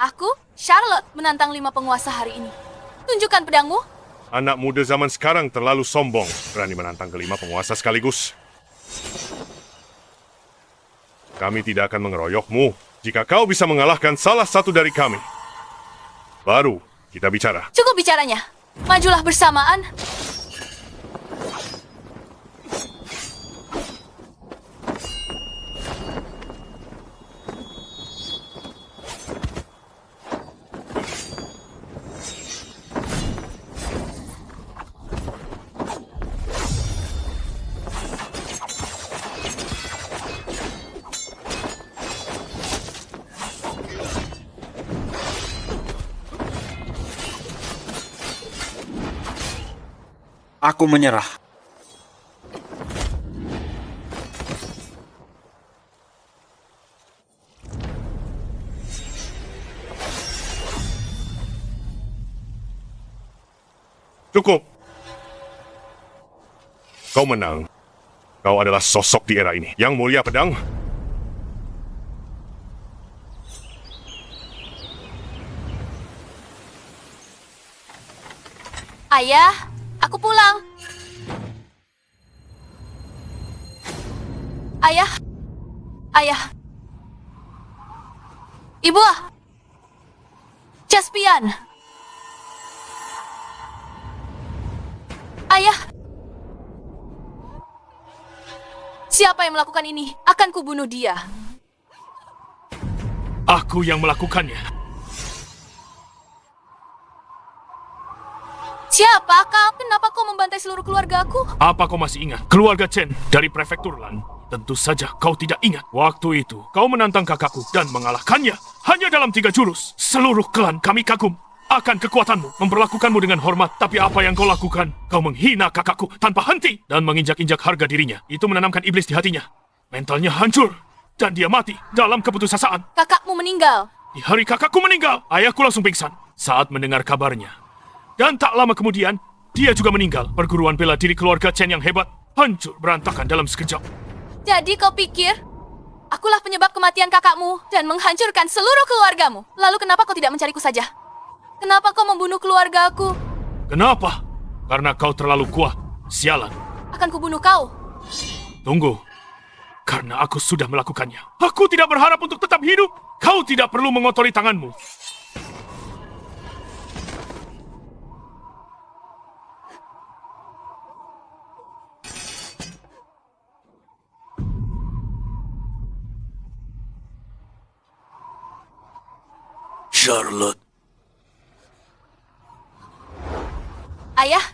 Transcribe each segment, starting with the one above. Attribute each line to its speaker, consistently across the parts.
Speaker 1: Aku, Charlotte, menantang 5 penguasa hari ini. Tunjukkan pedangmu.
Speaker 2: Anak muda zaman sekarang terlalu sombong, berani menantang kelima penguasa sekaligus. Kami tidak akan mengeroyokmu jika kau bisa mengalahkan salah satu dari kami. Baru kita bicara.
Speaker 1: Cukup bicaranya. Majulah bersamaan.
Speaker 3: Aku menyerah.
Speaker 2: Cukup. Kau menang. Kau adalah sosok di era ini. Yang mulia pedang.
Speaker 1: Ayah, aku pulang. Ayah. Ayah. Ibu. Caspian. Ayah. Siapa yang melakukan ini? Akan kubunuh dia.
Speaker 4: Aku yang melakukannya.
Speaker 1: Siapa kau? Kenapa kau membantai seluruh keluargaku?
Speaker 4: Apa kau masih ingat? Keluarga Chen dari prefektur Lan. Tentu saja kau tidak ingat. Waktu itu, kau menantang kakakku dan mengalahkannya. Hanya dalam 3 jurus. Seluruh klan kami kagum akan kekuatanmu, memperlakukanmu dengan hormat. Tapi apa yang kau lakukan? Kau menghina kakakku tanpa henti dan menginjak-injak harga dirinya. Itu menanamkan iblis di hatinya. Mentalnya hancur dan dia mati dalam keputusasaan.
Speaker 1: Kakakmu meninggal.
Speaker 4: Di hari kakakku meninggal, ayahku langsung pingsan saat mendengar kabarnya. Dan tak lama kemudian, dia juga meninggal. Perguruan bela diri keluarga Chen yang hebat hancur berantakan dalam sekejap.
Speaker 1: Jadi kau pikir akulah penyebab kematian kakakmu dan menghancurkan seluruh keluargamu? Lalu kenapa kau tidak mencariku saja? Kenapa kau membunuh keluargaku?
Speaker 4: Kenapa? Karena kau terlalu kuat. Sialan.
Speaker 1: Akan kubunuh kau.
Speaker 4: Tunggu. Karena aku sudah melakukannya. Aku tidak berharap untuk tetap hidup. Kau tidak perlu mengotori tanganmu.
Speaker 5: Charlotte.
Speaker 1: Ayah.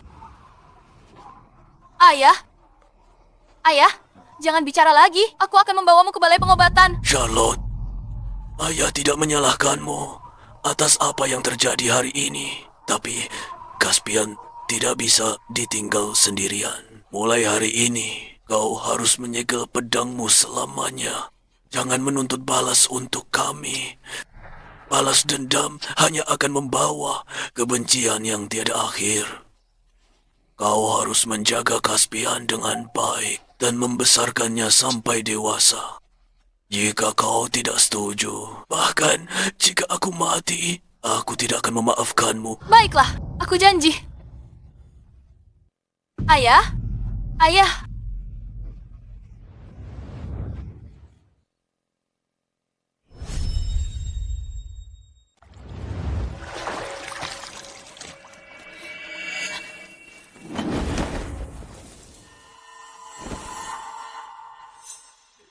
Speaker 1: Ayah. Ayah, jangan bicara lagi. Aku akan membawamu ke balai pengobatan.
Speaker 5: Charlotte, ayah tidak menyalahkanmu atas apa yang terjadi hari ini. Tapi Caspian tidak bisa ditinggal sendirian. Mulai hari ini, kau harus menyegel pedangmu selamanya. Jangan menuntut balas untuk kami. Balas dendam hanya akan membawa kebencian yang tiada akhir. Kau harus menjaga Caspian dengan baik dan membesarkannya sampai dewasa. Jika kau tidak setuju, bahkan jika aku mati, aku tidak akan memaafkanmu.
Speaker 1: Baiklah, aku janji. Ayah? Ayah?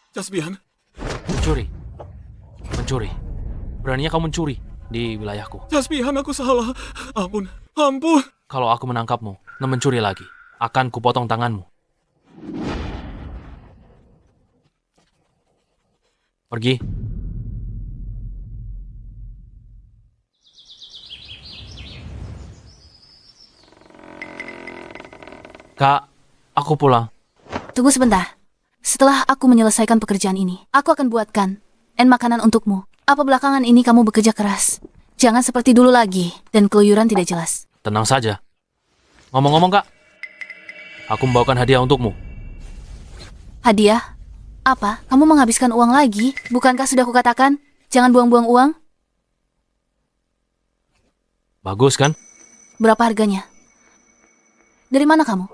Speaker 3: Caspian,
Speaker 6: Mencuri. Beraninya kau mencuri di wilayahku.
Speaker 3: Caspian, aku salah. Ampun, ampun.
Speaker 6: Kalau aku menangkapmu dan mencuri lagi, akan kupotong tanganmu. Pergi. Kak, aku pulang.
Speaker 1: Tunggu sebentar. Setelah aku menyelesaikan pekerjaan ini, aku akan buatkan makanan untukmu. Apa belakangan ini kamu bekerja keras? Jangan seperti dulu lagi, dan keluyuran tidak jelas.
Speaker 6: Tenang saja. Ngomong-ngomong, Kak. Aku membawakan hadiah untukmu.
Speaker 1: Hadiah? Apa? Kamu menghabiskan uang lagi? Bukankah sudah kukatakan, jangan buang-buang uang?
Speaker 6: Bagus kan?
Speaker 1: Berapa harganya? Dari mana kamu?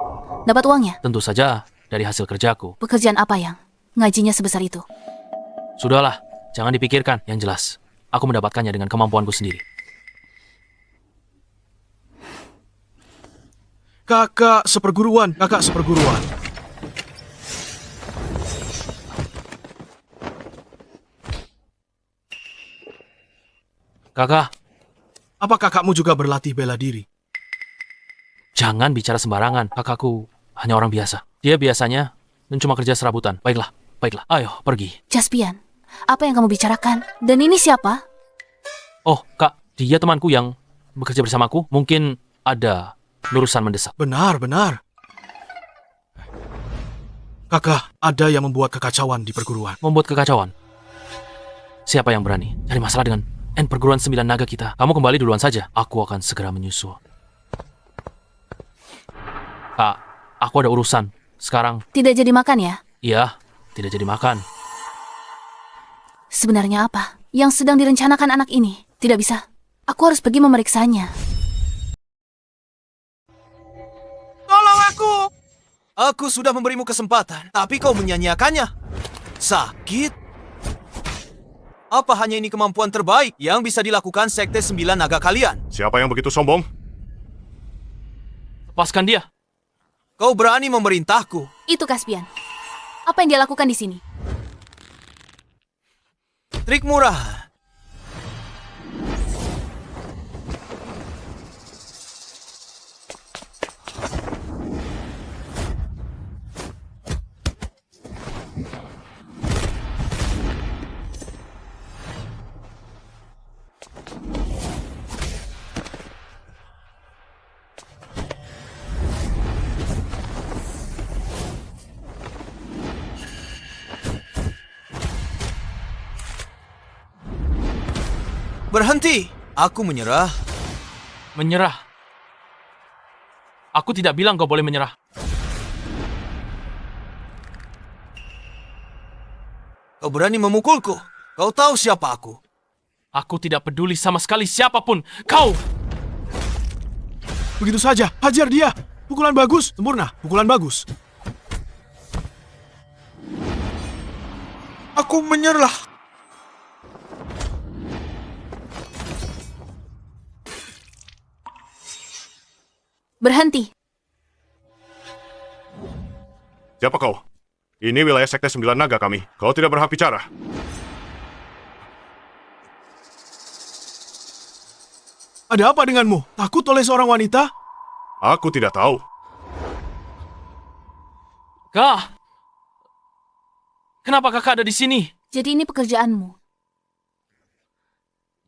Speaker 1: Dapat uangnya?
Speaker 6: Tentu saja dari hasil kerjaku.
Speaker 1: Pekerjaan apa yang ngajinya sebesar itu?
Speaker 6: Sudahlah, jangan dipikirkan. Yang jelas, aku mendapatkannya dengan kemampuanku sendiri.
Speaker 3: Kakak seperguruan.
Speaker 6: Kakak,
Speaker 3: Apa kakakmu juga berlatih bela diri?
Speaker 6: jangan bicara sembarangan. Kakakku hanya orang biasa. Dia biasanya cuma kerja serabutan. Baiklah, ayo pergi.
Speaker 1: Caspian, apa yang kamu bicarakan? Dan ini siapa?
Speaker 6: Oh, Kak, dia temanku yang bekerja bersamaku. Mungkin ada urusan mendesak.
Speaker 3: Benar. Kakak, ada yang membuat kekacauan di perguruan.
Speaker 6: Membuat kekacauan. Siapa yang berani cari masalah dengan perguruan 9 naga kita? Kamu kembali duluan saja. Aku akan segera menyusul. Kak, aku ada urusan. Sekarang,
Speaker 1: Tidak jadi makan ya?
Speaker 6: iya, tidak jadi makan.
Speaker 1: Sebenarnya apa yang sedang direncanakan anak ini? Tidak bisa. Aku harus pergi memeriksanya.
Speaker 7: Tolong aku! Aku sudah memberimu kesempatan, tapi kau menyanyiakannya. Sakit? Apa hanya ini kemampuan terbaik yang bisa dilakukan Sekte 9 Naga kalian?
Speaker 2: Siapa yang begitu sombong?
Speaker 6: Lepaskan dia.
Speaker 7: Kau berani memerintahku?
Speaker 1: Itu Caspian. Apa yang dia lakukan di sini?
Speaker 7: Trik murah. Berhenti! Aku menyerah.
Speaker 6: Menyerah. Aku tidak bilang kau boleh menyerah.
Speaker 7: Kau berani memukulku. Kau tahu siapa aku.
Speaker 6: Aku tidak peduli sama sekali siapapun. Kau!
Speaker 3: Begitu saja, hajar dia. Pukulan bagus, sempurna. Pukulan bagus.
Speaker 7: Aku menyerah.
Speaker 1: Berhenti.
Speaker 2: Siapa kau? Ini wilayah Sekte 9 Naga kami. Kau tidak berhak bicara.
Speaker 3: Ada apa denganmu? Takut oleh seorang wanita?
Speaker 2: Aku tidak tahu.
Speaker 6: Kak! Kenapa kakak ada di sini?
Speaker 1: Jadi ini pekerjaanmu.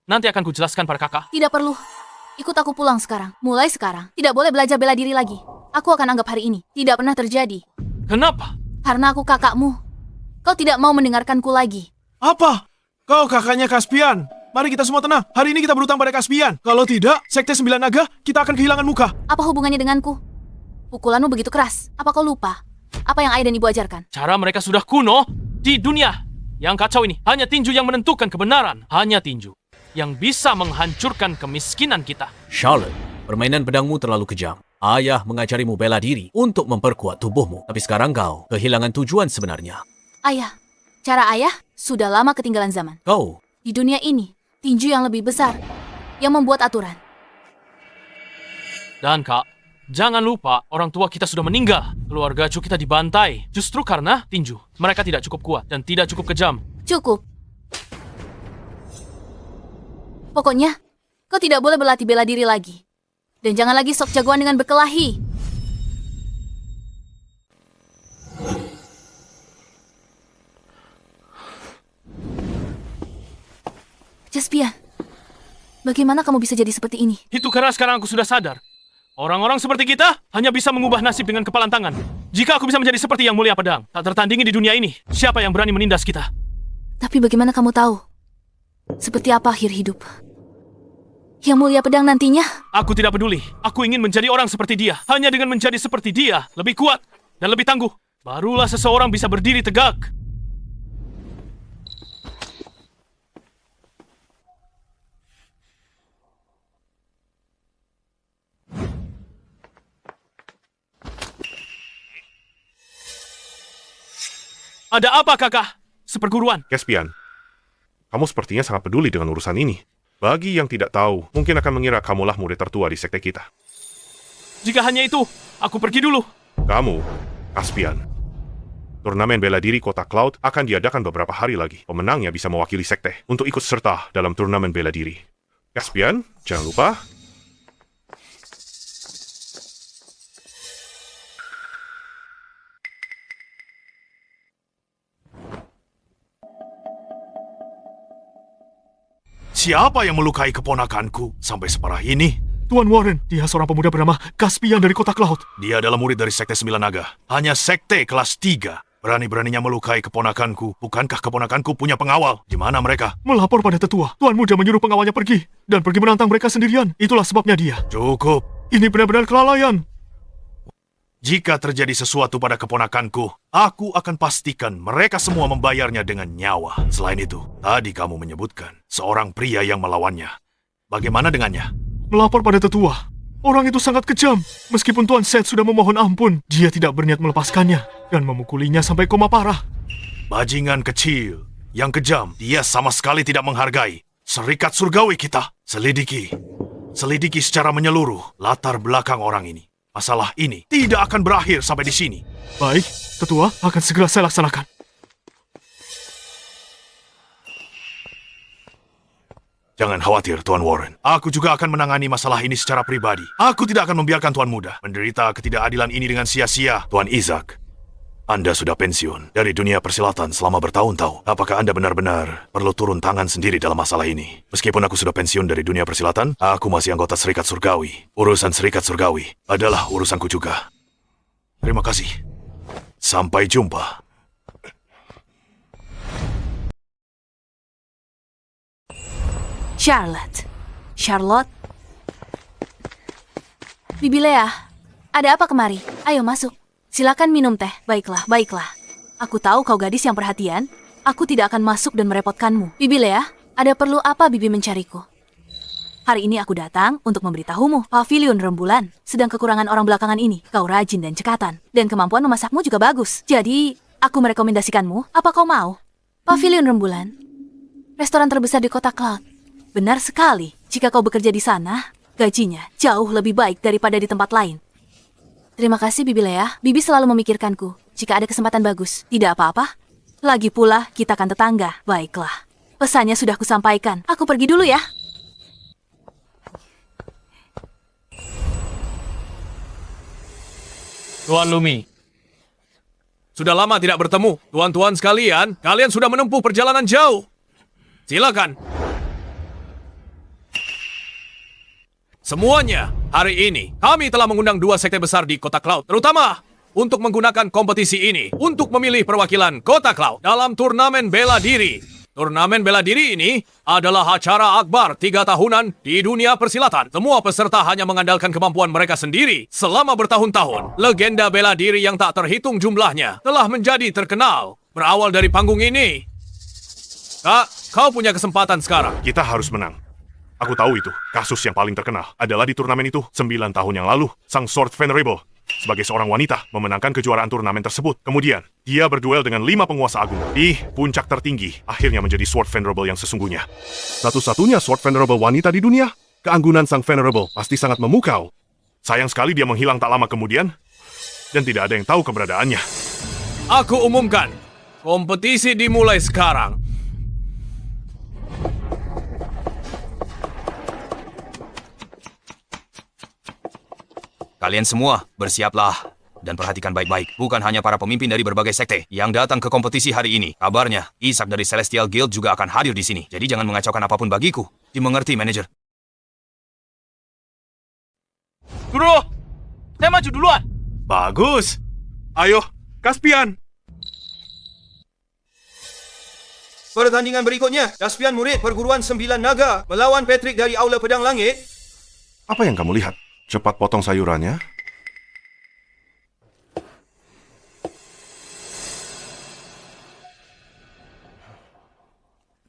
Speaker 6: Nanti akan kujelaskan pada kakak.
Speaker 1: Tidak perlu. Ikut aku pulang sekarang. Mulai sekarang. Tidak boleh belajar bela diri lagi. Aku akan anggap hari ini tidak pernah terjadi.
Speaker 6: Kenapa?
Speaker 1: Karena aku kakakmu. Kau tidak mau mendengarkanku lagi.
Speaker 3: Apa? Kau kakaknya Caspian. Mari kita semua tenang. Hari ini kita berutang pada Caspian. Kalau tidak, Sekte 9 Naga, kita akan kehilangan muka.
Speaker 1: Apa hubungannya denganku? Pukulanmu begitu keras. Apa kau lupa? Apa yang ayah dan ibu ajarkan?
Speaker 6: Cara mereka sudah kuno di dunia. Yang kacau ini, hanya tinju yang menentukan kebenaran. Hanya tinju yang bisa menghancurkan kemiskinan kita.
Speaker 5: Charlotte, permainan pedangmu terlalu kejam. Ayah mengajarimu bela diri untuk memperkuat tubuhmu. Tapi sekarang kau kehilangan tujuan sebenarnya.
Speaker 1: Ayah, cara ayah sudah lama ketinggalan zaman.
Speaker 5: Kau,
Speaker 1: Di dunia ini, tinju yang lebih besar yang membuat aturan.
Speaker 6: Dan kak, jangan lupa orang tua kita sudah meninggal. Keluarga cu kita dibantai. Justru karena tinju. Mereka tidak cukup kuat dan tidak cukup kejam.
Speaker 1: Cukup. Pokoknya, kau tidak boleh berlatih bela diri lagi. Dan jangan lagi sok jagoan dengan berkelahi. Caspian, bagaimana kamu bisa jadi seperti ini?
Speaker 6: Itu karena sekarang aku sudah sadar. Orang-orang seperti kita hanya bisa mengubah nasib dengan kepalan tangan. Jika aku bisa menjadi seperti Yang Mulia Pedang, tak tertandingi di dunia ini, siapa yang berani menindas kita?
Speaker 1: Tapi bagaimana kamu tahu? Seperti apa akhir hidup? Yang Mulia Pedang nantinya?
Speaker 6: Aku tidak peduli. Aku ingin menjadi orang seperti dia. Hanya dengan menjadi seperti dia, lebih kuat dan lebih tangguh, barulah seseorang bisa berdiri tegak. Ada apa, kakak? Seperguruan.
Speaker 2: Caspian, kamu sepertinya sangat peduli dengan urusan ini. Bagi yang tidak tahu, mungkin akan mengira kamulah murid tertua di sekte kita.
Speaker 6: Jika hanya itu, aku pergi dulu.
Speaker 2: Kamu, Caspian. Turnamen bela diri Kota Cloud akan diadakan beberapa hari lagi. Pemenangnya bisa mewakili sekte untuk ikut serta dalam turnamen bela diri. Caspian, jangan lupa.
Speaker 4: Siapa yang melukai keponakanku sampai separah ini? Tuan Warren, dia seorang pemuda bernama Caspian dari Kota Cloud. Dia adalah murid dari Sekte Sembilan Naga. Hanya sekte kelas 3. Berani-beraninya melukai keponakanku. Bukankah keponakanku punya pengawal? Di mana mereka? Melapor pada tetua. Tuan muda menyuruh pengawalnya pergi. Dan pergi menantang mereka sendirian. Itulah sebabnya dia. Cukup. Ini benar-benar kelalaian. Jika terjadi sesuatu pada keponakanku, aku akan pastikan mereka semua membayarnya dengan nyawa. Selain itu, tadi kamu menyebutkan seorang pria yang melawannya. Bagaimana dengannya? Melapor pada tetua. Orang itu sangat kejam. Meskipun Tuan Seth sudah memohon ampun, dia tidak berniat melepaskannya dan memukulinya sampai koma parah. Bajingan kecil, yang kejam, dia sama sekali tidak menghargai serikat surgawi kita. Selidiki secara menyeluruh latar belakang orang ini. Masalah ini tidak akan berakhir sampai di sini. Baik, tetua, akan segera saya laksanakan. Jangan khawatir, Tuan Warren. Aku juga akan menangani masalah ini secara pribadi. Aku tidak akan membiarkan Tuan Muda menderita ketidakadilan ini dengan sia-sia. Tuan Isaac, Anda sudah pensiun dari dunia persilatan selama bertahun-tahun. Apakah Anda benar-benar perlu turun tangan sendiri dalam masalah ini? Meskipun aku sudah pensiun dari dunia persilatan, aku masih anggota Serikat Surgawi. Urusan Serikat Surgawi adalah urusanku juga. Terima kasih. Sampai jumpa.
Speaker 1: Charlotte. Bibi Lea, ada apa kemari? Ayo masuk. Silakan minum teh. Baiklah. Aku tahu kau gadis yang perhatian. Aku tidak akan masuk dan merepotkanmu. Bibi Lea, ada perlu apa Bibi mencariku? Hari ini aku datang untuk memberitahumu. Pavilion Rembulan sedang kekurangan orang belakangan ini. Kau rajin dan cekatan. Dan kemampuan memasakmu juga bagus. Jadi, aku merekomendasikanmu. Apa kau mau? Pavilion Rembulan, restoran terbesar di Kota Cloud. Benar sekali. Jika kau bekerja di sana, gajinya jauh lebih baik daripada di tempat lain. Terima kasih, Bibi Lea. Bibi selalu memikirkanku. Jika ada kesempatan bagus, tidak apa-apa. Lagi pula, kita kan tetangga. Baiklah. Pesannya sudah kusampaikan. Aku pergi dulu ya.
Speaker 7: Tuan Lumi. Sudah lama tidak bertemu. Tuan-tuan sekalian, kalian sudah menempuh perjalanan jauh. Silakan. Semuanya, hari ini kami telah mengundang 2 sekte besar di Kota Cloud, terutama untuk menggunakan kompetisi ini untuk memilih perwakilan Kota Cloud dalam turnamen bela diri. Turnamen bela diri ini adalah acara akbar 3 tahunan di dunia persilatan. Semua peserta hanya mengandalkan kemampuan mereka sendiri. Selama bertahun-tahun, legenda bela diri yang tak terhitung jumlahnya telah menjadi terkenal. Berawal dari panggung ini. Kak, kau punya kesempatan sekarang.
Speaker 2: Kita harus menang. Aku tahu itu. Kasus yang paling terkenal adalah di turnamen itu. 9 tahun yang lalu, sang Sword Venerable sebagai seorang wanita memenangkan kejuaraan turnamen tersebut. Kemudian, dia berduel dengan 5 penguasa agung di puncak tertinggi. Akhirnya menjadi Sword Venerable yang sesungguhnya. Satu-satunya Sword Venerable wanita di dunia. Keanggunan sang Venerable pasti sangat memukau. Sayang sekali dia menghilang tak lama kemudian, dan tidak ada yang tahu keberadaannya.
Speaker 7: Aku umumkan, kompetisi dimulai sekarang.
Speaker 8: Kalian semua, bersiaplah. Dan perhatikan baik-baik, bukan hanya para pemimpin dari berbagai sekte yang datang ke kompetisi hari ini. Kabarnya, Isaac dari Celestial Guild juga akan hadir di sini. Jadi jangan mengacaukan apapun bagiku. Dimengerti, manajer?
Speaker 6: Guru, saya maju duluan.
Speaker 3: Bagus. Ayo, Caspian.
Speaker 7: Pertandingan berikutnya, Caspian murid perguruan 9 naga melawan Patrick dari Aula Pedang Langit.
Speaker 2: Apa yang kamu lihat? Cepat potong sayurannya.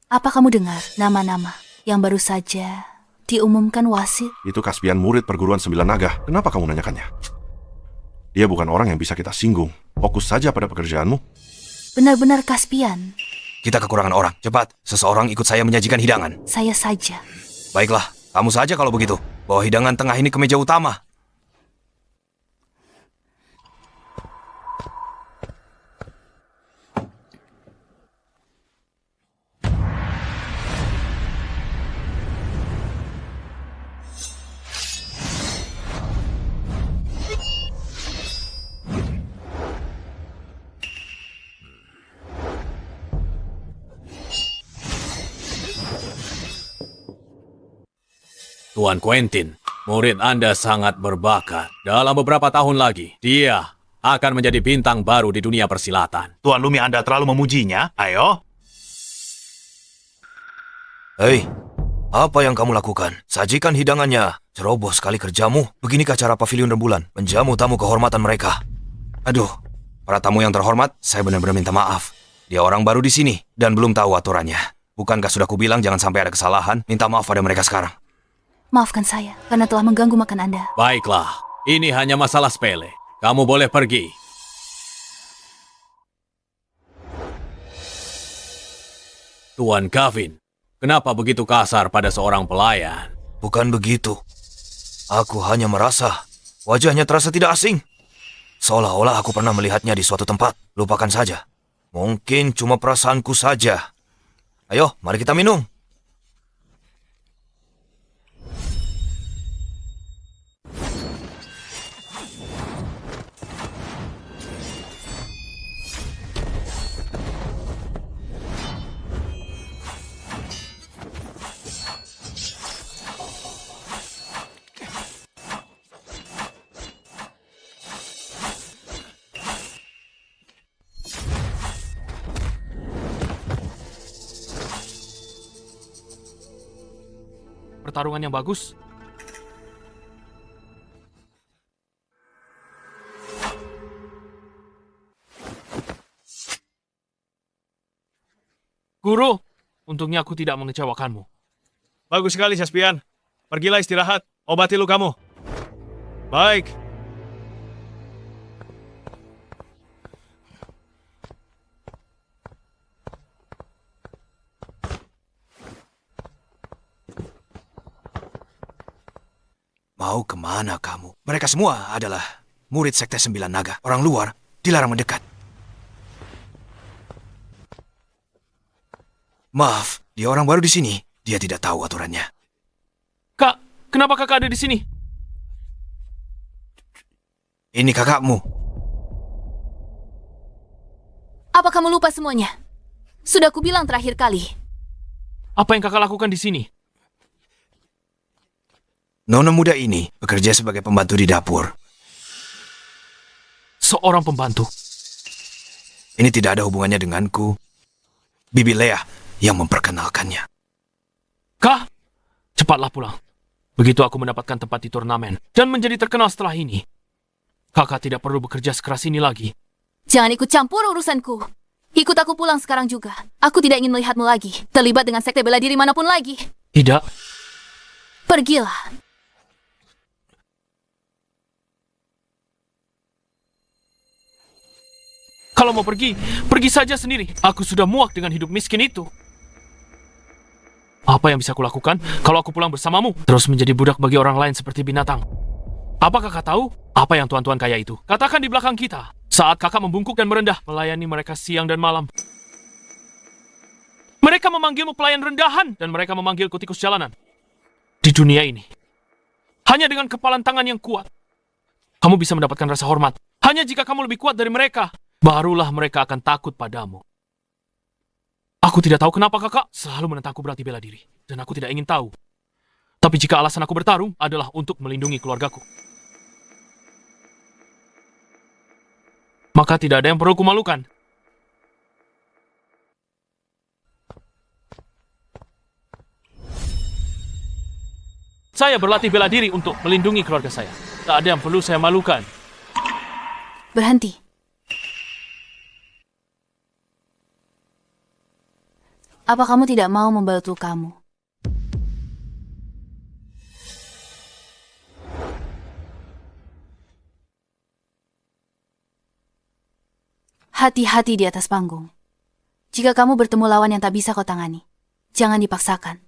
Speaker 1: Apa kamu dengar nama-nama yang baru saja diumumkan wasit?
Speaker 2: Itu Caspian murid perguruan 9 naga. Kenapa kamu nanyakannya? Dia bukan orang yang bisa kita singgung. Fokus saja pada pekerjaanmu.
Speaker 1: Benar-benar Caspian.
Speaker 8: Kita kekurangan orang. Cepat, seseorang ikut saya menyajikan hidangan.
Speaker 1: Saya saja.
Speaker 8: Baiklah, kamu saja kalau begitu. Bawa hidangan tengah ini ke meja utama.
Speaker 9: Tuan Quentin, murid Anda sangat berbakat. Dalam beberapa tahun lagi, dia akan menjadi bintang baru di dunia persilatan.
Speaker 10: Tuan Lumi Anda terlalu memujinya. Ayo.
Speaker 8: Hei, apa yang kamu lakukan? Sajikan hidangannya. Ceroboh sekali kerjamu. Beginikah cara pavilion rembulan? Menjamu tamu kehormatan mereka. Aduh, para tamu yang terhormat, saya benar-benar minta maaf. Dia orang baru di sini dan belum tahu aturannya. Bukankah sudah kubilang jangan sampai ada kesalahan? Minta maaf pada mereka sekarang.
Speaker 1: Maafkan saya karena telah mengganggu makan Anda.
Speaker 9: Baiklah, ini hanya masalah sepele. Kamu boleh pergi. Tuan Gavin, kenapa begitu kasar pada seorang pelayan?
Speaker 8: Bukan begitu. Aku hanya merasa wajahnya terasa tidak asing. Seolah-olah aku pernah melihatnya di suatu tempat. Lupakan saja. Mungkin cuma perasaanku saja. Ayo, mari kita minum.
Speaker 6: Pertarungan yang bagus. Guru, untungnya aku tidak mengecewakanmu.
Speaker 3: Bagus sekali, Caspian. Pergilah istirahat. Obati lukamu. Baik.
Speaker 8: Mau kemana kamu? Mereka semua adalah murid Sekte Sembilan Naga. Orang luar dilarang mendekat. Maaf, dia orang baru di sini. Dia tidak tahu aturannya.
Speaker 6: Kak, kenapa kakak ada di sini?
Speaker 8: Ini kakakmu.
Speaker 1: Apa kamu lupa semuanya? Sudah kubilang terakhir kali.
Speaker 6: Apa yang kakak lakukan di sini?
Speaker 8: Nona muda ini bekerja sebagai pembantu di dapur.
Speaker 6: Seorang pembantu.
Speaker 8: Ini tidak ada hubungannya denganku. Bibi Lea yang memperkenalkannya.
Speaker 6: Kak, cepatlah pulang. Begitu aku mendapatkan tempat di turnamen dan menjadi terkenal setelah ini, kakak tidak perlu bekerja sekeras ini lagi.
Speaker 1: Jangan ikut campur urusanku. Ikut aku pulang sekarang juga. Aku tidak ingin melihatmu lagi. Terlibat dengan sekte bela diri manapun lagi.
Speaker 6: Tidak.
Speaker 1: Pergilah.
Speaker 6: Kalau mau pergi, pergi saja sendiri. Aku sudah muak dengan hidup miskin itu. Apa yang bisa kulakukan kalau aku pulang bersamamu? Terus menjadi budak bagi orang lain seperti binatang. Apa kakak tahu apa yang tuan-tuan kaya itu? Katakan di belakang kita. Saat kakak membungkuk dan merendah, melayani mereka siang dan malam. Mereka memanggilmu pelayan rendahan dan mereka memanggilku tikus jalanan. Di dunia ini, hanya dengan kepalan tangan yang kuat, kamu bisa mendapatkan rasa hormat. Hanya jika kamu lebih kuat dari mereka, barulah mereka akan takut padamu. Aku tidak tahu kenapa kakak selalu menentangku berlatih bela diri. Dan aku tidak ingin tahu. Tapi jika alasan aku bertarung adalah untuk melindungi keluargaku, maka tidak ada yang perlu kumalukan. Saya berlatih bela diri untuk melindungi keluarga saya. Tak ada yang perlu saya malukan.
Speaker 1: Berhenti. Apa kamu tidak mau membantu kamu? Hati-hati di atas panggung. Jika kamu bertemu lawan yang tak bisa kau tangani, jangan dipaksakan.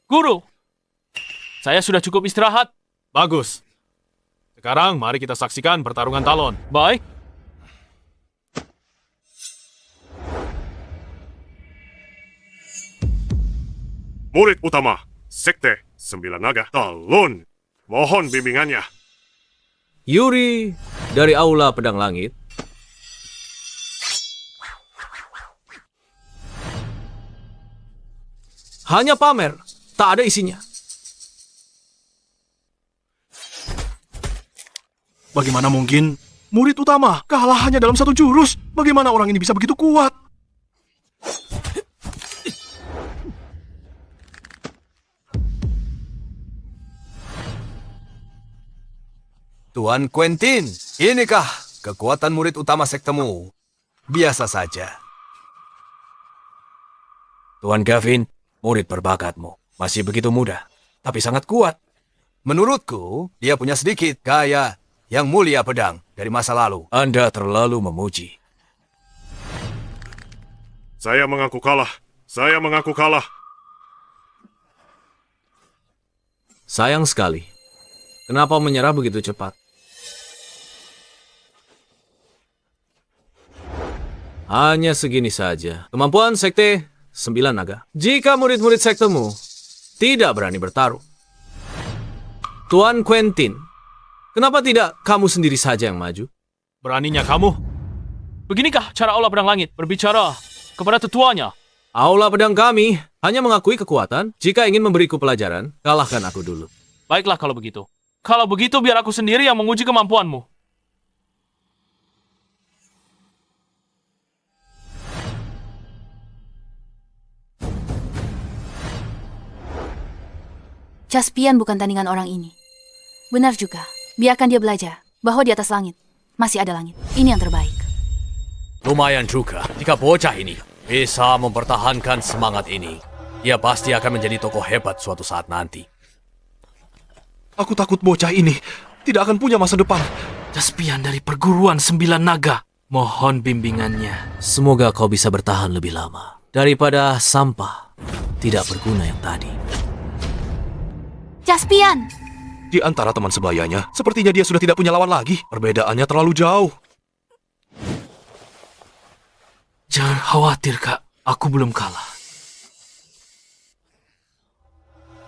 Speaker 6: Guru, saya sudah cukup istirahat.
Speaker 3: Bagus. Sekarang mari kita saksikan pertarungan talon.
Speaker 6: Baik.
Speaker 2: Murid utama, Sekte Sembilan Naga, Talon. Mohon bimbingannya.
Speaker 9: Yuri dari Aula Pedang Langit.
Speaker 3: Hanya pamer, tak ada isinya. Bagaimana mungkin murid utama kalah hanya dalam satu jurus? Bagaimana orang ini bisa begitu kuat?
Speaker 7: Tuan Quentin, inikah kekuatan murid utama sektemu? Biasa saja.
Speaker 9: Tuan Gavin, murid berbakatmu. Masih begitu muda, tapi sangat kuat.
Speaker 7: Menurutku, dia punya sedikit gaya yang mulia pedang dari masa lalu.
Speaker 9: Anda terlalu memuji.
Speaker 2: Saya mengaku kalah. Saya mengaku kalah.
Speaker 9: Sayang sekali. Kenapa menyerah begitu cepat? Hanya segini saja. Kemampuan Sekte Sembilan Naga. Jika murid-murid sektemu tidak berani bertaruh. Tuan Quentin, kenapa tidak kamu sendiri saja yang maju?
Speaker 6: Beraninya kamu. Beginikah cara Aula Pedang Langit berbicara kepada tetuanya?
Speaker 9: Aula pedang kami hanya mengakui kekuatan. Jika ingin memberiku pelajaran, kalahkan aku dulu.
Speaker 6: Baiklah kalau begitu. Kalau begitu biar aku sendiri yang menguji kemampuanmu.
Speaker 1: Caspian bukan tandingan orang ini. Benar juga, biarkan dia belajar bahwa di atas langit masih ada langit. Ini yang terbaik.
Speaker 9: Lumayan juga jika bocah ini bisa mempertahankan semangat ini. Dia pasti akan menjadi tokoh hebat suatu saat nanti.
Speaker 3: Aku takut bocah ini tidak akan punya masa depan.
Speaker 6: Caspian dari perguruan Sembilan Naga. Mohon bimbingannya.
Speaker 9: Semoga kau bisa bertahan lebih lama daripada sampah tidak berguna yang tadi.
Speaker 1: Caspian!
Speaker 3: Di antara teman sebayanya, sepertinya dia sudah tidak punya lawan lagi. Perbedaannya terlalu jauh.
Speaker 6: Jangan khawatir, Kak. Aku belum kalah.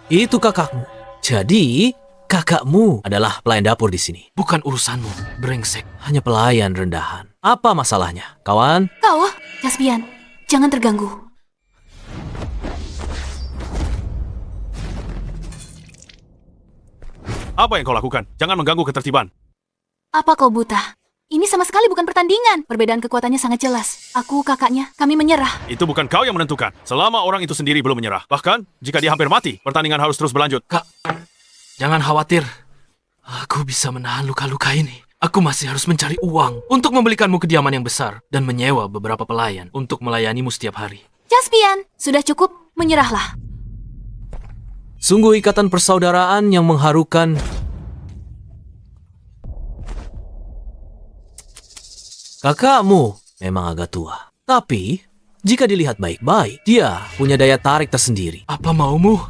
Speaker 9: Itu kakakmu. Jadi, kakakmu adalah pelayan dapur di sini.
Speaker 6: Bukan urusanmu, brengsek.
Speaker 9: Hanya pelayan rendahan. Apa masalahnya, kawan?
Speaker 1: Kau, Caspian, jangan terganggu.
Speaker 3: Apa yang kau lakukan? Jangan mengganggu ketertiban.
Speaker 1: Apa kau buta? Ini sama sekali bukan pertandingan. Perbedaan kekuatannya sangat jelas. Aku, kakaknya, kami menyerah.
Speaker 3: Itu bukan kau yang menentukan. Selama orang itu sendiri belum menyerah. Bahkan, jika dia hampir mati, pertandingan harus terus berlanjut.
Speaker 6: Kak, jangan khawatir. Aku bisa menahan luka-luka ini. Aku masih harus mencari uang untuk membelikanmu kediaman yang besar dan menyewa beberapa pelayan untuk melayanimu setiap hari.
Speaker 1: Caspian, sudah cukup, menyerahlah.
Speaker 9: Sungguh ikatan persaudaraan yang mengharukan. Kakakmu memang agak tua. Tapi, jika dilihat baik-baik, dia punya daya tarik tersendiri.
Speaker 6: Apa maumu?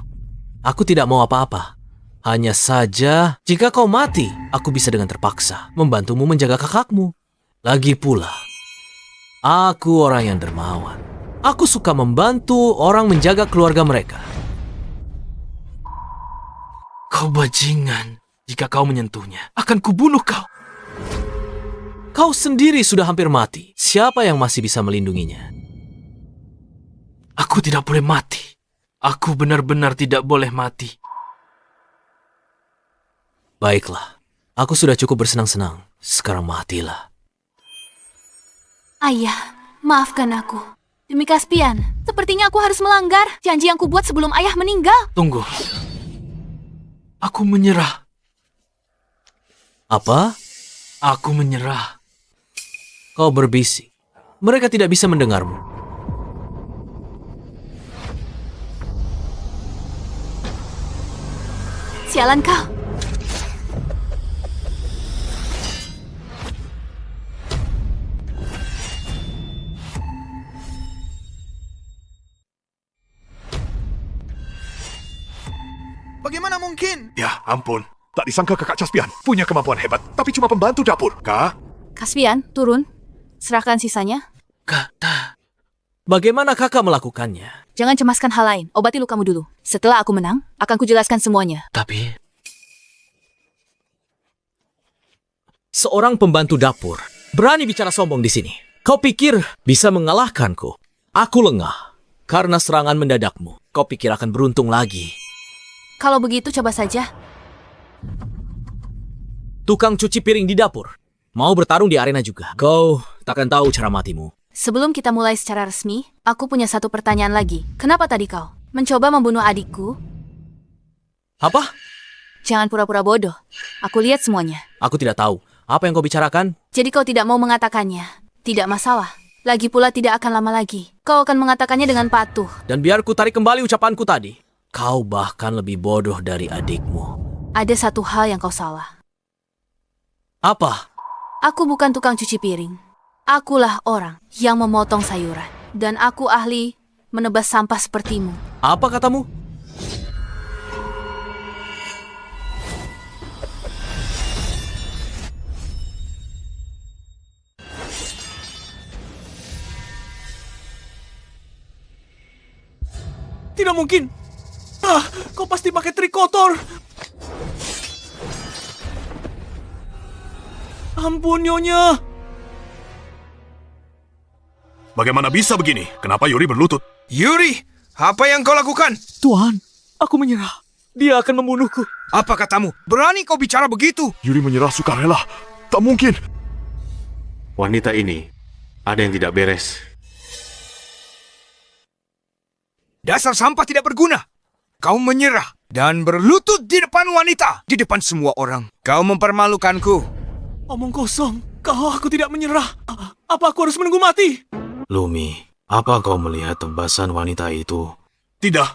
Speaker 9: Aku tidak mau apa-apa. Hanya saja, jika kau mati, aku bisa dengan terpaksa membantumu menjaga kakakmu. Lagi pula, aku orang yang dermawan. Aku suka membantu orang menjaga keluarga mereka.
Speaker 6: Kau bajingan. Jika kau menyentuhnya, akan kubunuh kau.
Speaker 9: Kau sendiri sudah hampir mati. Siapa yang masih bisa melindunginya?
Speaker 6: Aku tidak boleh mati. Aku benar-benar tidak boleh mati.
Speaker 9: Baiklah, aku sudah cukup bersenang-senang. Sekarang matilah.
Speaker 1: Ayah, maafkan aku. Demi Caspian, sepertinya aku harus melanggar janji yang kubuat sebelum ayah meninggal.
Speaker 6: Tunggu. Aku menyerah.
Speaker 9: Apa?
Speaker 6: Aku menyerah.
Speaker 9: Kau berbisik. Mereka tidak bisa mendengarmu.
Speaker 1: Sialan kau.
Speaker 7: Bagaimana mungkin?
Speaker 2: Ya ampun, tak disangka kakak Caspian punya kemampuan hebat, tapi cuma pembantu dapur. Kak,
Speaker 1: Caspian, turun. Serahkan sisanya.
Speaker 9: Kata. Bagaimana kakak melakukannya?
Speaker 1: Jangan cemaskan hal lain. Obati lukamu dulu. Setelah aku menang, akan kujelaskan semuanya.
Speaker 9: Tapi... Seorang pembantu dapur berani bicara sombong di sini. Kau pikir bisa mengalahkanku? Aku lengah karena serangan mendadakmu. Kau pikir akan beruntung lagi?
Speaker 1: Kalau begitu, coba saja.
Speaker 9: Tukang cuci piring di dapur mau bertarung di arena juga. Kau takkan tahu cara matimu.
Speaker 1: Sebelum kita mulai secara resmi, aku punya satu pertanyaan lagi. Kenapa tadi kau mencoba membunuh adikku?
Speaker 9: Apa?
Speaker 1: Jangan pura-pura bodoh. Aku lihat semuanya.
Speaker 9: Aku tidak tahu. Apa yang kau bicarakan?
Speaker 1: Jadi kau tidak mau mengatakannya. Tidak masalah. Lagi pula tidak akan lama lagi. Kau akan mengatakannya dengan patuh.
Speaker 9: Dan biar ku tarik kembali ucapanku tadi. Kau bahkan lebih bodoh dari adikmu.
Speaker 1: Ada satu hal yang kau salah.
Speaker 9: Apa?
Speaker 1: Aku bukan tukang cuci piring. Akulah orang yang memotong sayuran. Dan aku ahli menebas sampah sepertimu.
Speaker 9: Apa katamu?
Speaker 3: Tidak mungkin. Kau pasti pakai trik kotor. Ampun, Nyonya.
Speaker 2: bagaimana bisa begini? Kenapa Yuri berlutut?
Speaker 8: Yuri, apa yang kau lakukan?
Speaker 3: Tuan, aku menyerah. Dia akan membunuhku.
Speaker 8: Apa katamu? Berani kau bicara begitu?
Speaker 2: Yuri menyerah sukarela. Tak mungkin.
Speaker 11: Wanita ini ada yang tidak beres.
Speaker 8: Dasar sampah tidak berguna. Kau menyerah dan berlutut di depan wanita, di depan semua orang. Kau mempermalukanku.
Speaker 3: Omong kosong. Aku tidak menyerah. Apa aku harus menunggu mati?
Speaker 11: Lumi, apa kau melihat tebasan wanita itu?
Speaker 2: Tidak.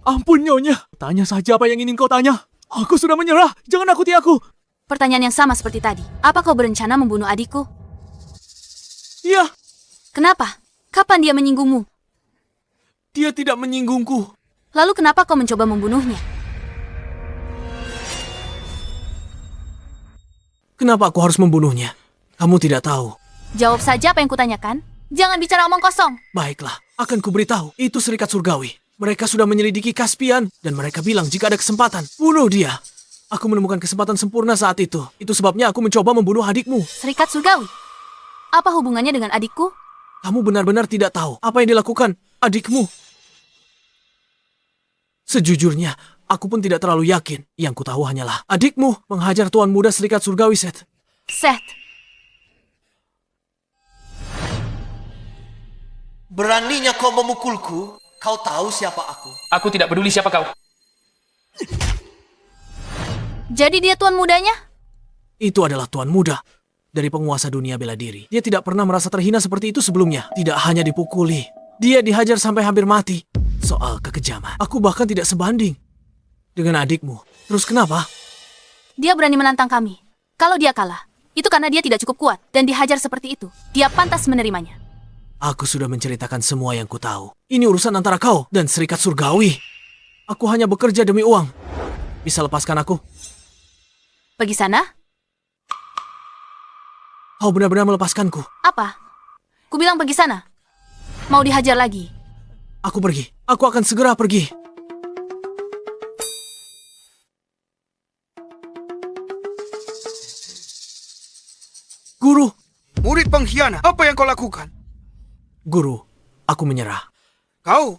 Speaker 3: Ampun, Nyonya. Tanya saja apa yang ingin kau tanya. Aku sudah menyerah. Jangan nakuti aku.
Speaker 1: Pertanyaan yang sama seperti tadi. Apa kau berencana membunuh adikku?
Speaker 3: Iya,
Speaker 1: Kenapa? Kapan dia menyinggungmu?
Speaker 3: dia tidak menyinggungku.
Speaker 1: Lalu kenapa kau mencoba membunuhnya?
Speaker 9: Kenapa aku harus membunuhnya? Kamu tidak tahu.
Speaker 1: Jawab saja apa yang kutanyakan. Jangan bicara omong kosong.
Speaker 9: Baiklah, akan kuberitahu. Itu Serikat Surgawi. Mereka sudah menyelidiki Caspian, dan mereka bilang jika ada kesempatan, bunuh dia. Aku menemukan kesempatan sempurna saat itu. Itu sebabnya aku mencoba membunuh adikmu.
Speaker 1: Serikat Surgawi? Apa hubungannya dengan adikku?
Speaker 9: Kamu benar-benar tidak tahu apa yang dilakukan adikmu. Sejujurnya, aku pun tidak terlalu yakin. Yang ku tahu hanyalah adikmu menghajar Tuan Muda Serikat Surgawi, Seth.
Speaker 1: Seth.
Speaker 7: Beraninya kau memukulku? Kau tahu siapa aku?
Speaker 6: Aku tidak peduli siapa kau.
Speaker 1: Jadi dia tuan mudanya?
Speaker 9: Itu adalah Tuan Muda dari penguasa dunia bela diri. Dia tidak pernah merasa terhina seperti itu sebelumnya. Tidak hanya dipukuli, dia dihajar sampai hampir mati. Soal kekejaman, aku bahkan tidak sebanding dengan adikmu. Terus kenapa?
Speaker 1: Dia berani menantang kami. Kalau dia kalah, itu karena dia tidak cukup kuat dan dihajar seperti itu. Dia pantas menerimanya.
Speaker 9: Aku sudah menceritakan semua yang ku tahu. Ini urusan antara kau dan Serikat Surgawi. Aku hanya bekerja demi uang. Bisa lepaskan aku?
Speaker 1: Pergi sana?
Speaker 9: Kau benar-benar melepaskanku.
Speaker 1: Apa? Ku bilang pergi sana. Mau dihajar lagi?
Speaker 9: Aku pergi. Aku akan segera pergi. Guru!
Speaker 8: Murid pengkhianat, apa yang kau lakukan?
Speaker 9: Guru, aku menyerah.
Speaker 8: Kau,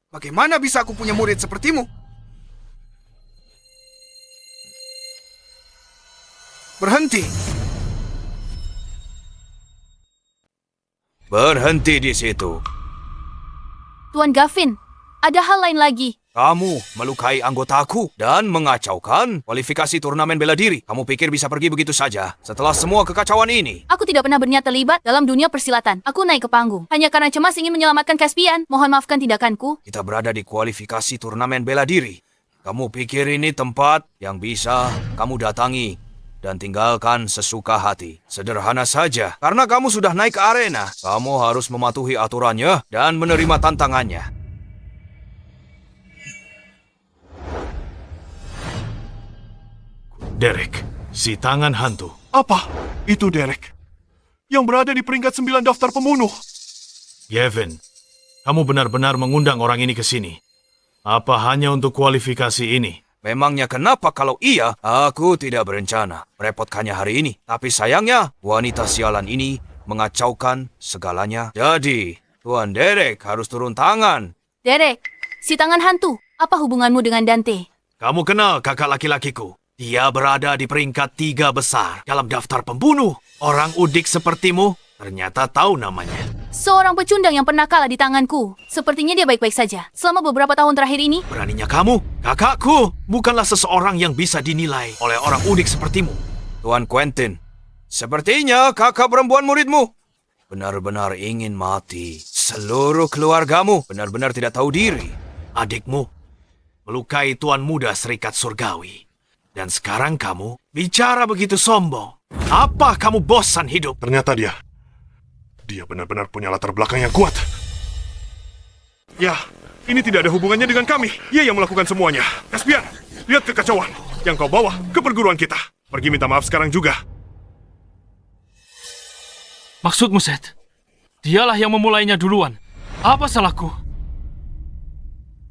Speaker 8: bagaimana bisa aku punya murid sepertimu? Berhenti. Berhenti di situ.
Speaker 1: Tuan Gavin, ada hal lain lagi.
Speaker 8: Kamu melukai anggotaku dan mengacaukan kualifikasi turnamen bela diri. Kamu pikir bisa pergi begitu saja setelah semua kekacauan ini?
Speaker 1: Aku tidak pernah berniat terlibat dalam dunia persilatan. Aku naik ke panggung hanya karena cemas ingin menyelamatkan Caspian. Mohon maafkan tindakanku.
Speaker 8: Kita berada di kualifikasi turnamen bela diri. Kamu pikir ini tempat yang bisa kamu datangi dan tinggalkan sesuka hati. Sederhana saja. Karena kamu sudah naik ke arena, kamu harus mematuhi aturannya dan menerima tantangannya.
Speaker 4: Derek, si tangan hantu.
Speaker 2: Apa? Itu Derek. Yang berada di peringkat 9 daftar pembunuh.
Speaker 4: Gavin, kamu benar-benar mengundang orang ini ke sini. Apa hanya untuk kualifikasi ini?
Speaker 8: Memangnya kenapa kalau iya, aku tidak berencana merepotkannya hari ini. Tapi sayangnya, wanita sialan ini mengacaukan segalanya. Jadi, Tuan Derek harus turun tangan.
Speaker 1: Derek, si tangan hantu, apa hubunganmu dengan Dante?
Speaker 4: Kamu kenal kakak laki-lakiku? Dia berada di peringkat 3 besar dalam daftar pembunuh. Orang udik sepertimu ternyata tahu namanya.
Speaker 1: Seorang pecundang yang pernah kalah di tanganku. Sepertinya dia baik-baik saja. Selama beberapa tahun terakhir ini,
Speaker 4: Beraninya kamu, kakakku, bukanlah seseorang yang bisa dinilai oleh orang udik sepertimu.
Speaker 8: Tuan Quentin, sepertinya kakak perempuan muridmu benar-benar ingin mati. Seluruh keluargamu benar-benar tidak tahu diri.
Speaker 4: Adikmu melukai Tuan Muda Serikat Surgawi. Dan sekarang kamu bicara begitu sombong. Apa kamu bosan hidup?
Speaker 2: Ternyata dia benar-benar punya latar belakang yang kuat. Ya, ini tidak ada hubungannya dengan kami. Dia yang melakukan semuanya. Caspian, lihat kekacauan yang kau bawa ke perguruan kita. Pergi minta maaf sekarang juga.
Speaker 6: Maksudmu, Seth? Dialah yang memulainya duluan. Apa salahku?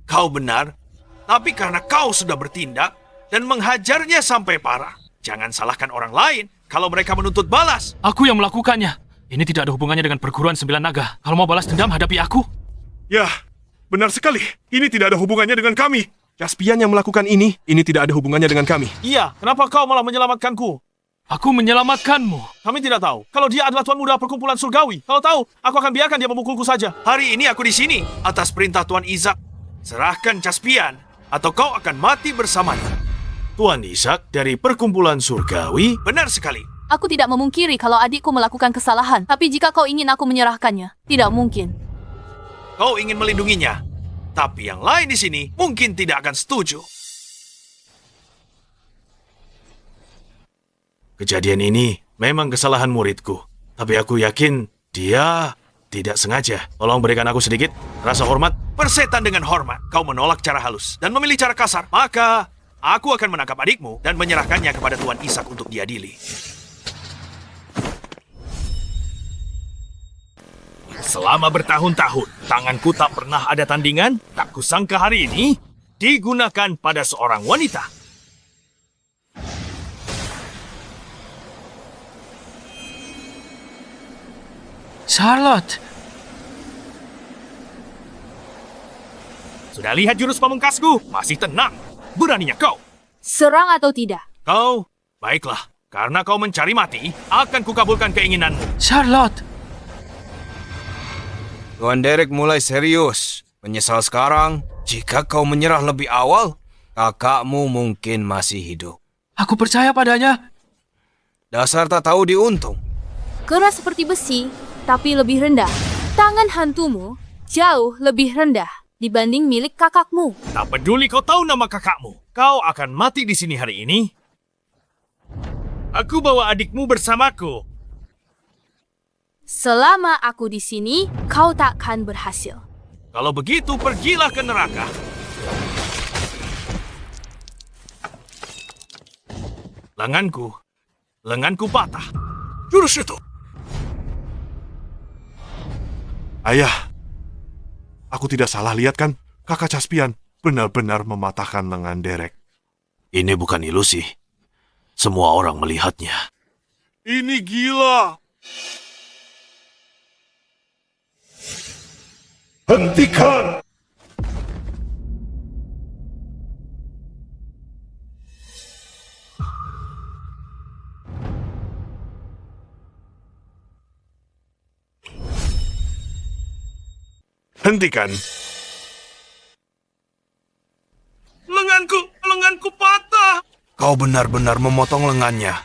Speaker 4: Kau benar, tapi karena kau sudah bertindak dan menghajarnya sampai parah. Jangan salahkan orang lain kalau mereka menuntut balas.
Speaker 6: Aku yang melakukannya. Ini tidak ada hubungannya dengan perguruan 9 naga. Kalau mau balas dendam, hadapi aku.
Speaker 2: Ya, benar sekali. Ini tidak ada hubungannya dengan kami. Caspian yang melakukan ini tidak ada hubungannya dengan kami.
Speaker 3: Iya, kenapa kau malah menyelamatkanku?
Speaker 6: Aku menyelamatkanmu.
Speaker 3: Kami tidak tahu. Kalau dia adalah Tuan Muda Perkumpulan Surgawi. Kalau tahu, aku akan biarkan dia memukulku saja.
Speaker 4: Hari ini aku di sini atas perintah Tuan Isaac. Serahkan Caspian atau kau akan mati bersamanya.
Speaker 3: Tuan Isaac dari Perkumpulan Surgawi?
Speaker 4: Benar sekali.
Speaker 1: Aku tidak memungkiri kalau adikku melakukan kesalahan. Tapi jika kau ingin aku menyerahkannya, tidak mungkin.
Speaker 4: Kau ingin melindunginya. Tapi yang lain di sini mungkin tidak akan setuju.
Speaker 3: Kejadian ini memang kesalahan muridku. Tapi aku yakin dia tidak sengaja. Tolong berikan aku sedikit rasa hormat.
Speaker 4: Persetan dengan hormat. Kau menolak cara halus dan memilih cara kasar. Maka aku akan menangkap adikmu dan menyerahkannya kepada Tuan Isaac untuk diadili.
Speaker 3: Selama bertahun-tahun, tanganku tak pernah ada tandingan. Tak kusangka hari ini digunakan pada seorang wanita.
Speaker 6: Charlotte.
Speaker 3: Sudah lihat jurus pamungkasku? Masih tenang. Beraninya kau.
Speaker 1: Serang atau tidak?
Speaker 4: Kau, baiklah. Karena kau mencari mati, akan kukabulkan keinginanmu.
Speaker 6: Charlotte.
Speaker 8: Tuan Derek mulai serius. Menyesal sekarang, jika kau menyerah lebih awal, kakakmu mungkin masih hidup.
Speaker 6: Aku percaya padanya.
Speaker 8: Dasar tak tahu diuntung.
Speaker 1: Keras seperti besi, tapi lebih rendah. Tangan hantumu jauh lebih rendah dibanding milik kakakmu.
Speaker 3: Tak peduli kau tahu nama kakakmu. Kau akan mati di sini hari ini. Aku bawa adikmu bersamaku.
Speaker 1: Selama aku di sini, kau takkan berhasil.
Speaker 4: Kalau begitu, pergilah ke neraka. Lenganku patah. Jurus itu.
Speaker 2: Ayah, aku tidak salah lihat kan? Kakak Caspian benar-benar mematahkan lengan Derek.
Speaker 3: Ini bukan ilusi. Semua orang melihatnya.
Speaker 2: Ini gila. Hentikan! Hentikan.
Speaker 7: Kau benar-benar memotong lengannya.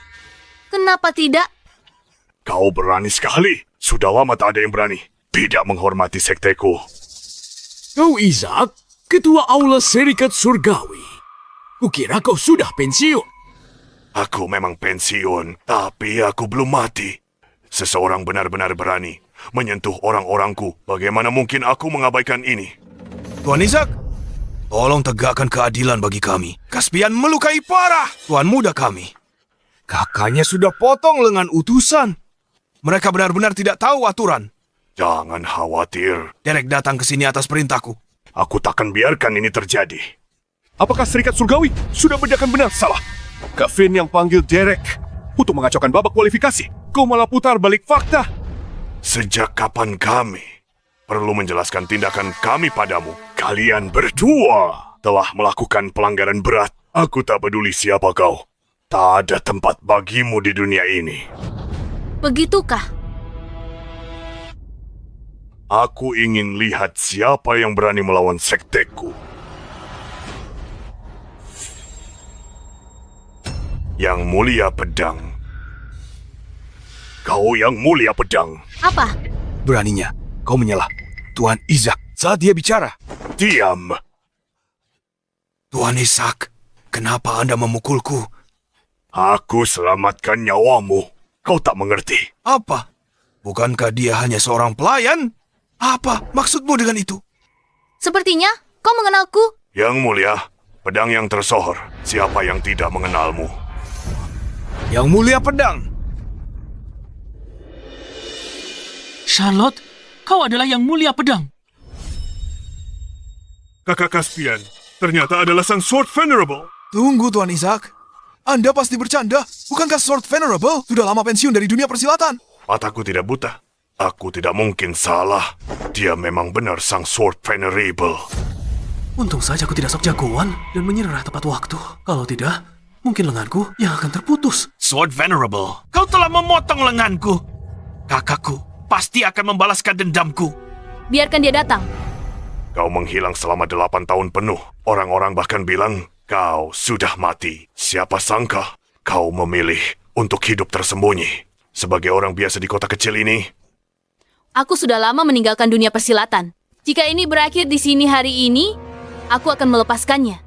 Speaker 1: Kenapa tidak?
Speaker 2: Kau berani sekali. Sudah lama tak ada yang berani. Tidak menghormati sekteku.
Speaker 4: Kau Isaac, ketua aula Serikat Surgawi. Kukira kau sudah pensiun.
Speaker 2: Aku memang pensiun, tapi aku belum mati. Seseorang benar-benar berani menyentuh orang-orangku. Bagaimana mungkin aku mengabaikan ini?
Speaker 7: Tuan Isaac, tolong tegakkan keadilan bagi kami. Caspian melukai parah tuan muda kami. Kakaknya sudah potong lengan utusan. Mereka benar-benar tidak tahu aturan.
Speaker 2: Jangan khawatir.
Speaker 7: Derek datang ke sini atas perintahku.
Speaker 2: Aku takkan biarkan ini terjadi. Apakah Serikat Surgawi sudah bedakan benar salah? Kak Finn yang panggil Derek untuk mengacaukan babak kualifikasi. Kau malah putar balik fakta. Sejak kapan kami perlu menjelaskan tindakan kami padamu? Kalian berdua telah melakukan pelanggaran berat. Aku tak peduli siapa kau. Tak ada tempat bagimu di dunia ini.
Speaker 1: Begitukah?
Speaker 2: Aku ingin lihat siapa yang berani melawan sekteku. Yang mulia pedang. Kau yang mulia pedang.
Speaker 1: Apa?
Speaker 7: Beraninya kau menyalah Tuan Isaac saat dia bicara.
Speaker 2: Diam.
Speaker 7: Tuan Isaac, kenapa Anda memukulku?
Speaker 2: Aku selamatkan nyawamu. Kau tak mengerti.
Speaker 7: Apa? Bukankah dia hanya seorang pelayan? Apa maksudmu dengan itu?
Speaker 1: Sepertinya kau mengenalku.
Speaker 2: Yang mulia, pedang yang tersohor. Siapa yang tidak mengenalmu?
Speaker 7: Yang mulia pedang.
Speaker 6: Charlotte, kau adalah yang mulia pedang.
Speaker 2: Kakak Caspian, ternyata adalah sang Sword Venerable.
Speaker 3: Tunggu, Tuan Isaac. Anda pasti bercanda. Bukankah Sword Venerable sudah lama pensiun dari dunia persilatan?
Speaker 2: Mataku tidak buta. Aku tidak mungkin salah. Dia memang benar sang Sword Venerable.
Speaker 9: Untung saja aku tidak sok jagoan dan menyerah tepat waktu. Kalau tidak, mungkin lenganku yang akan terputus.
Speaker 4: Sword Venerable, kau telah memotong lenganku. Kakakku pasti akan membalaskan dendamku.
Speaker 1: Biarkan dia datang.
Speaker 2: Kau menghilang selama 8 tahun penuh. Orang-orang bahkan bilang kau sudah mati. Siapa sangka kau memilih untuk hidup tersembunyi. Sebagai orang biasa di kota kecil ini,
Speaker 1: Aku sudah lama meninggalkan dunia persilatan. Jika ini berakhir di sini hari ini, aku akan melepaskannya.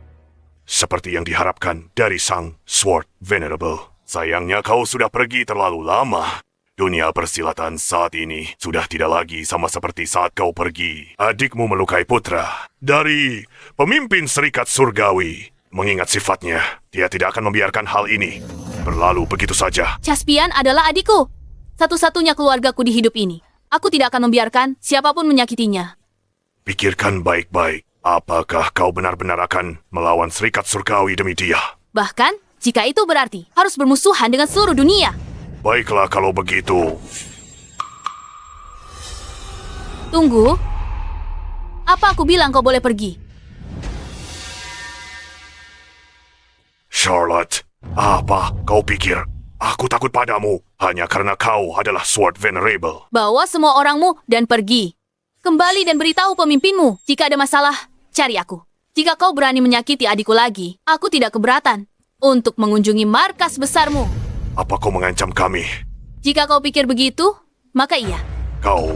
Speaker 2: seperti yang diharapkan dari sang Sword Venerable. Sayangnya kau sudah pergi terlalu lama. Dunia persilatan saat ini sudah tidak lagi sama seperti saat kau pergi. Adikmu melukai putra dari pemimpin Serikat Surgawi. Mengingat sifatnya, dia tidak akan membiarkan hal ini berlalu begitu saja.
Speaker 1: Caspian adalah adikku. Satu-satunya keluargaku di hidup ini. Aku tidak akan membiarkan siapapun menyakitinya.
Speaker 2: Pikirkan baik-baik. Apakah kau benar-benar akan melawan Serikat Surgawi demi dia?
Speaker 1: Bahkan, jika itu berarti harus bermusuhan dengan seluruh dunia.
Speaker 2: Baiklah kalau begitu.
Speaker 1: Tunggu. Apa aku bilang kau boleh pergi?
Speaker 2: Charlotte, apa kau pikir aku takut padamu hanya karena kau adalah Sword Venerable?
Speaker 1: Bawa semua orangmu dan pergi. Kembali dan beritahu pemimpinmu. Jika ada masalah, cari aku. Jika kau berani menyakiti adikku lagi, aku tidak keberatan untuk mengunjungi markas besarmu.
Speaker 2: Apa kau mengancam kami?
Speaker 1: Jika kau pikir begitu, maka iya.
Speaker 2: Kau...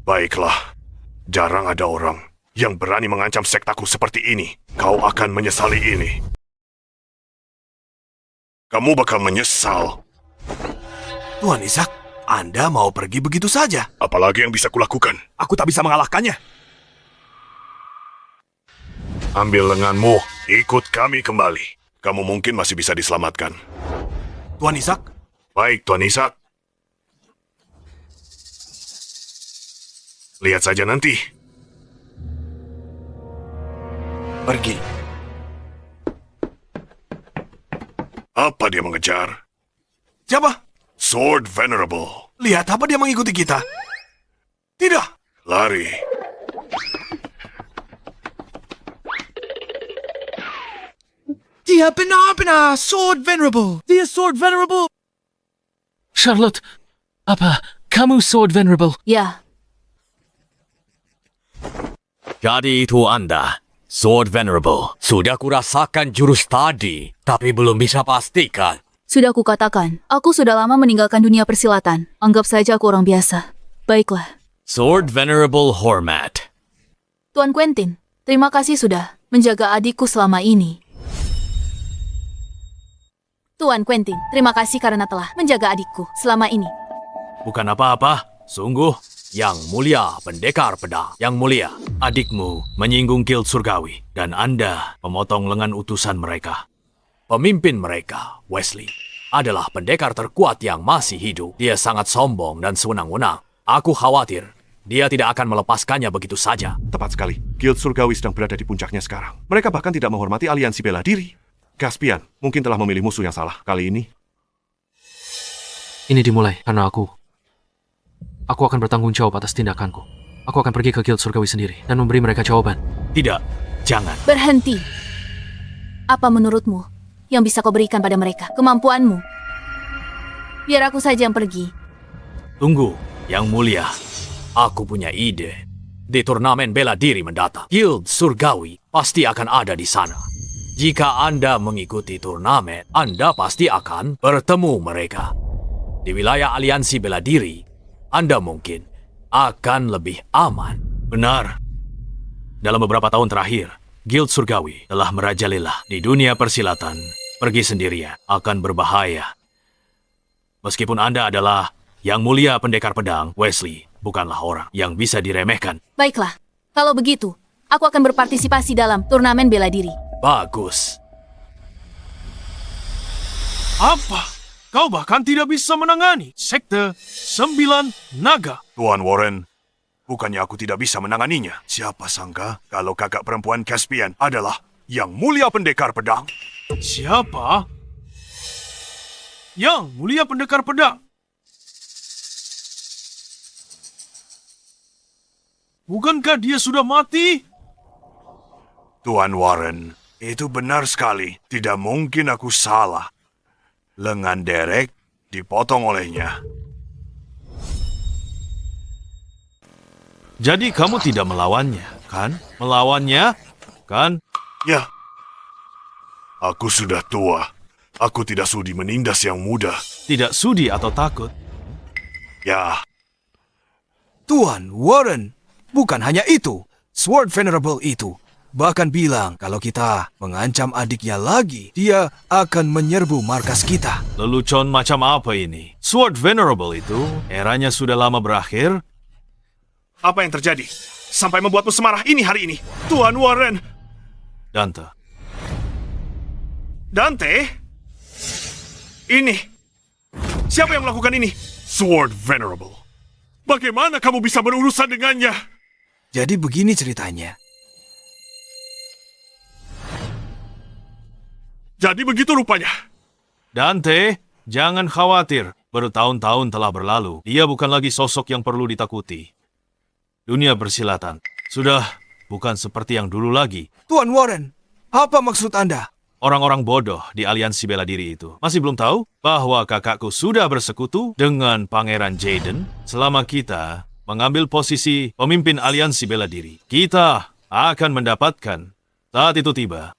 Speaker 2: Baiklah, jarang ada orang yang berani mengancam sektaku seperti ini. Kau akan menyesali ini. Kamu bakal menyesal.
Speaker 7: Tuan Isaac, Anda mau pergi begitu saja?
Speaker 2: Apalagi yang bisa kulakukan?
Speaker 7: Aku tak bisa mengalahkannya.
Speaker 2: Ambil lenganmu, ikut kami kembali. Kamu mungkin masih bisa diselamatkan.
Speaker 7: Tuan Isaac?
Speaker 2: Baik, Tuan Isaac. Lihat saja nanti.
Speaker 7: Pergi.
Speaker 2: Apa dia mengejar?
Speaker 7: Siapa?
Speaker 2: Sword Venerable.
Speaker 7: Lihat apa dia mengikuti kita? Tidak.
Speaker 2: Lari.
Speaker 3: Dia benar-benar Sword Venerable. Dia Sword Venerable.
Speaker 6: Charlotte, apa kamu Sword Venerable?
Speaker 1: Ya,
Speaker 12: Jadi itu Anda, Sword Venerable, sudah kurasakan jurus tadi, tapi belum bisa pastikan.
Speaker 1: Sudah kukatakan, aku sudah lama meninggalkan dunia persilatan. Anggap saja aku orang biasa. Baiklah.
Speaker 12: Sword Venerable Hormat.
Speaker 1: Tuan Quentin, terima kasih sudah menjaga adikku selama ini. Tuan Quentin, terima kasih karena telah menjaga adikku selama ini.
Speaker 12: Bukan apa-apa, sungguh. Yang mulia pendekar pedang. Yang mulia, adikmu menyinggung Guild Surgawi dan Anda memotong lengan utusan mereka. Pemimpin mereka, Wesley, adalah pendekar terkuat yang masih hidup. Dia sangat sombong dan sewenang-wenang. Aku khawatir dia tidak akan melepaskannya begitu saja.
Speaker 2: Tepat sekali. Guild Surgawi sedang berada di puncaknya sekarang. Mereka bahkan tidak menghormati aliansi bela diri. Caspian mungkin telah memilih musuh yang salah kali ini.
Speaker 6: Ini dimulai karena aku akan bertanggung jawab atas tindakanku. Aku akan pergi ke Guild Surgawi sendiri dan memberi mereka jawaban.
Speaker 12: Tidak, jangan.
Speaker 1: Berhenti. Apa menurutmu yang bisa kau berikan pada mereka? Kemampuanmu. Biar aku saja yang pergi.
Speaker 12: Tunggu, yang mulia. Aku punya ide. Di turnamen bela diri mendatang, Guild Surgawi pasti akan ada di sana. Jika Anda mengikuti turnamen, Anda pasti akan bertemu mereka. Di wilayah aliansi bela diri, Anda mungkin akan lebih aman.
Speaker 4: Benar. Dalam beberapa tahun terakhir, Guild Surgawi telah merajalela di dunia persilatan. Pergi sendirian akan berbahaya. Meskipun Anda adalah yang mulia pendekar pedang, Wesley bukanlah orang yang bisa diremehkan.
Speaker 1: Baiklah, kalau begitu, aku akan berpartisipasi dalam turnamen bela diri.
Speaker 12: Bagus.
Speaker 3: Apa? Kau bahkan tidak bisa menangani Sekte 9 Naga.
Speaker 2: Tuan Warren, bukannya aku tidak bisa menanganinya. Siapa sangka kalau kakak perempuan Caspian adalah yang mulia pendekar pedang?
Speaker 3: Siapa? Yang mulia pendekar pedang. Bukankah dia sudah mati?
Speaker 2: Tuan Warren, itu benar sekali. Tidak mungkin aku salah. Lengan Derek dipotong olehnya.
Speaker 4: Jadi kamu tidak melawannya, kan? Melawannya, kan?
Speaker 2: Ya. Aku sudah tua. Aku tidak sudi menindas yang muda.
Speaker 4: Tidak sudi atau takut?
Speaker 2: Ya.
Speaker 7: Tuan Warren, bukan hanya itu. Sword Venerable itu bahkan bilang kalau kita mengancam adiknya lagi, dia akan menyerbu markas kita.
Speaker 4: Lelucon macam apa ini? Sword Venerable itu, eranya sudah lama berakhir.
Speaker 2: Apa yang terjadi? Sampai membuatmu semarah ini hari ini. Tuan Warren.
Speaker 4: Dante.
Speaker 2: Dante? Ini. Siapa yang melakukan ini? Sword Venerable. Bagaimana kamu bisa berurusan dengannya?
Speaker 7: Jadi begini ceritanya.
Speaker 2: Jadi begitu rupanya.
Speaker 4: Dante, jangan khawatir. Bertahun-tahun telah berlalu. Dia bukan lagi sosok yang perlu ditakuti. Dunia persilatan sudah bukan seperti yang dulu lagi.
Speaker 7: Tuan Warren, apa maksud Anda?
Speaker 4: Orang-orang bodoh di aliansi bela diri itu masih belum tahu bahwa kakakku sudah bersekutu dengan Pangeran Jaden selama kita mengambil posisi pemimpin aliansi bela diri. Kita akan mendapatkan, saat itu tiba,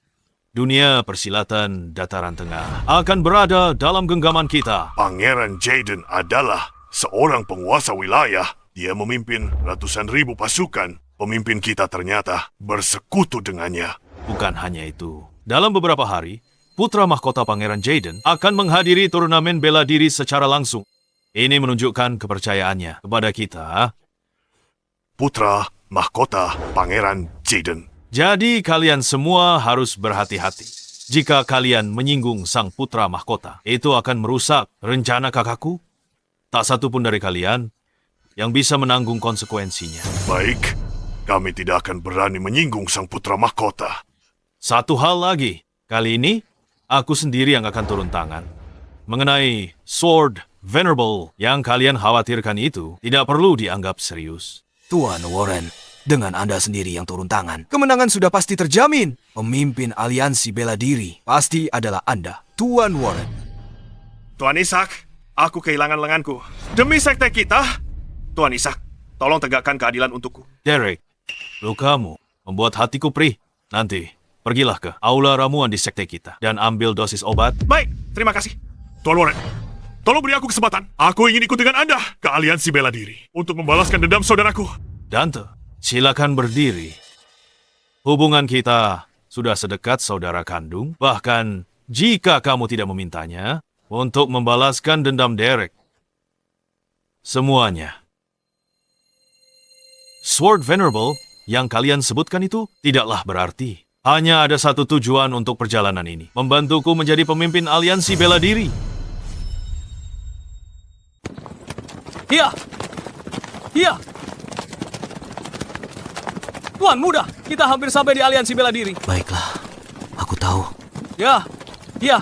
Speaker 4: dunia persilatan dataran tengah akan berada dalam genggaman kita.
Speaker 2: Pangeran Jaden adalah seorang penguasa wilayah. Dia memimpin ratusan ribu pasukan. Pemimpin kita ternyata bersekutu dengannya.
Speaker 4: Bukan hanya itu. Dalam beberapa hari, putra mahkota Pangeran Jaden akan menghadiri turnamen bela diri secara langsung. Ini menunjukkan kepercayaannya kepada kita.
Speaker 2: Putra mahkota Pangeran Jaden.
Speaker 4: Jadi kalian semua harus berhati-hati. Jika kalian menyinggung sang putra mahkota, itu akan merusak rencana kakakku. Tak satu pun dari kalian yang bisa menanggung konsekuensinya.
Speaker 2: Baik, kami tidak akan berani menyinggung sang putra mahkota.
Speaker 4: Satu hal lagi, kali ini aku sendiri yang akan turun tangan. Mengenai Sword Venerable yang kalian khawatirkan itu tidak perlu dianggap serius.
Speaker 7: Tuan Warren, dengan Anda sendiri yang turun tangan, kemenangan sudah pasti terjamin. Pemimpin aliansi bela diri pasti adalah Anda, Tuan Warren.
Speaker 2: Tuan Ishak, aku kehilangan lenganku. Demi sekte kita, Tuan Ishak, tolong tegakkan keadilan untukku.
Speaker 4: Derek, lukamu membuat hatiku perih.
Speaker 12: Nanti, pergilah ke aula ramuan di sekte kita dan ambil dosis obat.
Speaker 2: Baik, terima kasih. Tuan Warren, tolong beri aku kesempatan. Aku ingin ikut dengan Anda ke aliansi bela diri untuk membalaskan dendam saudaraku.
Speaker 12: Dante, silakan berdiri. Hubungan kita sudah sedekat saudara kandung, bahkan jika kamu tidak memintanya, untuk membalaskan dendam Derek. Semuanya. Sword Venerable yang kalian sebutkan itu tidaklah berarti. Hanya ada satu tujuan untuk perjalanan ini. Membantuku menjadi pemimpin aliansi bela diri.
Speaker 9: Iya! Iya! Tuan muda, kita hampir sampai di aliansi bela diri.
Speaker 5: Baiklah, aku tahu.
Speaker 9: Ya, iya.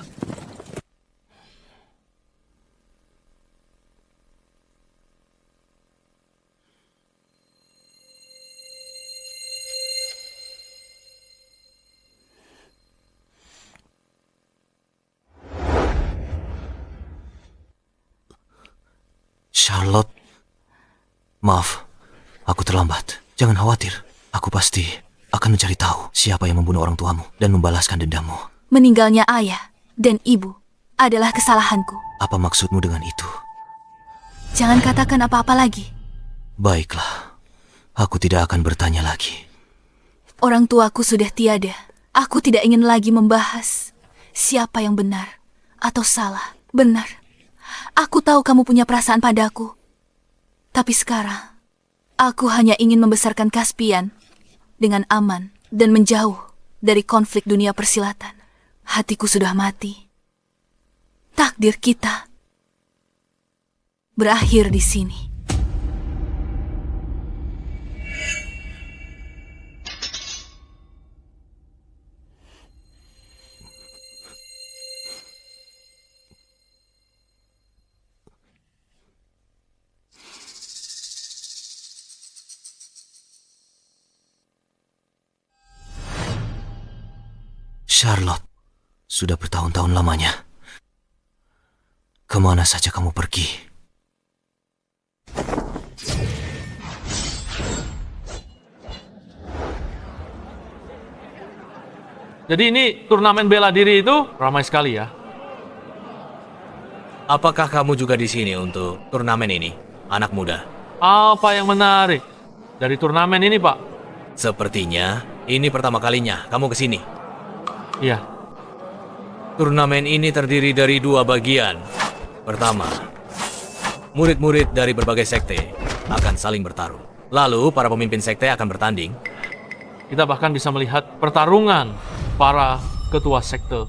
Speaker 5: Charlotte, maaf, aku terlambat. Jangan khawatir, aku pasti akan mencari tahu siapa yang membunuh orang tuamu dan membalaskan dendammu.
Speaker 1: Meninggalnya ayah dan ibu adalah kesalahanku.
Speaker 5: Apa maksudmu dengan itu?
Speaker 1: Jangan katakan apa-apa lagi.
Speaker 5: Baiklah, aku tidak akan bertanya lagi.
Speaker 1: Orang tuaku sudah tiada. Aku tidak ingin lagi membahas siapa yang benar atau salah. Benar. Aku tahu kamu punya perasaan padaku. Tapi sekarang, aku hanya ingin membesarkan Caspian dengan aman dan menjauh dari konflik dunia persilatan. Hatiku sudah mati. Takdir kita berakhir di sini.
Speaker 5: Charlotte, sudah bertahun-tahun lamanya. Kemana saja kamu pergi?
Speaker 6: Jadi ini turnamen bela diri itu ramai sekali ya.
Speaker 9: Apakah kamu juga di sini untuk turnamen ini, anak muda?
Speaker 6: Apa yang menarik dari turnamen ini, Pak?
Speaker 9: Sepertinya ini pertama kalinya kamu ke sini.
Speaker 6: Iya.
Speaker 9: Turnamen ini terdiri dari dua bagian. Pertama, murid-murid dari berbagai sekte akan saling bertarung. Lalu para pemimpin sekte akan bertanding.
Speaker 6: Kita bahkan bisa melihat pertarungan para ketua sekte.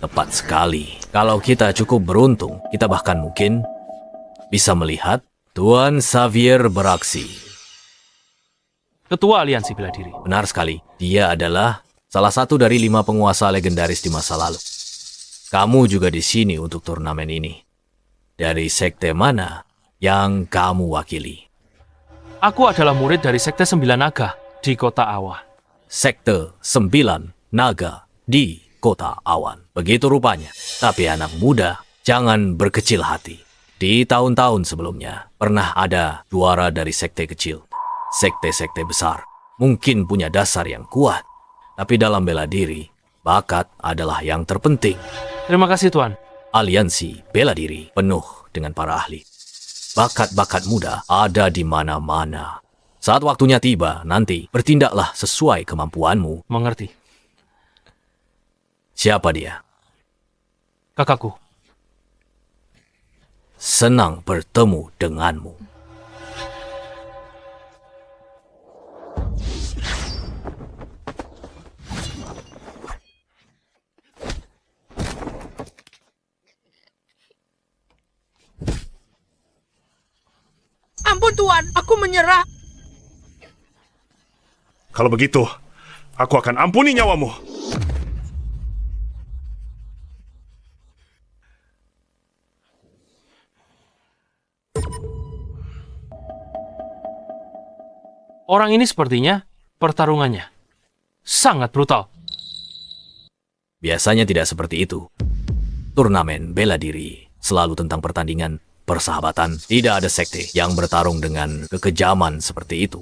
Speaker 9: Tepat sekali. Kalau kita cukup beruntung, kita bahkan mungkin bisa melihat Tuan Xavier beraksi.
Speaker 6: Ketua aliansi bela diri.
Speaker 9: Benar sekali. Dia adalah salah satu dari 5 penguasa legendaris di masa lalu. Kamu juga di sini untuk turnamen ini. Dari sekte mana yang kamu wakili?
Speaker 6: Aku adalah murid dari Sekte 9 Naga di Kota Awan.
Speaker 9: Sekte 9 Naga di Kota Awan. Begitu rupanya. Tapi anak muda, jangan berkecil hati. Di tahun-tahun sebelumnya, pernah ada juara dari sekte kecil. Sekte-sekte besar mungkin punya dasar yang kuat. Tapi dalam bela diri, bakat adalah yang terpenting.
Speaker 6: Terima kasih, Tuan.
Speaker 9: Aliansi bela diri penuh dengan para ahli. Bakat-bakat muda ada di mana-mana. Saat waktunya tiba, nanti bertindaklah sesuai kemampuanmu.
Speaker 6: Mengerti.
Speaker 9: Siapa dia?
Speaker 6: Kakakku.
Speaker 9: Senang bertemu denganmu.
Speaker 13: Ampun Tuan, aku menyerah.
Speaker 2: Kalau begitu, aku akan ampuni nyawamu.
Speaker 6: Orang ini sepertinya pertarungannya sangat brutal.
Speaker 9: Biasanya tidak seperti itu. Turnamen bela diri selalu tentang pertandingan, persahabatan. Tidak ada sekte yang bertarung dengan kekejaman seperti itu.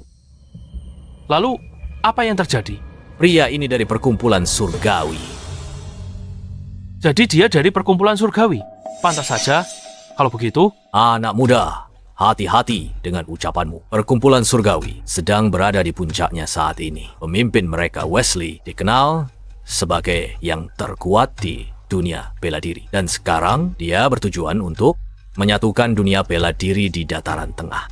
Speaker 6: Lalu, Apa yang terjadi?
Speaker 9: Pria ini dari perkumpulan surgawi.
Speaker 6: Jadi dia dari perkumpulan surgawi. Pantas saja. Kalau begitu,
Speaker 9: Anak muda, hati-hati dengan ucapanmu. Perkumpulan surgawi sedang berada di puncaknya saat ini. Pemimpin mereka, Wesley, dikenal sebagai yang terkuat di dunia bela diri. Dan sekarang dia bertujuan untuk menyatukan dunia bela diri di dataran tengah.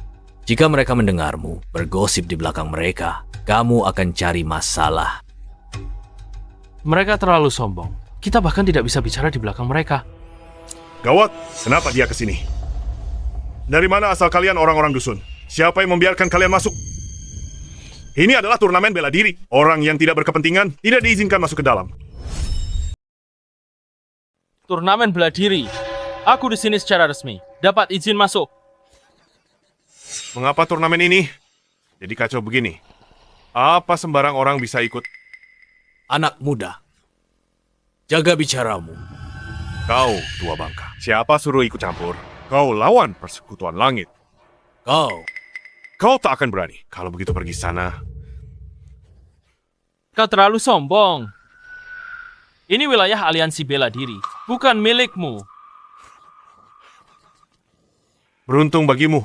Speaker 9: Jika mereka mendengarmu bergosip di belakang mereka, kamu akan cari masalah.
Speaker 6: mereka terlalu sombong. Kita bahkan tidak bisa bicara di belakang mereka.
Speaker 2: Gawat, kenapa dia ke sini? Dari mana asal kalian orang-orang dusun? Siapa yang membiarkan kalian masuk? Ini adalah turnamen bela diri. Orang yang tidak berkepentingan tidak diizinkan masuk ke dalam.
Speaker 6: Turnamen bela diri. Aku di sini secara resmi. Dapat izin masuk.
Speaker 2: Mengapa turnamen ini jadi kacau begini? Apa sembarang orang bisa ikut?
Speaker 9: Anak muda, jaga bicaramu.
Speaker 2: Kau, tua bangka. Siapa suruh ikut campur? Kau lawan persekutuan langit. Kau tak akan berani. Kalau begitu pergi sana.
Speaker 6: Kau terlalu sombong. Ini wilayah aliansi bela diri, bukan milikmu.
Speaker 2: Beruntung bagimu.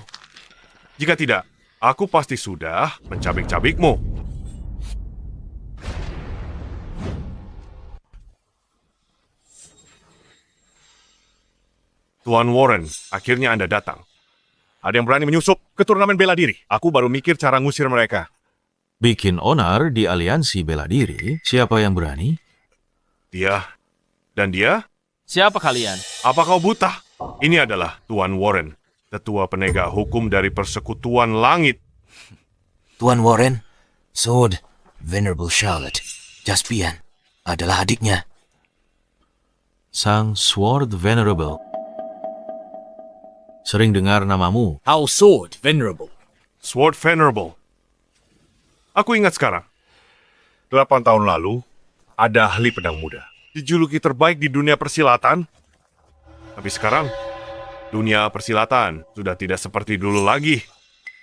Speaker 2: Jika tidak, aku pasti sudah mencabik-cabikmu. Tuan Warren, akhirnya Anda datang. Ada yang berani menyusup ke turnamen bela diri. Aku baru mikir cara ngusir mereka.
Speaker 10: Bikin onar di aliansi bela diri, siapa yang berani?
Speaker 2: Dia. Dan dia?
Speaker 6: Siapa kalian?
Speaker 2: Apa kau buta? Ini adalah Tuan Warren, ketua penegak hukum dari Persekutuan Langit.
Speaker 5: Tuan Warren, Sword, Venerable Charlotte, Jaspian, adalah adiknya.
Speaker 10: Sang Sword Venerable. Sering dengar namamu.
Speaker 9: How Sword Venerable?
Speaker 2: Sword Venerable. Aku ingat sekarang. 8 tahun lalu, ada ahli pedang muda. Dijuluki terbaik di dunia persilatan. Tapi sekarang, dunia persilatan sudah tidak seperti dulu lagi.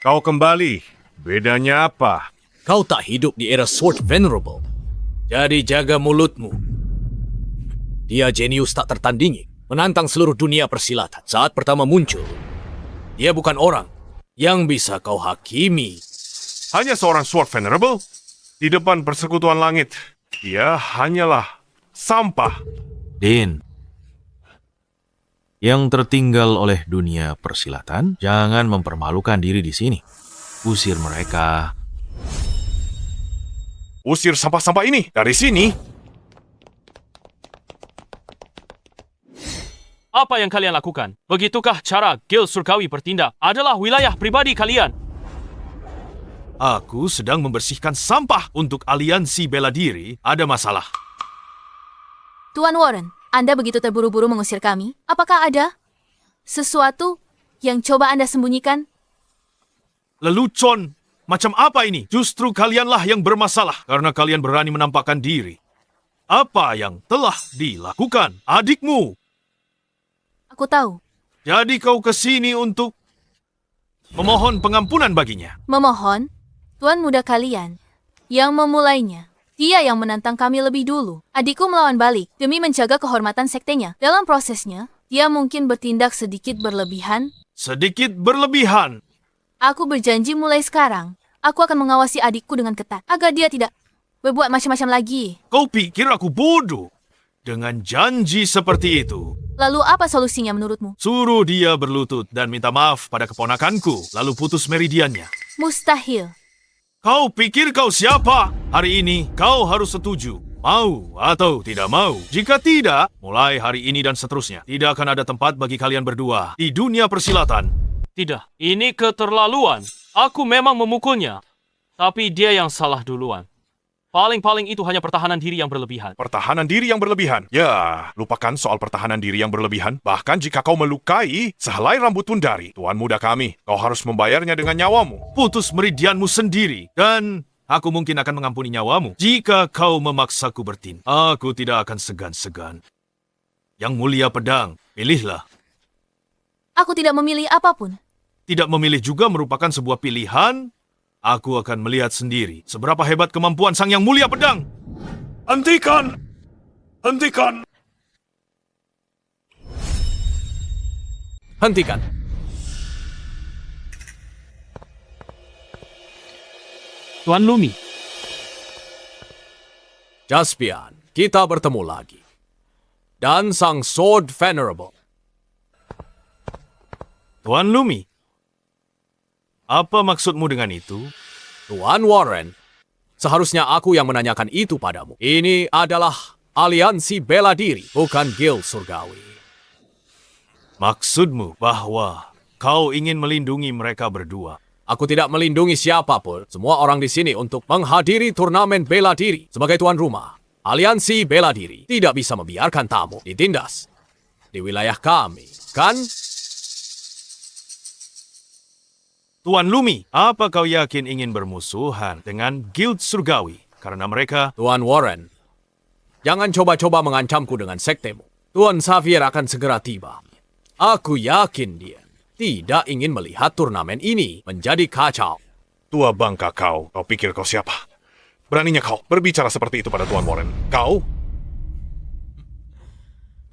Speaker 2: Kau kembali. Bedanya apa?
Speaker 9: Kau tak hidup di era Sword Venerable. Jadi jaga mulutmu. Dia jenius tak tertandingi, menantang seluruh dunia persilatan. Saat pertama muncul, dia bukan orang yang bisa kau hakimi.
Speaker 2: Hanya seorang Sword Venerable? Di depan Persekutuan Langit, dia hanyalah sampah.
Speaker 10: Din, yang tertinggal oleh dunia persilatan, jangan mempermalukan diri di sini. Usir mereka.
Speaker 2: Usir sampah-sampah ini dari sini.
Speaker 6: Apa yang kalian lakukan? Begitukah cara Guild Surgawi bertindak? Adalah wilayah pribadi kalian.
Speaker 4: Aku sedang membersihkan sampah untuk aliansi bela diri. Ada masalah.
Speaker 1: Tuan Warren, Anda begitu terburu-buru mengusir kami. Apakah ada sesuatu yang coba Anda sembunyikan?
Speaker 4: Lelucon, macam apa ini? Justru kalianlah yang bermasalah karena kalian berani menampakkan diri. Apa yang telah dilakukan adikmu?
Speaker 1: Aku tahu.
Speaker 4: Jadi kau ke sini untuk memohon pengampunan baginya.
Speaker 1: Memohon, Tuan muda kalian yang memulainya. Dia yang menantang kami lebih dulu. Adikku melawan balik demi menjaga kehormatan sektenya. Dalam prosesnya, dia mungkin bertindak sedikit berlebihan.
Speaker 4: Sedikit berlebihan.
Speaker 1: Aku berjanji mulai sekarang, aku akan mengawasi adikku dengan ketat, agar dia tidak berbuat macam-macam lagi.
Speaker 4: Kau pikir aku bodoh? Dengan janji seperti itu.
Speaker 1: Lalu apa solusinya menurutmu?
Speaker 4: Suruh dia berlutut dan minta maaf pada keponakanku, lalu putus meridiannya.
Speaker 1: Mustahil.
Speaker 4: Kau pikir kau siapa? Hari ini kau harus setuju. Mau atau tidak mau. Jika tidak, mulai hari ini dan seterusnya, tidak akan ada tempat bagi kalian berdua di dunia persilatan.
Speaker 6: Tidak, ini keterlaluan. Aku memang memukulnya. Tapi dia yang salah duluan. Paling-paling itu hanya pertahanan diri yang berlebihan.
Speaker 2: Pertahanan diri yang berlebihan? Ya, lupakan soal pertahanan diri yang berlebihan. Bahkan jika kau melukai sehelai rambut pun dari Tuan muda kami, kau harus membayarnya dengan nyawamu.
Speaker 4: Putus meridianmu sendiri. Dan aku mungkin akan mengampuni nyawamu jika kau memaksaku bertindak. Aku tidak akan segan-segan. Yang mulia pedang, pilihlah.
Speaker 1: Aku tidak memilih apapun.
Speaker 4: Tidak memilih juga merupakan sebuah pilihan. Aku akan melihat sendiri seberapa hebat kemampuan Sang Yang Mulia Pedang. Hentikan! Hentikan!
Speaker 12: Hentikan.
Speaker 6: Tuan Lumi,
Speaker 12: Jaspian, kita bertemu lagi. Dan sang Sword Venerable.
Speaker 4: Tuan Lumi, apa maksudmu dengan itu?
Speaker 12: Tuan Warren, seharusnya aku yang menanyakan itu padamu. Ini adalah aliansi bela diri, bukan Guild Surgawi.
Speaker 4: Maksudmu bahwa kau ingin melindungi mereka berdua?
Speaker 12: Aku tidak melindungi siapapun. Semua orang di sini untuk menghadiri turnamen bela diri. Sebagai tuan rumah, aliansi bela diri tidak bisa membiarkan tamu ditindas di wilayah kami, kan?
Speaker 4: Tuan Lumi, apa kau yakin ingin bermusuhan dengan Guild Surgawi? Karena mereka...
Speaker 12: Tuan Warren, jangan coba-coba mengancamku dengan sektemu. Tuan Xavier akan segera tiba. Aku yakin dia tidak ingin melihat turnamen ini menjadi kacau.
Speaker 2: Tua bangka kau pikir kau siapa? Beraninya kau berbicara seperti itu pada Tuan Warren. Kau?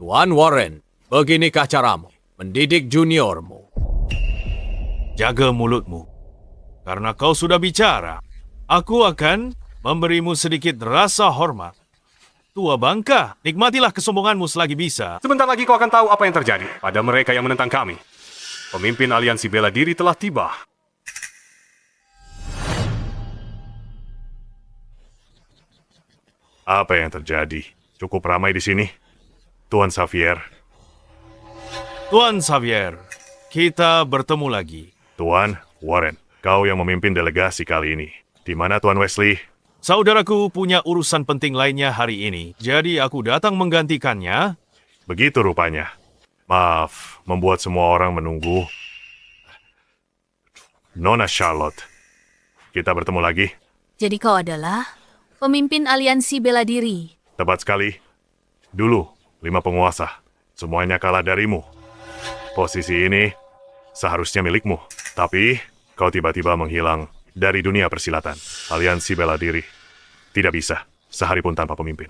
Speaker 12: Tuan Warren, beginikah caramu mendidik juniormu?
Speaker 4: Jaga mulutmu. Karena kau sudah bicara, aku akan memberimu sedikit rasa hormat. Tua bangka, nikmatilah kesombonganmu selagi bisa.
Speaker 2: Sebentar lagi kau akan tahu apa yang terjadi pada mereka yang menentang kami. Pemimpin aliansi bela diri telah tiba. Apa yang terjadi? Cukup ramai di sini. Tuan Xavier.
Speaker 4: Tuan Xavier, kita bertemu lagi.
Speaker 2: Tuan Warren, kau yang memimpin delegasi kali ini. Di mana Tuan Wesley?
Speaker 4: Saudaraku punya urusan penting lainnya hari ini, jadi aku datang menggantikannya.
Speaker 2: Begitu rupanya. Maaf, membuat semua orang menunggu. Nona Charlotte, kita bertemu lagi.
Speaker 1: Jadi kau adalah pemimpin aliansi bela diri.
Speaker 2: Tepat sekali. Dulu, 5 penguasa. Semuanya kalah darimu. Posisi ini seharusnya milikmu. Tapi, kau tiba-tiba menghilang dari dunia persilatan. Aliansi bela diri. Tidak bisa, sehari pun tanpa pemimpin.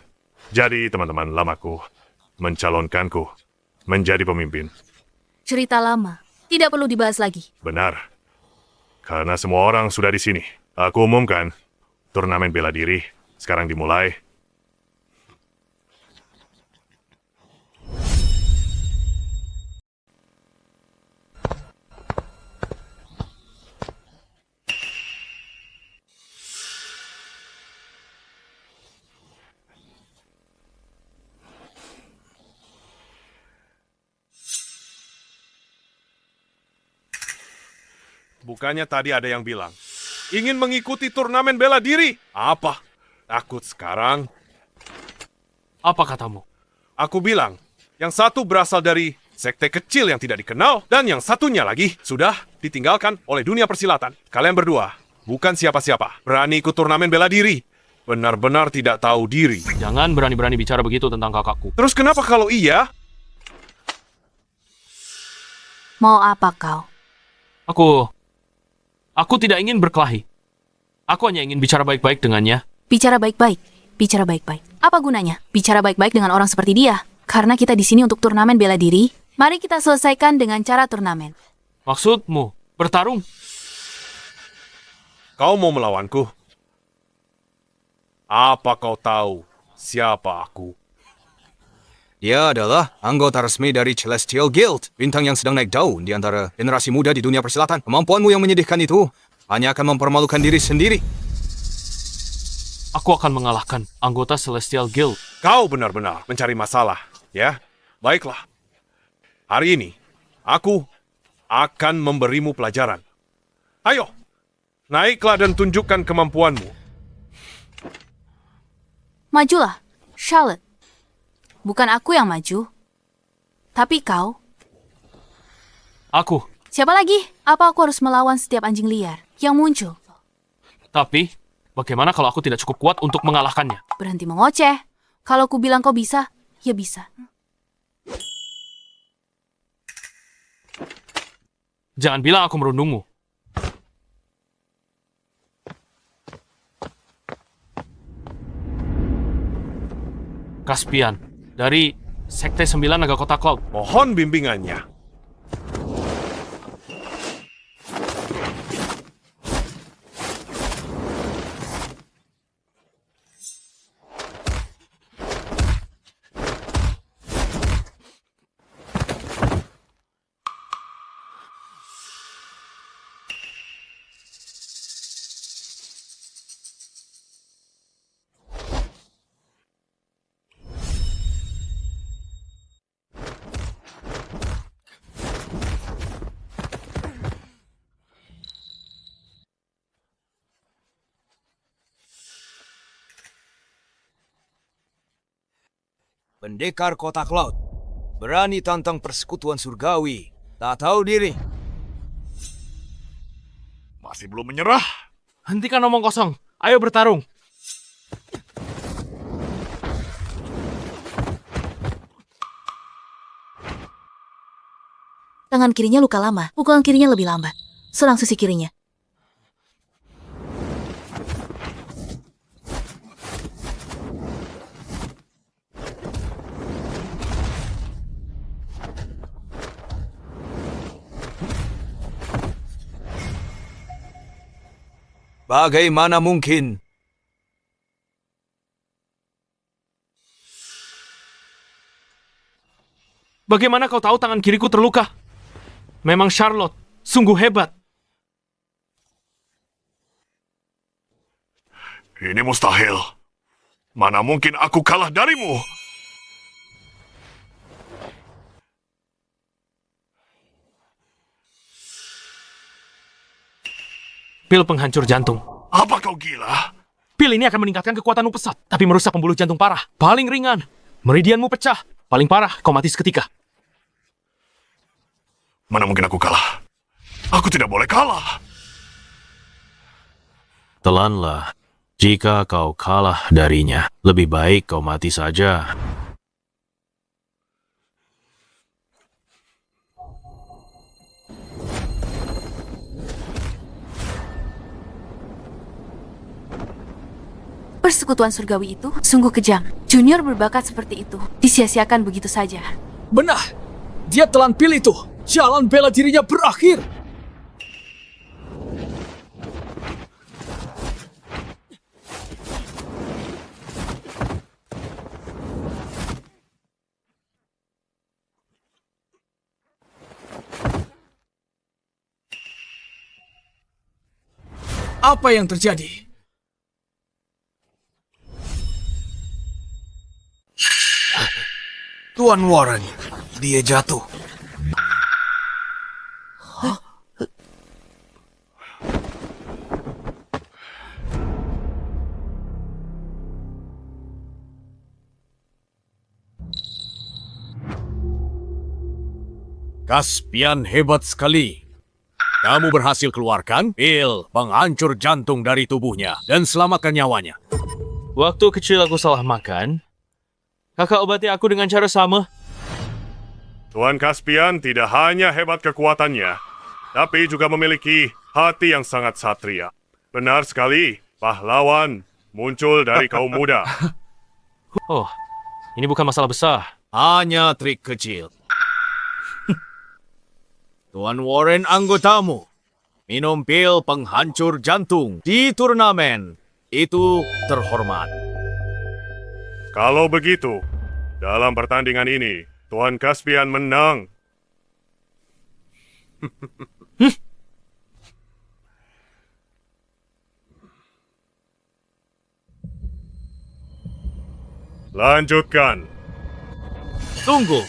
Speaker 2: Jadi, teman-teman lamaku mencalonkanku menjadi pemimpin.
Speaker 1: Cerita lama. Tidak perlu dibahas lagi.
Speaker 2: Benar. Karena semua orang sudah di sini. Aku umumkan, turnamen bela diri sekarang dimulai. Bukannya tadi ada yang bilang, ingin mengikuti turnamen bela diri. Apa? Takut sekarang?
Speaker 6: Apa katamu?
Speaker 2: Aku bilang, yang satu berasal dari sekte kecil yang tidak dikenal, dan yang satunya lagi sudah ditinggalkan oleh dunia persilatan. Kalian berdua, bukan siapa-siapa, berani ikut turnamen bela diri. Benar-benar tidak tahu diri.
Speaker 6: Jangan berani-berani bicara begitu tentang kakakku.
Speaker 2: Terus kenapa kalau iya?
Speaker 1: Mau apa kau?
Speaker 6: Aku tidak ingin berkelahi. Aku hanya ingin bicara baik-baik dengannya.
Speaker 1: Bicara baik-baik. Bicara baik-baik. Apa gunanya? Bicara baik-baik dengan orang seperti dia. Karena kita di sini untuk turnamen bela diri, mari kita selesaikan dengan cara turnamen.
Speaker 6: Maksudmu, bertarung?
Speaker 2: Kau mau melawanku? Apa kau tahu siapa aku?
Speaker 8: Dia adalah anggota resmi dari Celestial Guild, bintang yang sedang naik daun di antara generasi muda di dunia persilatan. Kemampuanmu yang menyedihkan itu hanya akan mempermalukan diri sendiri.
Speaker 6: Aku akan mengalahkan anggota Celestial Guild.
Speaker 2: Kau benar-benar mencari masalah, ya? Baiklah. Hari ini, aku akan memberimu pelajaran. Ayo, naiklah dan tunjukkan kemampuanmu.
Speaker 1: Majulah, Charlotte. Bukan aku yang maju, tapi kau.
Speaker 6: Aku.
Speaker 1: Siapa lagi? Apa aku harus melawan setiap anjing liar yang muncul?
Speaker 6: Tapi, bagaimana kalau aku tidak cukup kuat untuk mengalahkannya?
Speaker 1: Berhenti mengoceh. Kalau ku bilang kau bisa, ya bisa.
Speaker 6: Jangan bilang aku merundungmu. Caspian, dari Sekte 9 Naga Kota Cloud.
Speaker 2: Mohon bimbingannya.
Speaker 8: Pendekar kotak laut. Berani tantang persekutuan surgawi. Tak tahu diri.
Speaker 2: Masih belum menyerah?
Speaker 6: Hentikan omong kosong. Ayo bertarung.
Speaker 1: Tangan kirinya luka lama, pukulan kirinya lebih lambat. Serang sisi kirinya.
Speaker 8: Bagaimana mungkin?
Speaker 6: Bagaimana kau tahu tangan kiriku terluka? Memang Charlotte, sungguh hebat.
Speaker 2: Ini mustahil. Mana mungkin aku kalah darimu?
Speaker 6: Pil penghancur jantung.
Speaker 2: Apa kau gila?
Speaker 6: Pil ini akan meningkatkan kekuatanmu pesat, tapi merusak pembuluh jantung parah. Paling ringan, meridianmu pecah. Paling parah, kau mati seketika.
Speaker 2: Mana mungkin aku kalah? Aku tidak boleh kalah.
Speaker 10: Telanlah. Jika kau kalah darinya, lebih baik kau mati saja.
Speaker 1: Persekutuan surgawi itu sungguh kejam. Junior berbakat seperti itu disia-siakan begitu saja.
Speaker 12: Benar. Dia telan pil itu. Jalan bela dirinya berakhir. Apa yang terjadi?
Speaker 7: Tuan Warren, dia jatuh.
Speaker 12: Caspian hebat sekali. Kamu berhasil keluarkan pil penghancur jantung dari tubuhnya dan selamatkan nyawanya.
Speaker 6: Waktu kecil aku salah makan. Kakak obati aku dengan cara sama.
Speaker 2: Tuan Caspian tidak hanya hebat kekuatannya, tapi juga memiliki hati yang sangat satria. Benar sekali, pahlawan muncul dari kaum muda.
Speaker 6: Oh, ini bukan masalah besar.
Speaker 12: Hanya trik kecil. Tuan Warren anggotamu. Minum pil penghancur jantung di turnamen. Itu terhormat.
Speaker 2: Kalau begitu, dalam pertandingan ini, Tuan Caspian menang. Lanjutkan.
Speaker 12: Tunggu.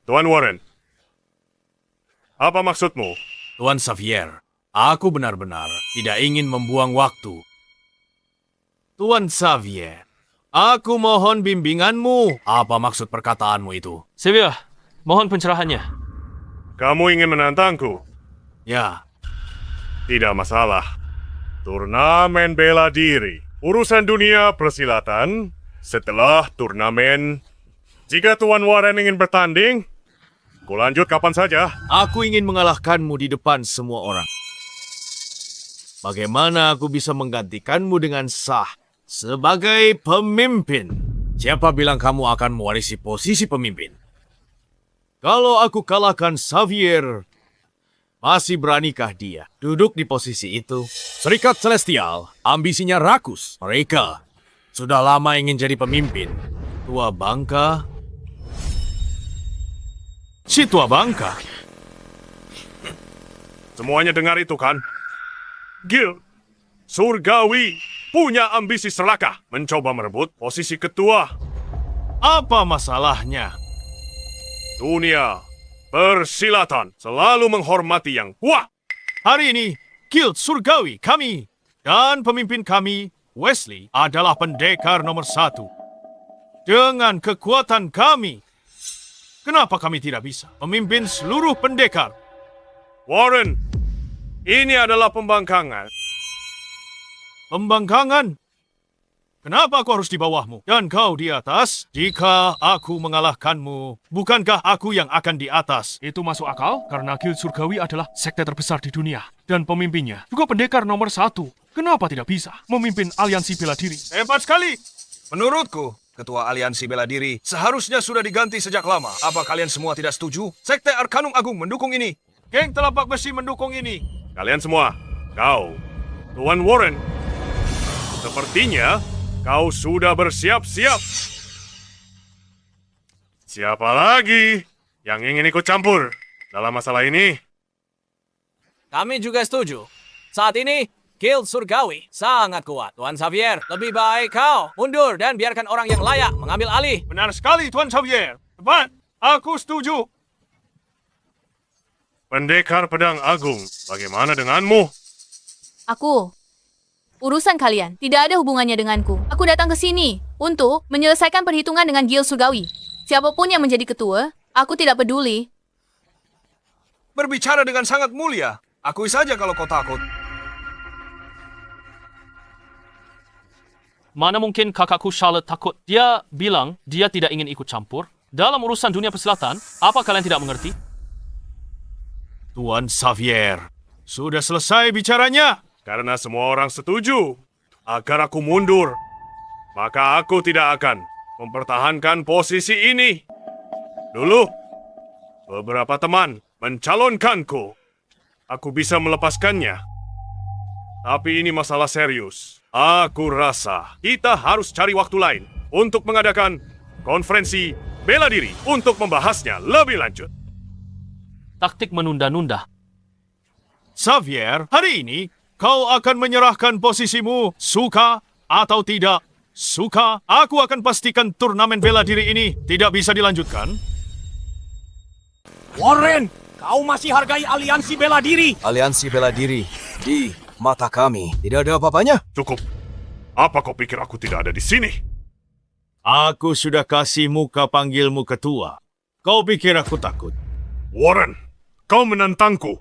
Speaker 2: Tuan Warren, apa maksudmu?
Speaker 12: Tuan Xavier, aku benar-benar tidak ingin membuang waktu. Tuan Xavier, aku mohon bimbinganmu. Apa maksud perkataanmu itu?
Speaker 6: Xavier, mohon pencerahannya.
Speaker 2: Kamu ingin menantangku?
Speaker 12: Ya.
Speaker 2: Tidak masalah. Turnamen bela diri. Urusan dunia persilatan. Setelah turnamen, jika Tuan Warren ingin bertanding, ku lanjut kapan saja.
Speaker 12: Aku ingin mengalahkanmu di depan semua orang. bagaimana aku bisa menggantikanmu dengan sah sebagai pemimpin? Siapa bilang kamu akan mewarisi posisi pemimpin? Kalau aku kalahkan Xavier, masih beranikah dia duduk di posisi itu? Serikat Celestial, ambisinya rakus. Mereka sudah lama ingin jadi pemimpin. Tua bangka. Si tua bangka.
Speaker 2: Semuanya dengar itu kan? Guild Surgawi punya ambisi serakah mencoba merebut posisi ketua.
Speaker 12: Apa masalahnya?
Speaker 2: Dunia persilatan selalu menghormati yang kuat.
Speaker 12: Hari ini, Guild Surgawi kami dan pemimpin kami, Wesley, adalah pendekar nomor 1. Dengan kekuatan kami, kenapa kami tidak bisa memimpin seluruh pendekar?
Speaker 2: Warren, ini adalah pembangkangan.
Speaker 12: Pembangkangan? Kenapa aku harus di bawahmu dan kau di atas? Jika aku mengalahkanmu, bukankah aku yang akan di atas?
Speaker 6: Itu masuk akal karena Guild Surgawi adalah sekte terbesar di dunia. Dan pemimpinnya juga pendekar nomor 1. Kenapa tidak bisa memimpin aliansi bela diri?
Speaker 8: Hebat sekali! Menurutku, Ketua Aliansi Bela Diri seharusnya sudah diganti sejak lama. Apa kalian semua tidak setuju? Sekte Arkanum Agung mendukung ini.
Speaker 12: Geng Telapak Besi mendukung ini.
Speaker 2: Kalian semua, kau, Tuan Warren, sepertinya kau sudah bersiap-siap. Siapa lagi yang ingin ikut campur dalam masalah ini?
Speaker 7: Kami juga setuju. Saat ini, Guild Surgawi sangat kuat. Tuan Xavier, lebih baik kau mundur dan biarkan orang yang layak mengambil alih.
Speaker 12: Benar sekali, Tuan Xavier. Tepat, aku setuju.
Speaker 2: Pendekar Pedang Agung, bagaimana denganmu?
Speaker 1: Aku. Urusan kalian tidak ada hubungannya denganku. Aku datang ke sini untuk menyelesaikan perhitungan dengan Guild Surgawi. Siapapun yang menjadi ketua, aku tidak peduli.
Speaker 8: Berbicara dengan sangat mulia. Akui saja kalau kau takut.
Speaker 6: Mana mungkin kakakku Charlotte takut? Dia bilang dia tidak ingin ikut campur. Dalam urusan dunia persilatan, apa kalian tidak mengerti?
Speaker 12: Tuan Xavier, sudah selesai bicaranya.
Speaker 2: Karena semua orang setuju agar aku mundur, maka aku tidak akan mempertahankan posisi ini. Dulu, beberapa teman mencalonkanku. Aku bisa melepaskannya. Tapi ini masalah serius. Aku rasa kita harus cari waktu lain untuk mengadakan konferensi bela diri untuk membahasnya lebih lanjut.
Speaker 6: Taktik menunda-nunda.
Speaker 12: Xavier, hari ini kau akan menyerahkan posisimu, suka atau tidak. Suka, aku akan pastikan turnamen bela diri ini tidak bisa dilanjutkan.
Speaker 14: Warren, kau masih hargai aliansi bela diri.
Speaker 5: Aliansi bela diri di mata kami tidak ada apa-apanya.
Speaker 2: Cukup. Apa kau pikir aku tidak ada di sini?
Speaker 12: Aku sudah kasih muka panggilmu ketua. Kau pikir aku takut?
Speaker 2: Warren, kau menantangku.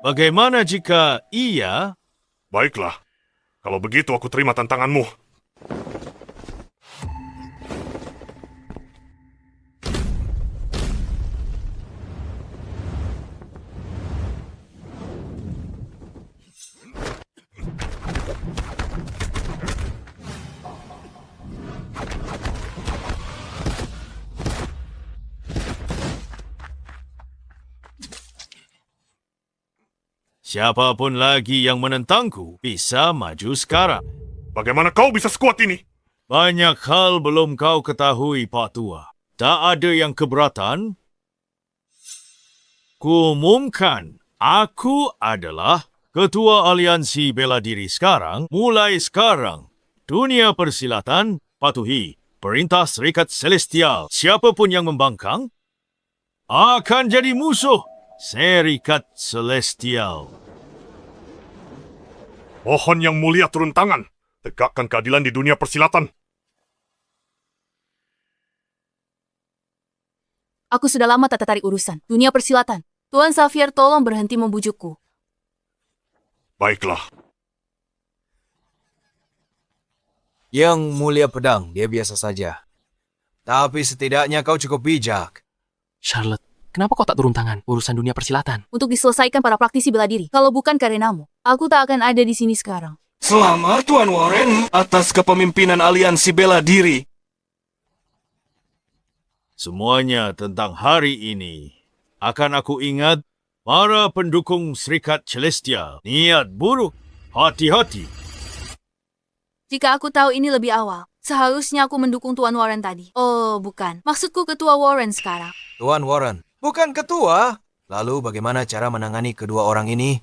Speaker 12: Bagaimana jika iya?
Speaker 2: Baiklah, kalau begitu aku terima tantanganmu.
Speaker 12: Siapapun lagi yang menentangku bisa maju sekarang.
Speaker 2: Bagaimana kau bisa sekuat ini?
Speaker 12: Banyak hal belum kau ketahui, Pak Tua. Tak ada yang keberatan. Kuumumkan, aku adalah Ketua Aliansi Bela Diri sekarang. Mulai sekarang, dunia persilatan patuhi perintah Serikat Celestial. Siapapun yang membangkang akan jadi musuh Serikat Celestial.
Speaker 2: Mohon yang mulia turun tangan. Tegakkan keadilan di dunia persilatan.
Speaker 1: Aku sudah lama tak tertarik urusan dunia persilatan. Tuan Xavier, tolong berhenti membujukku.
Speaker 2: Baiklah.
Speaker 5: Yang mulia pedang, dia biasa saja. Tapi setidaknya kau cukup bijak.
Speaker 6: Charlotte, kenapa kau tak turun tangan urusan dunia persilatan?
Speaker 1: Untuk diselesaikan para praktisi bela diri. Kalau bukan karenamu, Aku tak akan ada di sini sekarang.
Speaker 14: Selamat Tuan Warren atas kepemimpinan aliansi bela diri.
Speaker 12: Semuanya tentang hari ini akan aku ingat. Para pendukung Serikat Celestial, niat buruk, hati-hati.
Speaker 1: Jika aku tahu ini lebih awal, seharusnya aku mendukung Tuan Warren tadi. Oh, bukan. Maksudku Ketua Warren sekarang.
Speaker 7: Tuan Warren, bukan ketua. Lalu bagaimana cara menangani kedua orang ini?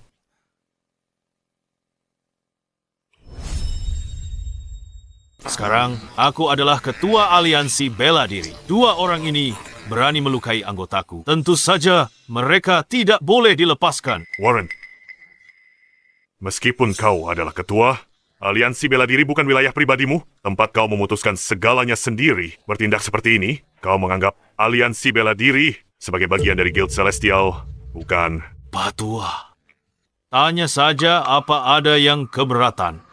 Speaker 12: Sekarang, aku adalah ketua aliansi bela diri. Dua orang ini berani melukai anggotaku. Tentu saja, mereka tidak boleh dilepaskan.
Speaker 2: Warren, meskipun kau adalah ketua, aliansi bela diri bukan wilayah pribadimu, tempat kau memutuskan segalanya sendiri. Bertindak seperti ini, kau menganggap aliansi bela diri sebagai bagian dari Guild Celestial, bukan?
Speaker 12: Patua, tanya saja apa ada yang keberatan.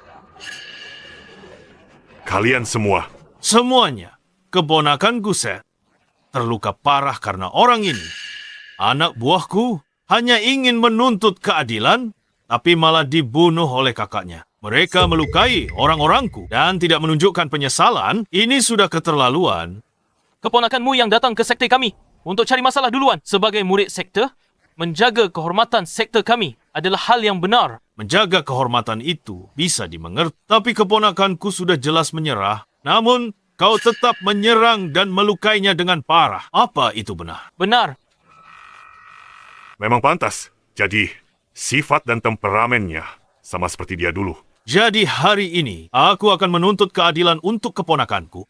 Speaker 2: Kalian semua.
Speaker 12: Semuanya. Keponakan Guset terluka parah karena orang ini. Anak buahku hanya ingin menuntut keadilan, tapi malah dibunuh oleh kakaknya. Mereka melukai orang-orangku dan tidak menunjukkan penyesalan. Ini sudah keterlaluan.
Speaker 6: Keponakanmu yang datang ke sekte kami untuk cari masalah duluan. Sebagai murid sekte, menjaga kehormatan sekte kami adalah hal yang benar.
Speaker 12: Menjaga kehormatan itu bisa dimengerti, tapi keponakanku sudah jelas menyerah. Namun, kau tetap menyerang dan melukainya dengan parah. Apa itu benar?
Speaker 6: Benar.
Speaker 2: Memang pantas. Jadi, sifat dan temperamennya sama seperti dia dulu.
Speaker 12: Jadi hari ini, aku akan menuntut keadilan untuk keponakanku.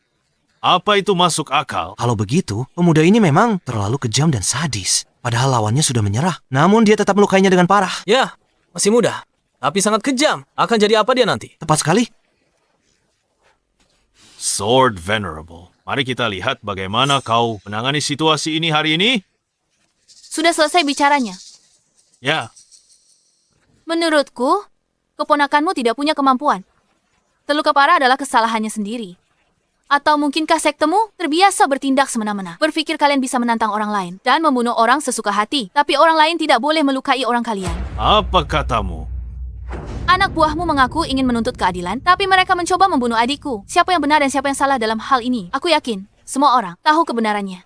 Speaker 12: Apa itu masuk akal?
Speaker 7: Kalau begitu, pemuda ini memang terlalu kejam dan sadis. Padahal lawannya sudah menyerah. Namun dia tetap melukainya dengan parah.
Speaker 9: Ya, masih muda. Tapi sangat kejam. Akan jadi apa dia nanti?
Speaker 7: Tepat sekali.
Speaker 12: Sword Venerable. Mari kita lihat bagaimana kau menangani situasi ini hari ini.
Speaker 1: Sudah selesai bicaranya.
Speaker 12: Ya,
Speaker 1: Menurutku, keponakanmu tidak punya kemampuan. Terluka parah adalah kesalahannya sendiri. Atau mungkinkah sektemu terbiasa bertindak semena-mena? Berpikir kalian bisa menantang orang lain dan membunuh orang sesuka hati, tapi orang lain tidak boleh melukai orang kalian.
Speaker 12: apa katamu?
Speaker 1: Anak buahmu mengaku ingin menuntut keadilan, tapi mereka mencoba membunuh adikku. Siapa yang benar dan siapa yang salah dalam hal ini? Aku yakin, semua orang tahu kebenarannya.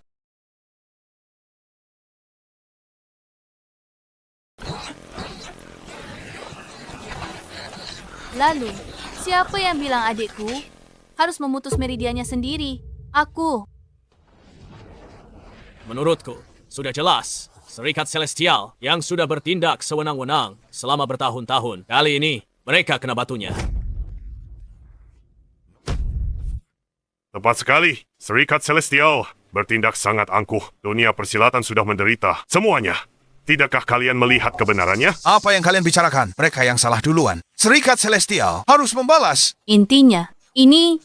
Speaker 1: Lalu, siapa yang bilang adikku harus memutus meridiannya sendiri? Aku.
Speaker 12: Menurutku, sudah jelas. Serikat Celestial yang sudah bertindak sewenang-wenang selama bertahun-tahun. Kali ini, mereka kena batunya.
Speaker 2: Tepat sekali. Serikat Celestial bertindak sangat angkuh. Dunia persilatan sudah menderita. Semuanya. Tidakkah kalian melihat kebenarannya?
Speaker 15: Apa yang kalian bicarakan? Mereka yang salah duluan. Serikat Celestial harus membalas.
Speaker 1: Intinya, ini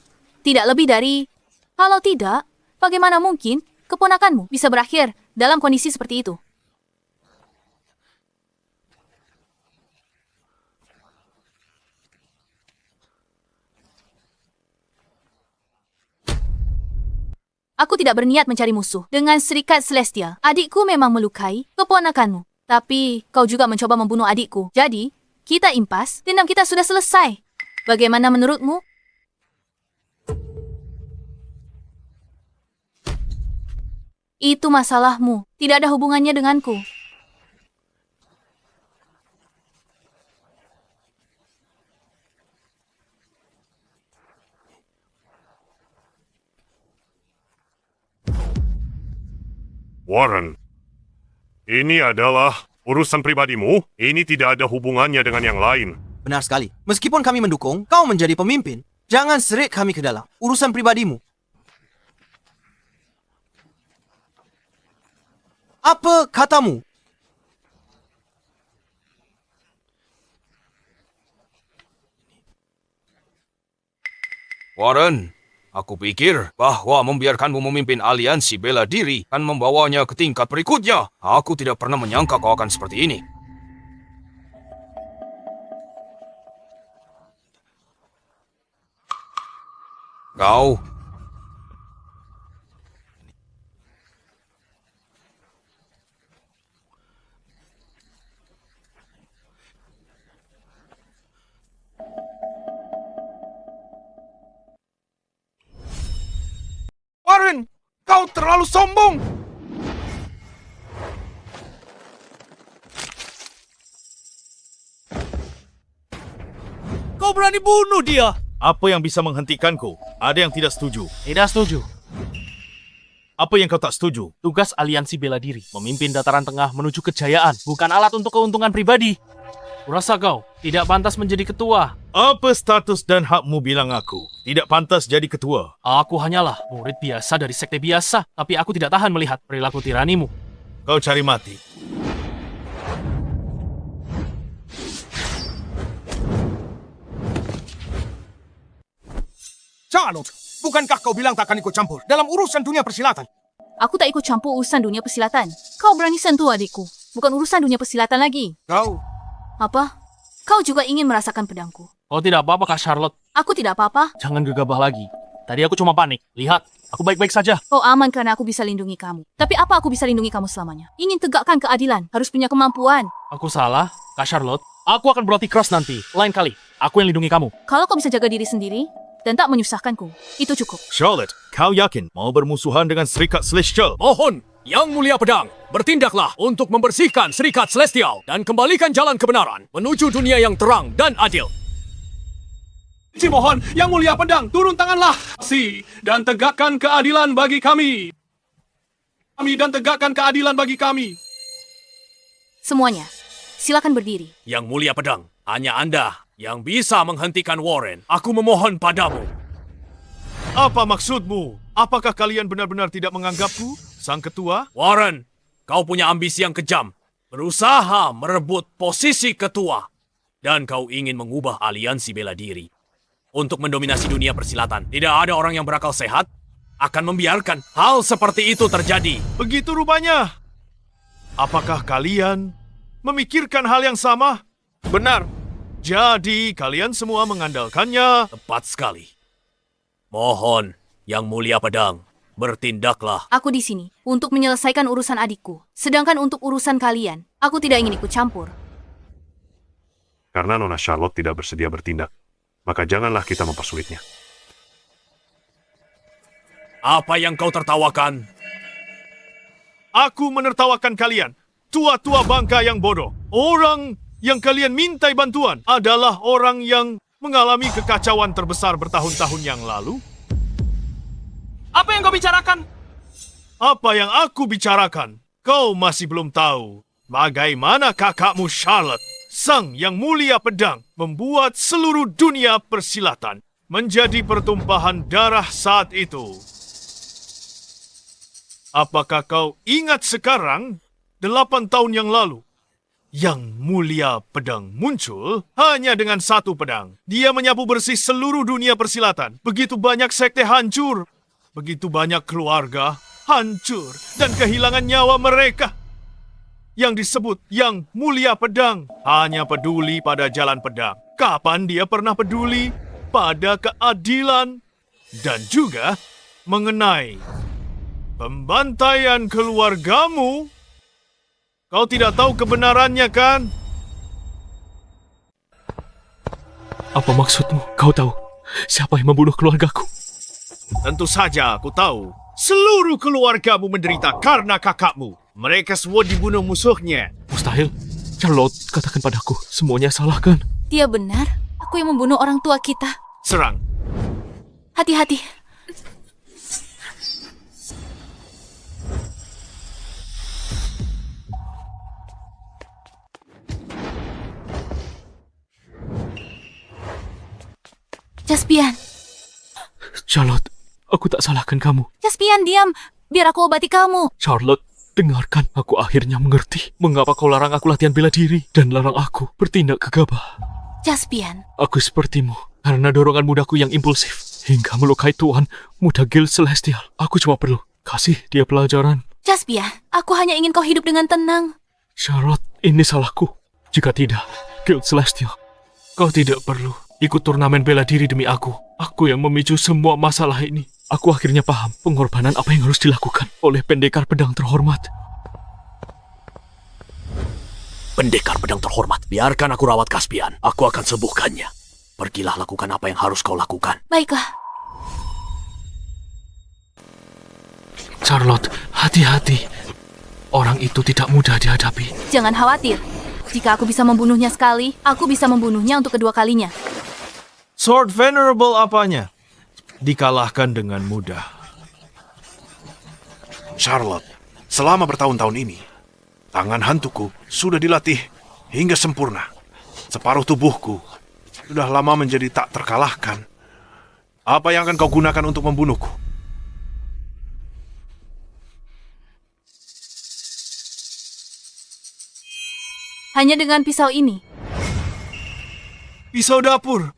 Speaker 1: tidak lebih dari... Kalau tidak, bagaimana mungkin keponakanmu bisa berakhir dalam kondisi seperti itu? Aku tidak berniat mencari musuh dengan Serikat Celestial. Adikku memang melukai keponakanmu. Tapi kau juga mencoba membunuh adikku. Jadi, kita impas, dendam kita sudah selesai. Bagaimana menurutmu? Itu masalahmu. Tidak ada hubungannya denganku.
Speaker 2: Warren, ini adalah urusan pribadimu. Ini tidak ada hubungannya dengan yang lain.
Speaker 7: Benar sekali. Meskipun kami mendukung, kau menjadi pemimpin. Jangan serik kami ke dalam urusan pribadimu. Apa katamu?
Speaker 8: Warren, aku pikir bahwa membiarkanmu memimpin aliansi bela diri akan membawanya ke tingkat berikutnya. Aku tidak pernah menyangka kau akan seperti ini. Kau
Speaker 14: sombong!
Speaker 12: Kau berani bunuh dia! Apa yang bisa menghentikanku? Ada yang tidak setuju.
Speaker 6: Tidak setuju.
Speaker 12: Apa yang kau tak setuju?
Speaker 6: Tugas aliansi bela diri, memimpin dataran tengah menuju kejayaan, bukan alat untuk keuntungan pribadi. Kurasa kau tidak pantas menjadi ketua.
Speaker 12: Apa status dan hakmu bilang aku? Tidak pantas jadi ketua.
Speaker 6: Aku hanyalah murid biasa dari sekte biasa, tapi aku tidak tahan melihat perilaku tiranimu.
Speaker 12: Kau cari mati.
Speaker 15: Charlotte, bukankah kau bilang tak akan ikut campur dalam urusan dunia persilatan?
Speaker 1: Aku tak ikut campur urusan dunia persilatan. Kau berani sentuh adikku. Bukan urusan dunia persilatan lagi.
Speaker 15: Kau...
Speaker 1: Apa? Kau juga ingin merasakan pedangku?
Speaker 6: Kau tidak apa-apa, Kak Charlotte.
Speaker 1: Aku tidak apa-apa.
Speaker 6: Jangan gegabah lagi. Tadi aku cuma panik. Lihat, aku baik-baik saja.
Speaker 1: Kau aman karena aku bisa lindungi kamu. Tapi apa aku bisa lindungi kamu selamanya? Ingin tegakkan keadilan, harus punya kemampuan.
Speaker 6: Aku salah, Kak Charlotte. Aku akan berlatih keras nanti. Lain kali, aku yang lindungi kamu.
Speaker 1: Kalau kau bisa jaga diri sendiri dan tak menyusahkanku, itu cukup.
Speaker 12: Charlotte, kau yakin mau bermusuhan dengan Serikat Celestial?
Speaker 16: Mohon, Yang Mulia Pedang, bertindaklah untuk membersihkan Serikat Celestial dan kembalikan jalan kebenaran menuju dunia yang terang dan adil.
Speaker 14: Mohon, Yang Mulia Pedang, turun tanganlah. Dan tegakkan keadilan bagi kami. Dan tegakkan keadilan bagi kami.
Speaker 1: Semuanya, silakan berdiri.
Speaker 16: Yang Mulia Pedang, hanya Anda yang bisa menghentikan Warren. Aku memohon padamu.
Speaker 3: Apa maksudmu? Apakah kalian benar-benar tidak menganggapku, sang ketua?
Speaker 16: Warren, kau punya ambisi yang kejam. Berusaha merebut posisi ketua. Dan kau ingin mengubah aliansi bela diri untuk mendominasi dunia persilatan. Tidak ada orang yang berakal sehat akan membiarkan hal seperti itu terjadi.
Speaker 3: Begitu rupanya. Apakah kalian memikirkan hal yang sama?
Speaker 12: Benar.
Speaker 3: Jadi, kalian semua mengandalkannya.
Speaker 16: Tepat sekali. Mohon, Yang Mulia Pedang, bertindaklah.
Speaker 1: Aku di sini untuk menyelesaikan urusan adikku. Sedangkan untuk urusan kalian, aku tidak ingin ikut campur.
Speaker 2: Karena Nona Charlotte tidak bersedia bertindak, maka janganlah kita mempersulitnya.
Speaker 16: Apa yang kau tertawakan?
Speaker 3: Aku menertawakan kalian, tua-tua bangka yang bodoh. Orang yang kalian mintai bantuan adalah orang yang mengalami kekacauan terbesar bertahun-tahun yang lalu.
Speaker 6: Apa yang kau bicarakan?
Speaker 3: Apa yang aku bicarakan? Kau masih belum tahu bagaimana kakakmu Charlotte, sang yang mulia pedang, membuat seluruh dunia persilatan menjadi pertumpahan darah saat itu. Apakah kau ingat sekarang, 8 tahun yang lalu, Yang Mulia Pedang muncul hanya dengan satu pedang. Dia menyapu bersih seluruh dunia persilatan. Begitu banyak sekte hancur. Begitu banyak keluarga hancur dan kehilangan nyawa mereka. Yang disebut Yang Mulia Pedang hanya peduli pada jalan pedang. Kapan dia pernah peduli pada keadilan dan juga mengenai pembantaian keluargamu? Kau tidak tahu kebenarannya, kan?
Speaker 6: Apa maksudmu? Kau tahu siapa yang membunuh keluargaku?
Speaker 3: Tentu saja aku tahu. Seluruh keluargamu menderita karena kakakmu. Mereka semua dibunuh musuhnya.
Speaker 6: Mustahil. Charlotte, katakan padaku, semuanya salah kan?
Speaker 1: Dia benar. Aku yang membunuh orang tua kita.
Speaker 3: Serang.
Speaker 1: Hati-hati. Jaspian.
Speaker 6: Charlotte, aku tak salahkan kamu.
Speaker 1: Jaspian, diam. Biar aku obati kamu.
Speaker 6: Charlotte, dengarkan. Aku akhirnya mengerti mengapa kau larang aku latihan bela diri dan larang aku bertindak gegabah.
Speaker 1: Jaspian.
Speaker 6: Aku sepertimu karena dorongan mudaku yang impulsif hingga melukai Tuan Muda Guild Celestial. Aku cuma perlu kasih dia pelajaran.
Speaker 1: Jaspian, aku hanya ingin kau hidup dengan tenang.
Speaker 6: Charlotte, ini salahku. Jika tidak, Guild Celestial, kau tidak perlu ikut turnamen bela diri demi aku. Aku yang memicu semua masalah ini. Aku akhirnya paham pengorbanan apa yang harus dilakukan oleh pendekar pedang terhormat.
Speaker 16: Pendekar pedang terhormat, biarkan aku rawat Caspian. Aku akan sembuhkannya. Pergilah lakukan apa yang harus kau lakukan.
Speaker 1: Baiklah.
Speaker 6: Charlotte, hati-hati. Orang itu tidak mudah dihadapi.
Speaker 1: Jangan khawatir. Jika aku bisa membunuhnya sekali, aku bisa membunuhnya untuk kedua kalinya.
Speaker 3: Sword Venerable apanya? Dikalahkan dengan mudah.
Speaker 2: Charlotte, selama bertahun-tahun ini, tangan hantuku sudah dilatih hingga sempurna. Separuh tubuhku sudah lama menjadi tak terkalahkan. Apa yang akan kau gunakan untuk membunuhku?
Speaker 1: Hanya dengan pisau ini.
Speaker 3: Pisau dapur.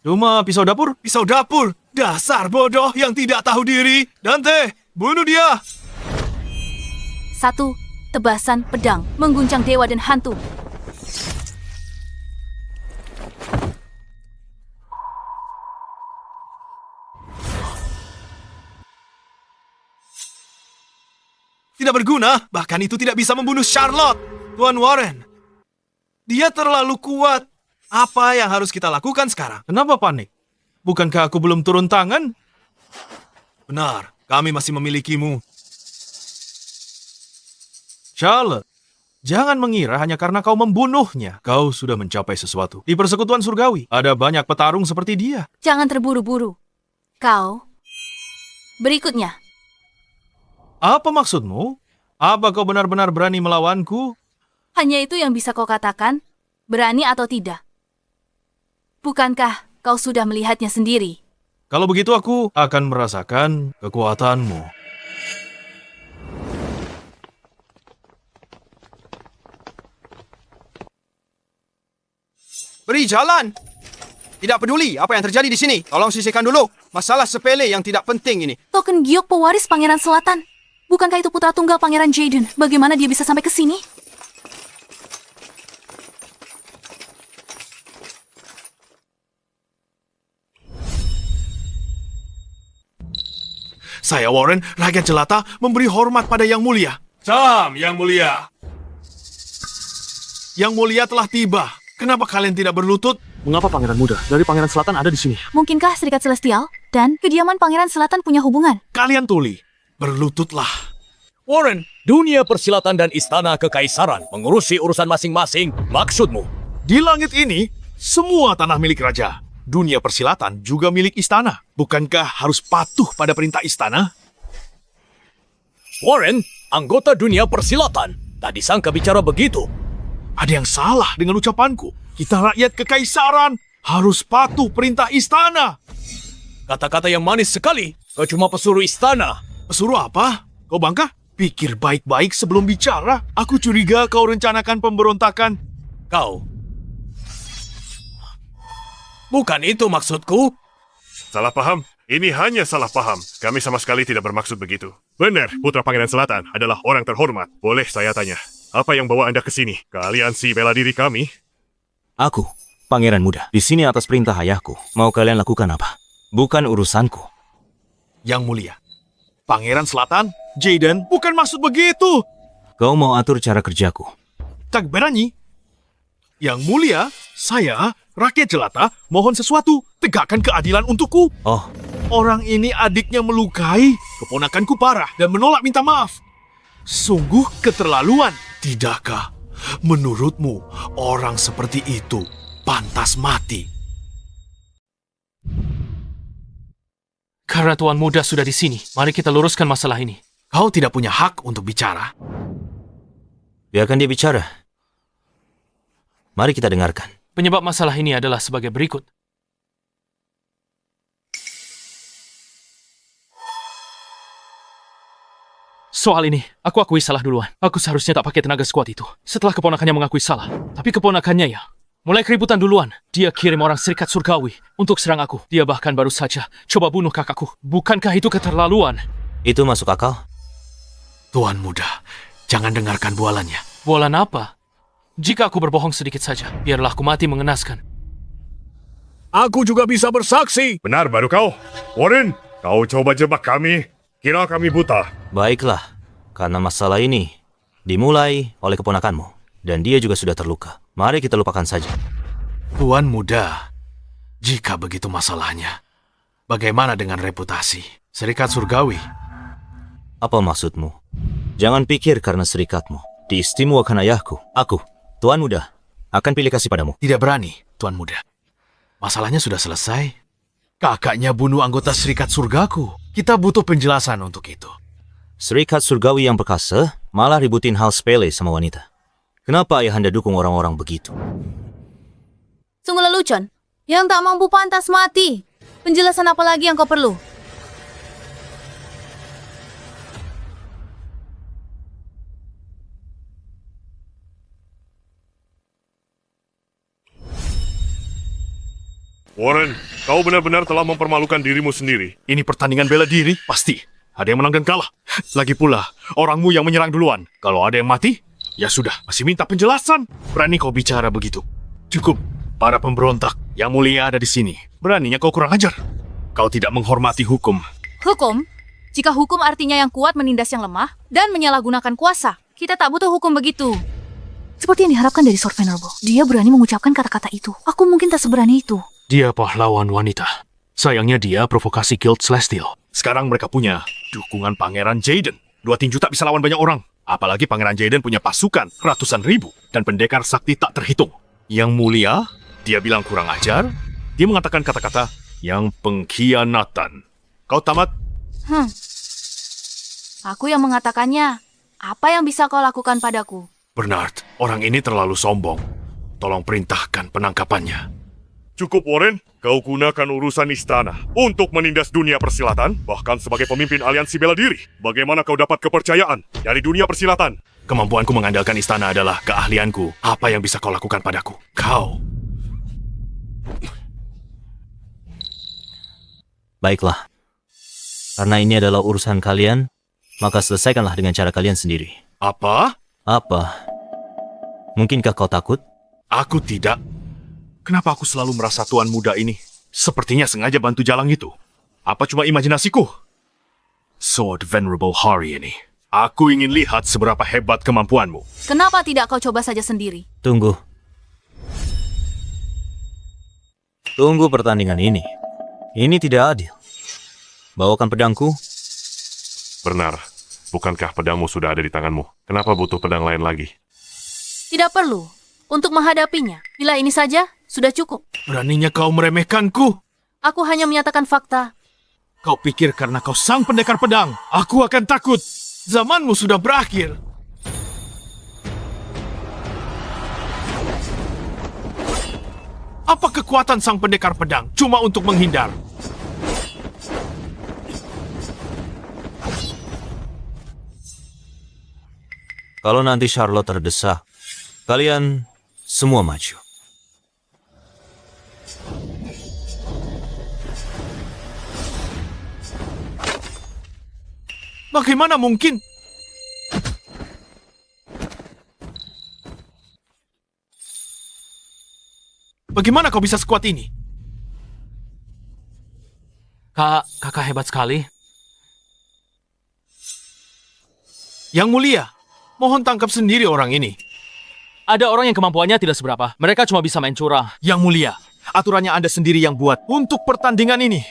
Speaker 3: Cuma pisau dapur? Pisau dapur. Dasar bodoh yang tidak tahu diri. Dante, bunuh dia.
Speaker 1: 1. Tebasan pedang mengguncang dewa dan hantu.
Speaker 3: Tidak berguna, bahkan itu tidak bisa membunuh Charlotte. Tuan Warren, dia terlalu kuat. Apa yang harus kita lakukan sekarang? Kenapa panik? Bukankah aku belum turun tangan? Benar, kami masih memilikimu. Charlotte, jangan mengira hanya karena kau membunuhnya, kau sudah mencapai sesuatu. Di persekutuan surgawi, ada banyak petarung seperti dia.
Speaker 1: Jangan terburu-buru. Kau. Berikutnya.
Speaker 3: Apa maksudmu? Apa kau benar-benar berani melawanku?
Speaker 1: Hanya itu yang bisa kau katakan, berani atau tidak. Bukankah kau sudah melihatnya sendiri?
Speaker 3: Kalau begitu aku akan merasakan kekuatanmu.
Speaker 7: Beri jalan! Tidak peduli apa yang terjadi di sini. Tolong sisihkan dulu. Masalah sepele yang tidak penting ini.
Speaker 1: Token giok pewaris Pangeran Selatan. Bukankah itu putra tunggal Pangeran Jaden? Bagaimana dia bisa sampai ke sini?
Speaker 3: Saya, Warren, Rakyat Jelata, memberi hormat pada Yang Mulia.
Speaker 14: Salam, Yang Mulia.
Speaker 3: Yang Mulia telah tiba. Kenapa kalian tidak berlutut?
Speaker 6: Mengapa Pangeran Muda dari Pangeran Selatan ada di sini?
Speaker 1: Mungkinkah Serikat Celestial dan kediaman Pangeran Selatan punya hubungan?
Speaker 3: Kalian tuli. Berlututlah.
Speaker 16: Warren, dunia persilatan dan istana kekaisaran mengurusi urusan masing-masing. Maksudmu?
Speaker 3: Di langit ini, semua tanah milik raja. Dunia persilatan juga milik istana. Bukankah harus patuh pada perintah istana?
Speaker 16: Warren, anggota dunia persilatan. Tak disangka bicara begitu.
Speaker 3: Ada yang salah dengan ucapanku. Kita rakyat kekaisaran harus patuh perintah istana.
Speaker 16: Kata-kata yang manis sekali. Kau cuma pesuruh istana.
Speaker 3: Pesuruh apa? Kau bangka? Pikir baik-baik sebelum bicara. Aku curiga kau rencanakan pemberontakan.
Speaker 16: Kau. Bukan itu maksudku.
Speaker 2: Salah paham. Ini hanya salah paham. Kami sama sekali tidak bermaksud begitu. Benar, Putra Pangeran Selatan adalah orang terhormat. Boleh saya tanya, apa yang bawa Anda ke sini? Ke aliansi bela diri kami?
Speaker 17: Aku, Pangeran Muda, di sini atas perintah ayahku. Mau kalian lakukan apa? Bukan urusanku.
Speaker 3: Yang Mulia, Pangeran Selatan, Jaden, bukan maksud begitu.
Speaker 17: Kau mau atur cara kerjaku?
Speaker 3: Tak berani. Yang Mulia, saya, Rakyat Jelata, mohon sesuatu. Tegakkan keadilan untukku.
Speaker 17: Oh.
Speaker 3: Orang ini adiknya melukai, keponakanku parah, dan menolak minta maaf. Sungguh keterlaluan. Tidakkah? Menurutmu, orang seperti itu pantas mati?
Speaker 6: Karena Tuan Muda sudah di sini, mari kita luruskan masalah ini.
Speaker 3: Kau tidak punya hak untuk bicara.
Speaker 17: Biarkan dia bicara. Mari kita dengarkan.
Speaker 6: Penyebab masalah ini adalah sebagai berikut. Soal ini, aku akui salah duluan. Aku seharusnya tak pakai tenaga sekuat itu. Setelah keponakannya mengakui salah. Tapi keponakannya ya, mulai keributan duluan. Dia kirim orang Serikat Surgawi untuk serang aku. Dia bahkan baru saja coba bunuh kakakku. Bukankah itu keterlaluan?
Speaker 17: Itu masuk akal?
Speaker 3: Tuan Muda, jangan dengarkan bualannya.
Speaker 6: Bualan apa? Jika aku berbohong sedikit saja, biarlah aku mati mengenaskan.
Speaker 14: Aku juga bisa bersaksi.
Speaker 2: Benar baru kau. Warren, kau coba jebak kami. Kira kami buta.
Speaker 17: Baiklah, karena masalah ini dimulai oleh keponakanmu. Dan dia juga sudah terluka. Mari kita lupakan saja.
Speaker 3: Tuan Muda, jika begitu masalahnya, bagaimana dengan reputasi? Serikat Surgawi
Speaker 17: Apa maksudmu? Jangan pikir karena serikatmu diistimewakan ayahku. Aku, Tuan Muda, akan pilih kasih padamu.
Speaker 12: Tidak berani, Tuan Muda. Masalahnya sudah selesai. Kakaknya bunuh anggota Serikat Surgaku. Kita butuh penjelasan untuk itu.
Speaker 17: Serikat Surgawi yang perkasa malah ributin hal sepele sama wanita. Kenapa ayahanda dukung orang-orang begitu?
Speaker 1: Sungguh lelucon. Yang tak mampu pantas mati. Penjelasan apa lagi yang kau perlu?
Speaker 2: Warren, kau benar-benar telah mempermalukan dirimu sendiri.
Speaker 3: Ini pertandingan bela diri, pasti. Ada yang menang dan kalah. Lagi pula, orangmu yang menyerang duluan. Kalau ada yang mati, ya sudah, masih minta penjelasan. Berani kau bicara begitu? Cukup, para pemberontak. Yang mulia ada di sini. Beraninya kau kurang ajar. Kau tidak menghormati hukum.
Speaker 1: Hukum? Jika hukum artinya yang kuat menindas yang lemah dan menyalahgunakan kuasa, kita tak butuh hukum begitu. Seperti yang diharapkan dari Sword Venerable. Dia berani mengucapkan kata-kata itu. Aku mungkin tak seberani itu.
Speaker 3: Dia pahlawan wanita. Sayangnya dia provokasi Guild Celestial. Sekarang mereka punya dukungan Pangeran Jaden. 2 tinju tak bisa lawan banyak orang. Apalagi Pangeran Jaden punya pasukan ratusan ribu. Dan pendekar sakti tak terhitung. Yang mulia, dia bilang kurang ajar. Dia mengatakan kata-kata yang pengkhianatan. Kau tamat?
Speaker 1: Aku yang mengatakannya. Apa yang bisa kau lakukan padaku?
Speaker 3: Bernard, orang ini terlalu sombong. Tolong perintahkan penangkapannya.
Speaker 2: Cukup, Warren. Kau gunakan urusan istana untuk menindas dunia persilatan, bahkan sebagai pemimpin aliansi bela diri. Bagaimana kau dapat kepercayaan dari dunia persilatan?
Speaker 3: Kemampuanku mengandalkan istana adalah keahlianku. Apa yang bisa kau lakukan padaku? Kau.
Speaker 17: Baiklah. Karena ini adalah urusan kalian, maka selesaikanlah dengan cara kalian sendiri.
Speaker 3: Apa?
Speaker 17: Apa? Mungkinkah kau takut?
Speaker 3: Aku tidak. Kenapa aku selalu merasa tuan muda ini sepertinya sengaja bantu Jalang itu? Apa cuma imajinasiku? Sword Venerable Hari ini. Aku ingin lihat seberapa hebat kemampuanmu.
Speaker 1: Kenapa tidak kau coba saja sendiri?
Speaker 17: Tunggu. Tunggu pertandingan ini. Ini tidak adil. Bawakan pedangku.
Speaker 2: Benar. Bukankah pedangmu sudah ada di tanganmu? Kenapa butuh pedang lain lagi?
Speaker 1: Tidak perlu. Untuk menghadapinya, bila ini saja, sudah cukup.
Speaker 3: Beraninya kau meremehkanku?
Speaker 1: Aku hanya menyatakan fakta.
Speaker 3: Kau pikir karena kau sang pendekar pedang, aku akan takut? Zamanmu sudah berakhir. Apa kekuatan sang pendekar pedang cuma untuk menghindar?
Speaker 17: Kalau nanti Charlotte terdesak, kalian semua maju.
Speaker 3: Bagaimana mungkin? Bagaimana kau bisa sekuat ini?
Speaker 6: Kakak hebat sekali.
Speaker 3: Yang mulia, mohon tangkap sendiri orang ini.
Speaker 6: Ada orang yang kemampuannya tidak seberapa. Mereka cuma bisa main curang.
Speaker 3: Yang mulia, aturannya Anda sendiri yang buat untuk pertandingan ini.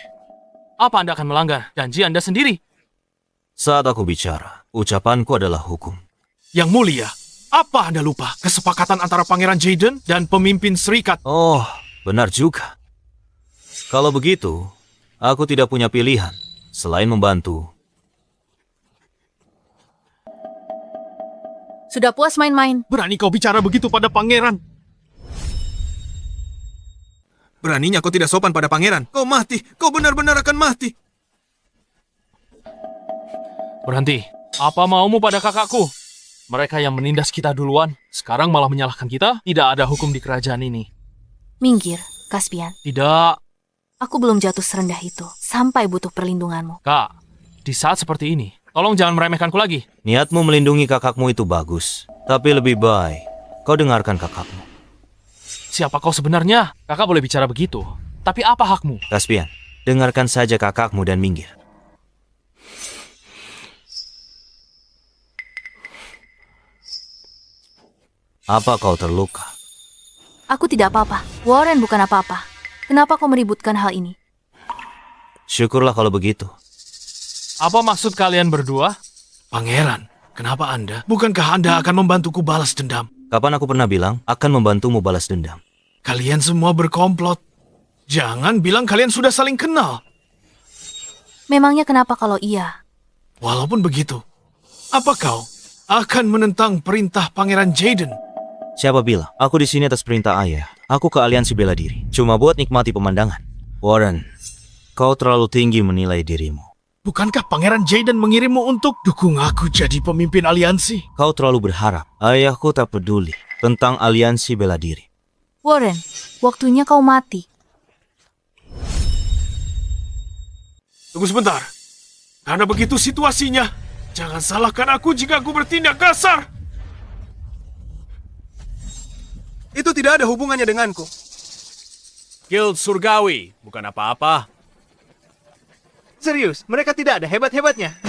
Speaker 6: Apa Anda akan melanggar janji Anda sendiri?
Speaker 17: Saat aku bicara, ucapanku adalah hukum.
Speaker 3: Yang mulia, apa Anda lupa kesepakatan antara Pangeran Jaden dan pemimpin serikat?
Speaker 17: Oh, benar juga. Kalau begitu, aku tidak punya pilihan selain membantu.
Speaker 1: Sudah puas main-main.
Speaker 3: Berani kau bicara begitu pada pangeran?
Speaker 7: Beraninya kau tidak sopan pada pangeran. Kau mati. Kau benar-benar akan mati.
Speaker 6: Berhenti. Apa maumu pada kakakku? Mereka yang menindas kita duluan, sekarang malah menyalahkan kita? Tidak ada hukum di kerajaan ini.
Speaker 1: Minggir, Caspian.
Speaker 6: Tidak.
Speaker 1: Aku belum jatuh serendah itu, sampai butuh perlindunganmu.
Speaker 6: Kak, di saat seperti ini, tolong jangan meremehkanku lagi.
Speaker 17: Niatmu melindungi kakakmu itu bagus, tapi lebih baik kau dengarkan kakakmu.
Speaker 6: Siapa kau sebenarnya? Kakak boleh bicara begitu, tapi apa hakmu?
Speaker 17: Caspian, dengarkan saja kakakmu dan minggir. Apa kau terluka?
Speaker 1: Aku tidak apa-apa. Warren bukan apa-apa. Kenapa kau meributkan hal ini?
Speaker 17: Syukurlah kalau begitu.
Speaker 6: Apa maksud kalian berdua?
Speaker 3: Pangeran, kenapa Anda? Bukankah Anda akan membantuku balas dendam?
Speaker 17: Kapan aku pernah bilang akan membantumu balas dendam?
Speaker 3: Kalian semua berkomplot. Jangan bilang kalian sudah saling kenal.
Speaker 1: Memangnya kenapa kalau iya?
Speaker 3: Walaupun begitu, apa kau akan menentang perintah Pangeran Jaden?
Speaker 17: Siapa bilang? Aku di sini atas perintah ayah. Aku ke aliansi bela diri. Cuma buat nikmati pemandangan. Warren, kau terlalu tinggi menilai dirimu.
Speaker 3: Bukankah Pangeran Jaden mengirimmu untuk dukung aku jadi pemimpin aliansi?
Speaker 17: Kau terlalu berharap. Ayahku tak peduli tentang aliansi bela diri.
Speaker 1: Warren, waktunya kau mati.
Speaker 3: Tunggu sebentar. Karena begitu situasinya, jangan salahkan aku jika aku bertindak kasar.
Speaker 7: Itu tidak ada hubungannya denganku.
Speaker 16: Guild Surgawi, bukan apa-apa.
Speaker 7: Serius, mereka tidak ada hebat-hebatnya.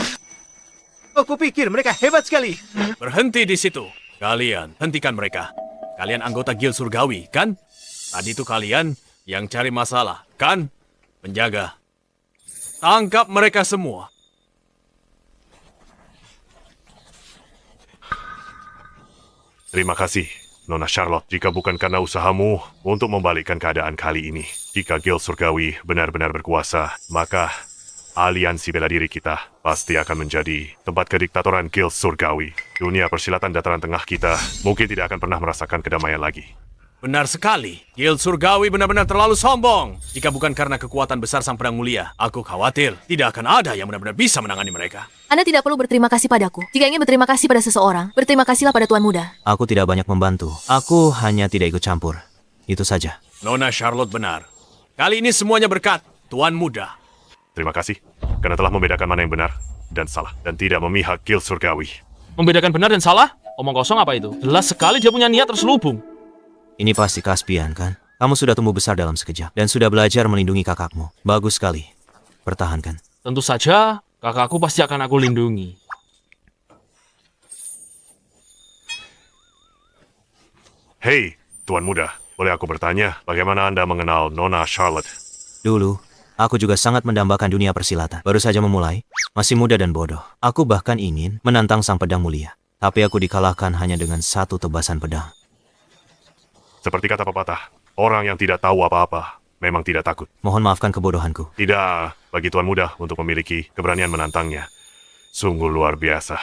Speaker 7: Aku pikir mereka hebat sekali.
Speaker 16: Berhenti di situ. Kalian, hentikan mereka. Kalian anggota Guild Surgawi, kan? Tadi itu kalian yang cari masalah, kan? Penjaga. Tangkap mereka semua.
Speaker 2: Terima kasih, Nona Charlotte. Jika bukan karena usahamu untuk membalikkan keadaan kali ini, jika Guild Surgawi benar-benar berkuasa, maka aliansi bela diri kita pasti akan menjadi tempat kediktatoran Guild Surgawi. Dunia persilatan dataran tengah kita mungkin tidak akan pernah merasakan kedamaian lagi.
Speaker 16: Benar sekali. Guild Surgawi benar-benar terlalu sombong. Jika bukan karena kekuatan besar Sang Pedang Mulia, aku khawatir tidak akan ada yang benar-benar bisa menangani mereka.
Speaker 1: Anda tidak perlu berterima kasih padaku. Jika ingin berterima kasih pada seseorang, berterima kasihlah pada Tuan Muda.
Speaker 17: Aku tidak banyak membantu. Aku hanya tidak ikut campur. Itu saja.
Speaker 16: Nona Charlotte benar. Kali ini semuanya berkat Tuan Muda.
Speaker 2: Terima kasih, karena telah membedakan mana yang benar dan salah, dan tidak memihak Guild Surgawi.
Speaker 6: Membedakan benar dan salah? Omong kosong apa itu? Jelas sekali dia punya niat terselubung.
Speaker 17: Ini pasti Caspian, kan? Kamu sudah tumbuh besar dalam sekejap dan sudah belajar melindungi kakakmu. Bagus sekali. Pertahankan.
Speaker 6: Tentu saja, kakakku pasti akan aku lindungi.
Speaker 2: Hei, Tuan Muda, boleh aku bertanya, bagaimana Anda mengenal Nona Charlotte?
Speaker 17: Dulu, aku juga sangat mendambakan dunia persilatan. Baru saja memulai, masih muda dan bodoh. Aku bahkan ingin menantang Sang Pedang Mulia. Tapi aku dikalahkan hanya dengan satu tebasan pedang.
Speaker 2: Seperti kata pepatah, orang yang tidak tahu apa-apa memang tidak takut.
Speaker 17: Mohon maafkan kebodohanku.
Speaker 2: Tidak bagi Tuan Muda untuk memiliki keberanian menantangnya. Sungguh luar biasa.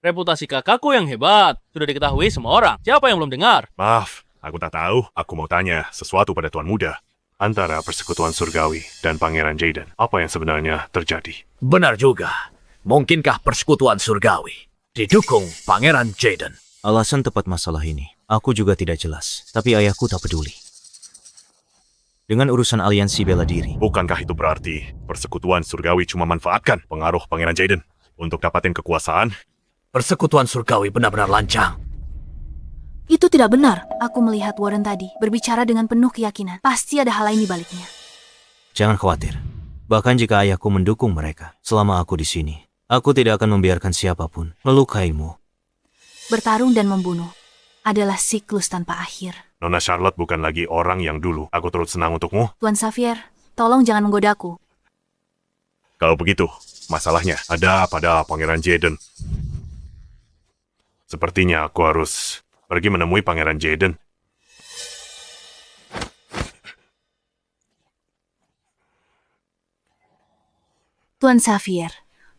Speaker 6: Reputasi kakakku yang hebat sudah diketahui semua orang. Siapa yang belum dengar?
Speaker 2: Maaf, aku tak tahu. Aku mau tanya sesuatu pada Tuan Muda. Antara Persekutuan Surgawi dan Pangeran Jaden, apa yang sebenarnya terjadi?
Speaker 12: Benar juga. Mungkinkah Persekutuan Surgawi didukung Pangeran Jaden?
Speaker 17: Alasan tepat masalah ini, aku juga tidak jelas. Tapi ayahku tak peduli. Dengan urusan aliansi bela diri.
Speaker 2: Bukankah itu berarti Persekutuan Surgawi cuma manfaatkan pengaruh Pangeran Jaden untuk dapatin kekuasaan?
Speaker 12: Persekutuan Surgawi benar-benar lancang.
Speaker 1: Itu tidak benar. Aku melihat Warren tadi berbicara dengan penuh keyakinan. Pasti ada hal lain di baliknya.
Speaker 17: Jangan khawatir. Bahkan jika ayahku mendukung mereka selama aku di sini, aku tidak akan membiarkan siapapun melukaimu.
Speaker 1: Bertarung dan membunuh adalah siklus tanpa akhir.
Speaker 2: Nona Charlotte bukan lagi orang yang dulu. Aku turut senang untukmu.
Speaker 1: Tuan Xavier, tolong jangan menggodaku.
Speaker 2: Kalau begitu, masalahnya ada pada Pangeran Jaden. Sepertinya aku harus pergi menemui Pangeran Jaden.
Speaker 1: Tuan Xavier,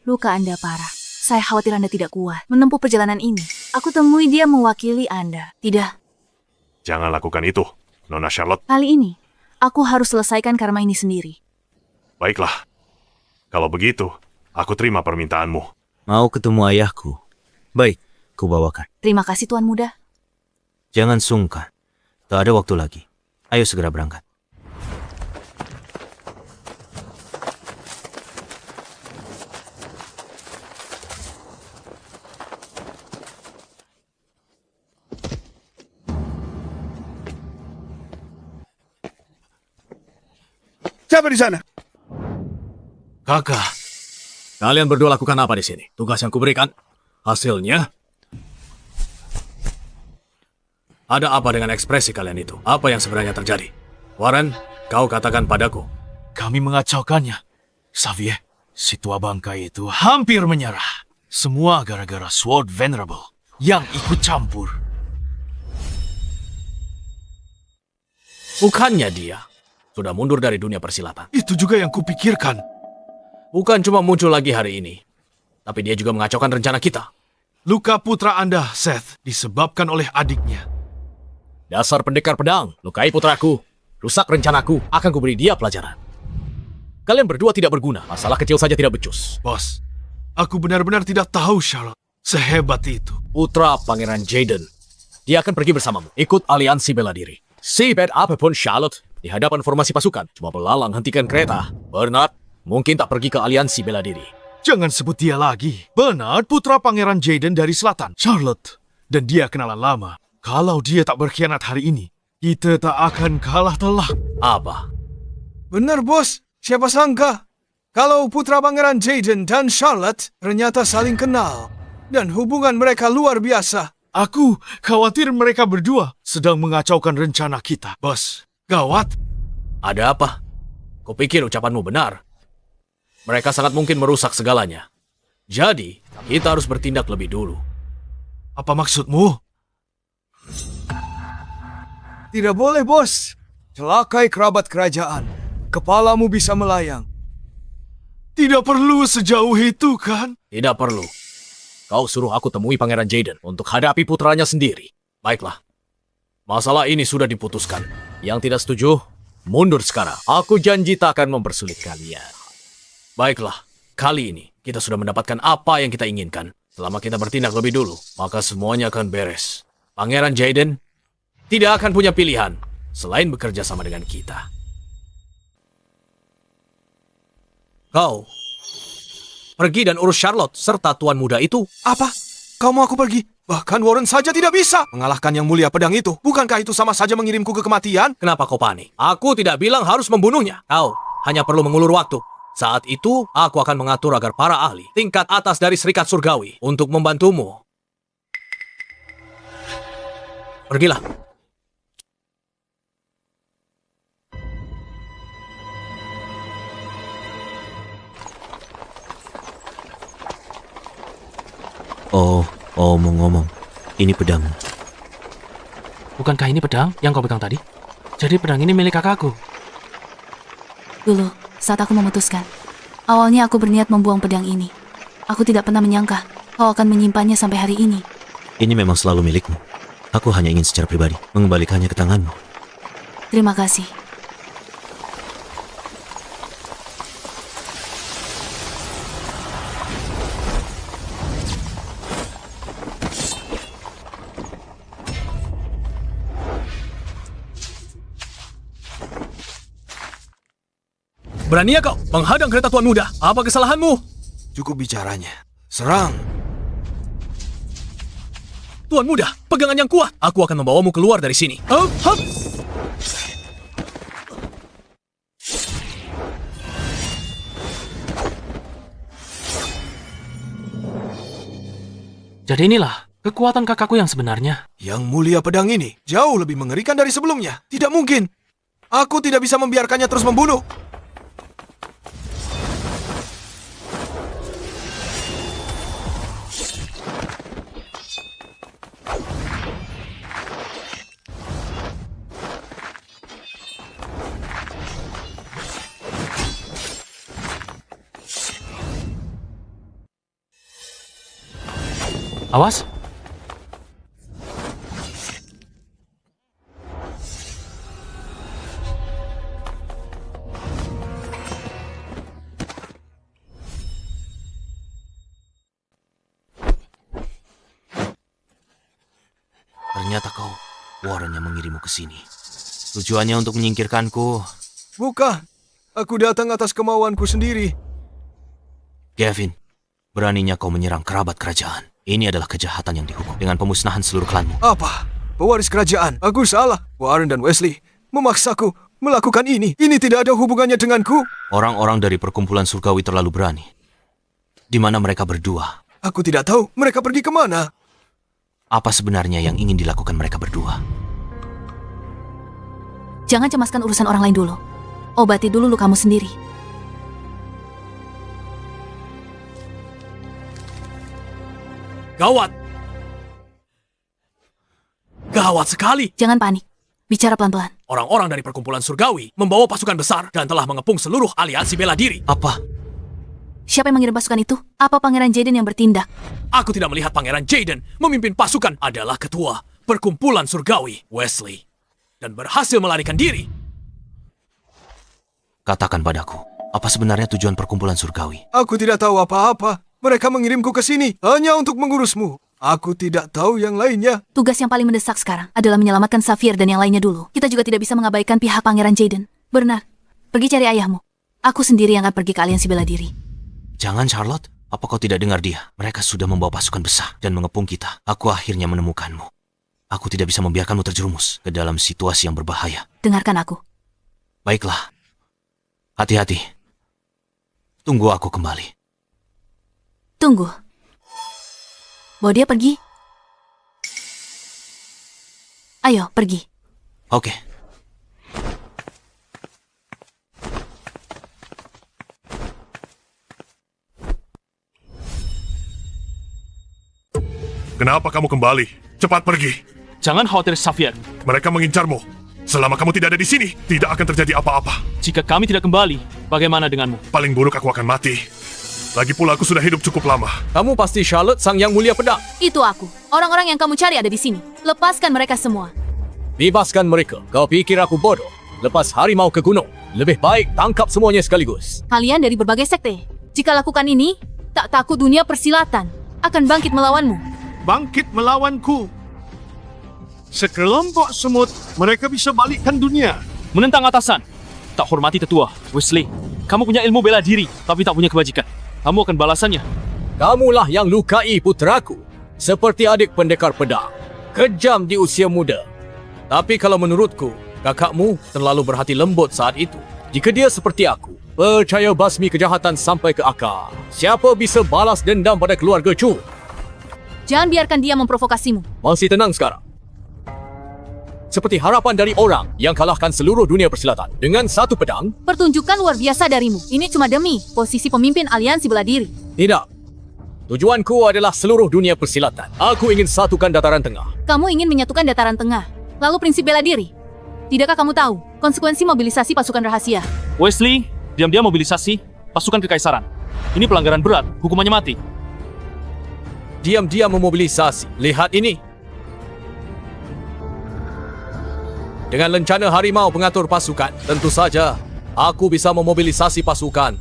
Speaker 1: luka Anda parah. Saya khawatir Anda tidak kuat menempuh perjalanan ini. Aku temui dia mewakili Anda. Tidak.
Speaker 2: Jangan lakukan itu, Nona Charlotte.
Speaker 1: Kali ini, aku harus selesaikan karma ini sendiri.
Speaker 2: Baiklah. Kalau begitu, aku terima permintaanmu.
Speaker 17: Mau ketemu ayahku? Baik, kubawakan.
Speaker 1: Terima kasih Tuan Muda.
Speaker 17: Jangan sungkan. Tak ada waktu lagi. Ayo segera berangkat.
Speaker 15: Siapa di sana?
Speaker 12: Kakak, kalian berdua lakukan apa di sini? Tugas yang kuberikan, hasilnya? Ada apa dengan ekspresi kalian itu? Apa yang sebenarnya terjadi? Warren, kau katakan padaku.
Speaker 3: Kami mengacaukannya. Xavier,
Speaker 4: Si tua bangkai itu hampir menyerah. Semua gara-gara Sword Venerable yang ikut campur.
Speaker 16: Bukannya dia sudah mundur dari dunia persilatan.
Speaker 3: Itu juga yang kupikirkan.
Speaker 16: Bukan cuma muncul lagi hari ini, tapi dia juga mengacaukan rencana kita.
Speaker 3: Luka putra Anda, Seth, disebabkan oleh adiknya.
Speaker 16: Dasar pendekar pedang, lukai putraku, rusak rencanaku, akan kuberi dia pelajaran. Kalian berdua tidak berguna, masalah kecil saja tidak becus.
Speaker 3: Bos, aku benar-benar tidak tahu Charlotte sehebat itu.
Speaker 16: Putra Pangeran Jaden, dia akan pergi bersamamu, ikut aliansi bela diri. Sehebat apapun Charlotte, di hadapan formasi pasukan, cuma belalang hentikan kereta. Bernard, mungkin tak pergi ke aliansi bela diri.
Speaker 3: Jangan sebut dia lagi. Bernard, putra Pangeran Jaden dari selatan. Charlotte, dan dia kenalan lama. Kalau dia tak berkhianat hari ini, kita tak akan kalah telak.
Speaker 16: Apa?
Speaker 7: Benar, bos. Siapa sangka? Kalau putra Pangeran Jaden dan Charlotte ternyata saling kenal. Dan hubungan mereka luar biasa.
Speaker 3: Aku khawatir mereka berdua sedang mengacaukan rencana kita. Bos, gawat.
Speaker 16: Ada apa? Kupikir ucapanmu benar. Mereka sangat mungkin merusak segalanya. Jadi, kita harus bertindak lebih dulu.
Speaker 3: Apa maksudmu?
Speaker 18: Tidak boleh, bos. Celakai kerabat kerajaan. Kepalamu bisa melayang.
Speaker 3: Tidak perlu sejauh itu, kan?
Speaker 16: Tidak perlu. Kau suruh aku temui Pangeran Jaden untuk hadapi putranya sendiri. Baiklah. Masalah ini sudah diputuskan. Yang tidak setuju, mundur sekarang. Aku janji tak akan mempersulit kalian. Baiklah, kali ini kita sudah mendapatkan apa yang kita inginkan. Selama kita bertindak lebih dulu, maka semuanya akan beres. Pangeran Jaden tidak akan punya pilihan selain bekerja sama dengan kita. Kau pergi dan urus Charlotte serta tuan muda itu.
Speaker 7: Apa? Kau mau aku pergi? Bahkan Warren saja tidak bisa mengalahkan yang mulia pedang itu. Bukankah itu sama saja mengirimku ke kematian?
Speaker 16: Kenapa kau panik? Aku tidak bilang harus membunuhnya. Kau hanya perlu mengulur waktu. Saat itu, aku akan mengatur agar para ahli tingkat atas dari Serikat Surgawi untuk membantumu. Pergilah.
Speaker 17: Omong-omong, ini pedang.
Speaker 6: Bukankah ini pedang yang kau pegang tadi? Jadi pedang ini milik kakakku.
Speaker 1: Dulu, saat aku memutuskan, awalnya aku berniat membuang pedang ini. Aku tidak pernah menyangka kau akan menyimpannya sampai hari ini.
Speaker 17: Ini memang selalu milikmu. Aku hanya ingin secara pribadi mengembalikannya ke tanganmu.
Speaker 1: Terima kasih.
Speaker 16: Beraninya kau menghadang kereta tuan muda? Apa kesalahanmu?
Speaker 7: Cukup bicaranya. Serang.
Speaker 16: Tuan muda, pegangan yang kuat. Aku akan membawamu keluar dari sini.
Speaker 6: Jadi inilah kekuatan kakakku yang sebenarnya.
Speaker 7: Yang mulia pedang ini jauh lebih mengerikan dari sebelumnya. Tidak mungkin. Aku tidak bisa membiarkannya terus membunuh.
Speaker 6: Awas.
Speaker 17: Ternyata kau, Warren yang mengirimmu ke sini. Tujuannya untuk menyingkirkanku.
Speaker 18: Bukan. Aku datang atas kemauanku sendiri.
Speaker 17: Gavin, beraninya kau menyerang kerabat kerajaan. Ini adalah kejahatan yang dihukum dengan pemusnahan seluruh klanmu.
Speaker 18: Apa? Pewaris kerajaan. Aku salah. Warren dan Wesley memaksaku melakukan ini. Ini tidak ada hubungannya denganku.
Speaker 17: Orang-orang dari perkumpulan surgawi terlalu berani. Di mana mereka berdua?
Speaker 18: Aku tidak tahu. Mereka pergi kemana?
Speaker 17: Apa sebenarnya yang ingin dilakukan mereka berdua?
Speaker 1: Jangan cemaskan urusan orang lain dulu. Obati dulu lukamu sendiri.
Speaker 16: Gawat! Gawat sekali!
Speaker 1: Jangan panik. Bicara pelan-pelan.
Speaker 16: Orang-orang dari perkumpulan surgawi membawa pasukan besar dan telah mengepung seluruh aliansi bela diri.
Speaker 9: Apa?
Speaker 1: Siapa yang mengirim pasukan itu? Apa Pangeran Jaden yang bertindak?
Speaker 16: Aku tidak melihat Pangeran Jaden memimpin pasukan, adalah ketua perkumpulan surgawi, Wesley, dan berhasil melarikan diri.
Speaker 17: Katakan padaku, apa sebenarnya tujuan perkumpulan surgawi?
Speaker 18: Aku tidak tahu apa-apa. Mereka mengirimku ke sini hanya untuk mengurusmu. Aku tidak tahu yang lainnya.
Speaker 1: Tugas yang paling mendesak sekarang adalah menyelamatkan Xavier dan yang lainnya dulu. Kita juga tidak bisa mengabaikan pihak Pangeran Jaden. Bernard, pergi cari ayahmu. Aku sendiri yang akan pergi ke aliansi bela diri.
Speaker 17: Jangan, Charlotte. Apa kau tidak dengar dia? Mereka sudah membawa pasukan besar dan mengepung kita. Aku akhirnya menemukanmu. Aku tidak bisa membiarkanmu terjerumus ke dalam situasi yang berbahaya.
Speaker 1: Dengarkan aku.
Speaker 17: Baiklah. Hati-hati. Tunggu aku kembali.
Speaker 1: Tunggu. Bawa dia pergi. Ayo, pergi.
Speaker 17: Oke.
Speaker 2: Kenapa kamu kembali? Cepat pergi.
Speaker 6: Jangan khawatir, Xavier.
Speaker 2: Mereka mengincarmu. Selama kamu tidak ada di sini, tidak akan terjadi apa-apa.
Speaker 6: Jika kami tidak kembali, bagaimana denganmu?
Speaker 2: Paling buruk aku akan mati. Lagi pula aku sudah hidup cukup lama.
Speaker 12: Kamu pasti Charlotte, sang yang mulia pedang.
Speaker 1: Itu aku. Orang-orang yang kamu cari ada di sini. Lepaskan mereka semua.
Speaker 12: Bebaskan mereka. Kau pikir aku bodoh? Lepas harimau ke gunung. Lebih baik tangkap semuanya sekaligus.
Speaker 1: Kalian dari berbagai sekte. Jika lakukan ini, tak takut dunia persilatan akan bangkit melawanmu.
Speaker 3: Bangkit melawanku. Sekelompok semut, mereka bisa balikkan dunia.
Speaker 6: Menentang atasan. Tak hormati tetua. Wesley, kamu punya ilmu bela diri, tapi tak punya kebajikan. Kamu akan balasannya.
Speaker 12: Kamulah yang lukai putraku. Seperti adik pendekar pedang. Kejam di usia muda. Tapi kalau menurutku, kakakmu terlalu berhati lembut saat itu. Jika dia seperti aku, percaya basmi kejahatan sampai ke akar. Siapa bisa balas dendam pada keluarga Chu?
Speaker 1: Jangan biarkan dia memprovokasimu.
Speaker 12: Masih tenang sekarang. Seperti harapan dari orang yang kalahkan seluruh dunia persilatan dengan satu pedang.
Speaker 1: Pertunjukan luar biasa darimu. Ini cuma demi posisi pemimpin aliansi bela diri.
Speaker 12: Tidak. Tujuanku adalah seluruh dunia persilatan. Aku ingin satukan dataran tengah.
Speaker 1: Kamu ingin menyatukan dataran tengah. Lalu prinsip bela diri. Tidakkah kamu tahu konsekuensi mobilisasi pasukan rahasia?
Speaker 6: Wesley, diam-diam mobilisasi pasukan kekaisaran. Ini pelanggaran berat, hukumannya mati.
Speaker 12: Diam-diam memobilisasi. Lihat ini. Dengan lencana harimau pengatur pasukan, tentu saja aku bisa memobilisasi pasukan.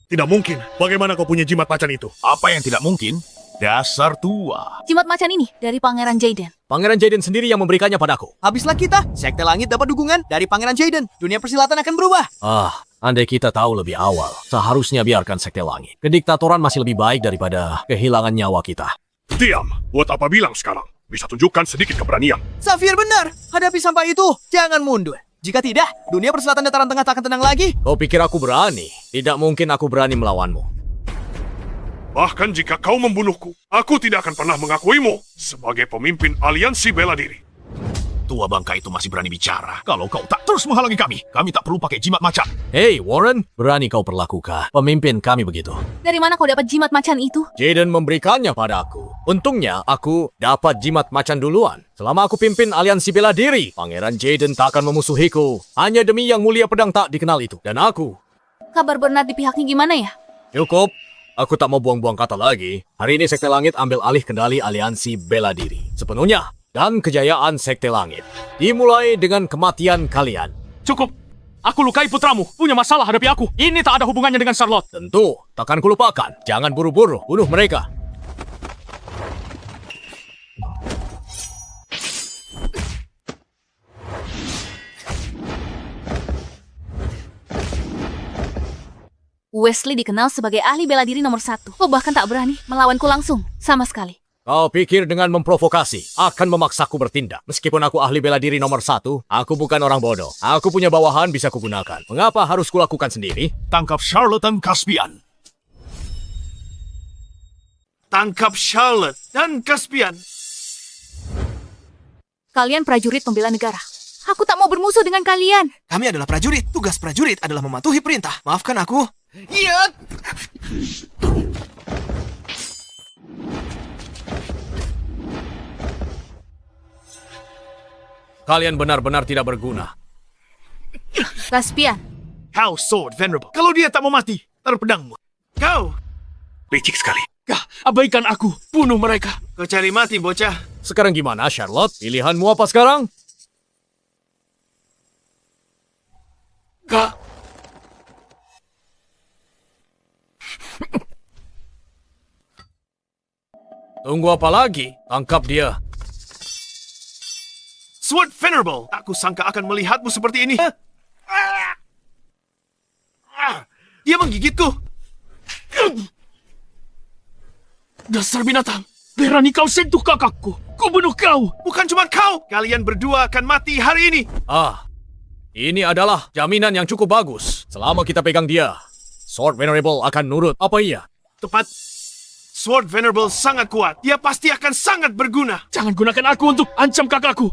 Speaker 2: Tidak mungkin. Bagaimana kau punya jimat macan itu?
Speaker 4: Apa yang tidak mungkin? Dasar tua.
Speaker 1: Jimat macan ini dari Pangeran Jaden.
Speaker 12: Pangeran Jaden sendiri yang memberikannya padaku.
Speaker 7: Habislah kita. Sekte Langit dapat dukungan dari Pangeran Jaden. Dunia persilatan akan berubah.
Speaker 12: Andai kita tahu lebih awal, seharusnya biarkan Sekte Langit. Kediktatoran masih lebih baik daripada kehilangan nyawa kita.
Speaker 2: Diam. Buat apa bilang sekarang? Bisa tunjukkan sedikit keberanian.
Speaker 7: Xavier benar. Hadapi sampah itu. Jangan mundur. Jika tidak, dunia persilatan dataran tengah tak akan tenang lagi.
Speaker 12: Kau pikir aku berani? Tidak mungkin aku berani melawanmu.
Speaker 2: Bahkan jika kau membunuhku, aku tidak akan pernah mengakuimu sebagai pemimpin aliansi bela diri.
Speaker 4: Tua bangka itu masih berani bicara. Kalau kau tak terus menghalangi kami tak perlu pakai jimat macan.
Speaker 12: Hey, Warren, berani kau perlakukan pemimpin kami begitu.
Speaker 1: Dari mana kau dapat jimat macan itu?
Speaker 12: Jaden memberikannya padaku. Untungnya, aku dapat jimat macan duluan. Selama aku pimpin aliansi bela diri, Pangeran Jaden tak akan memusuhiku. Hanya demi yang mulia pedang tak dikenal itu. Dan aku.
Speaker 1: Kabar Bernard di pihaknya gimana ya?
Speaker 12: Cukup. Aku tak mau buang-buang kata lagi. Hari ini Sekte Langit ambil alih kendali aliansi bela diri. Sepenuhnya. Dan kejayaan Sekte Langit dimulai dengan kematian kalian.
Speaker 6: Cukup. Aku lukai putramu. Punya masalah hadapi aku. Ini tak ada hubungannya dengan Charlotte.
Speaker 12: Tentu. Takkan kulupakan. Jangan buru-buru. Bunuh mereka.
Speaker 1: Wesley dikenal sebagai ahli bela diri nomor 1. Kau bahkan tak berani melawanku langsung. Sama sekali.
Speaker 12: Kau pikir dengan memprovokasi akan memaksaku bertindak. Meskipun aku ahli bela diri nomor 1, aku bukan orang bodoh. Aku punya bawahan bisa kugunakan. Mengapa harus kulakukan sendiri?
Speaker 4: Tangkap Charlotte dan Caspian.
Speaker 3: Tangkap Charlotte dan Caspian.
Speaker 1: Kalian prajurit pembela negara. Aku tak mau bermusuh dengan kalian.
Speaker 7: Kami adalah prajurit. Tugas prajurit adalah mematuhi perintah. Maafkan aku. Iya.
Speaker 16: Kalian benar-benar tidak berguna.
Speaker 1: Caspian,
Speaker 3: Kau, Sword Venerable. Kalau dia tak mau mati, taruh pedangmu. Kau!
Speaker 2: Licik sekali.
Speaker 6: Abaikan aku, bunuh mereka.
Speaker 3: Kau cari mati, bocah.
Speaker 16: Sekarang gimana, Charlotte? Pilihanmu apa sekarang?
Speaker 6: Kak,
Speaker 16: Tunggu apa lagi? Tangkap dia.
Speaker 3: Sword Venerable, aku sangka akan melihatmu seperti ini. Dia menggigitku.
Speaker 6: dasar binatang. Berani kau sentuh kakakku. Ku bunuh kau.
Speaker 3: Bukan cuma kau. Kalian berdua akan mati hari ini.
Speaker 16: Ini adalah jaminan yang cukup bagus. Selama kita pegang dia, Sword Venerable akan nurut. Apa iya?
Speaker 3: Tepat. Sword Venerable sangat kuat. Dia pasti akan sangat berguna.
Speaker 6: Jangan gunakan aku untuk ancam kakakku.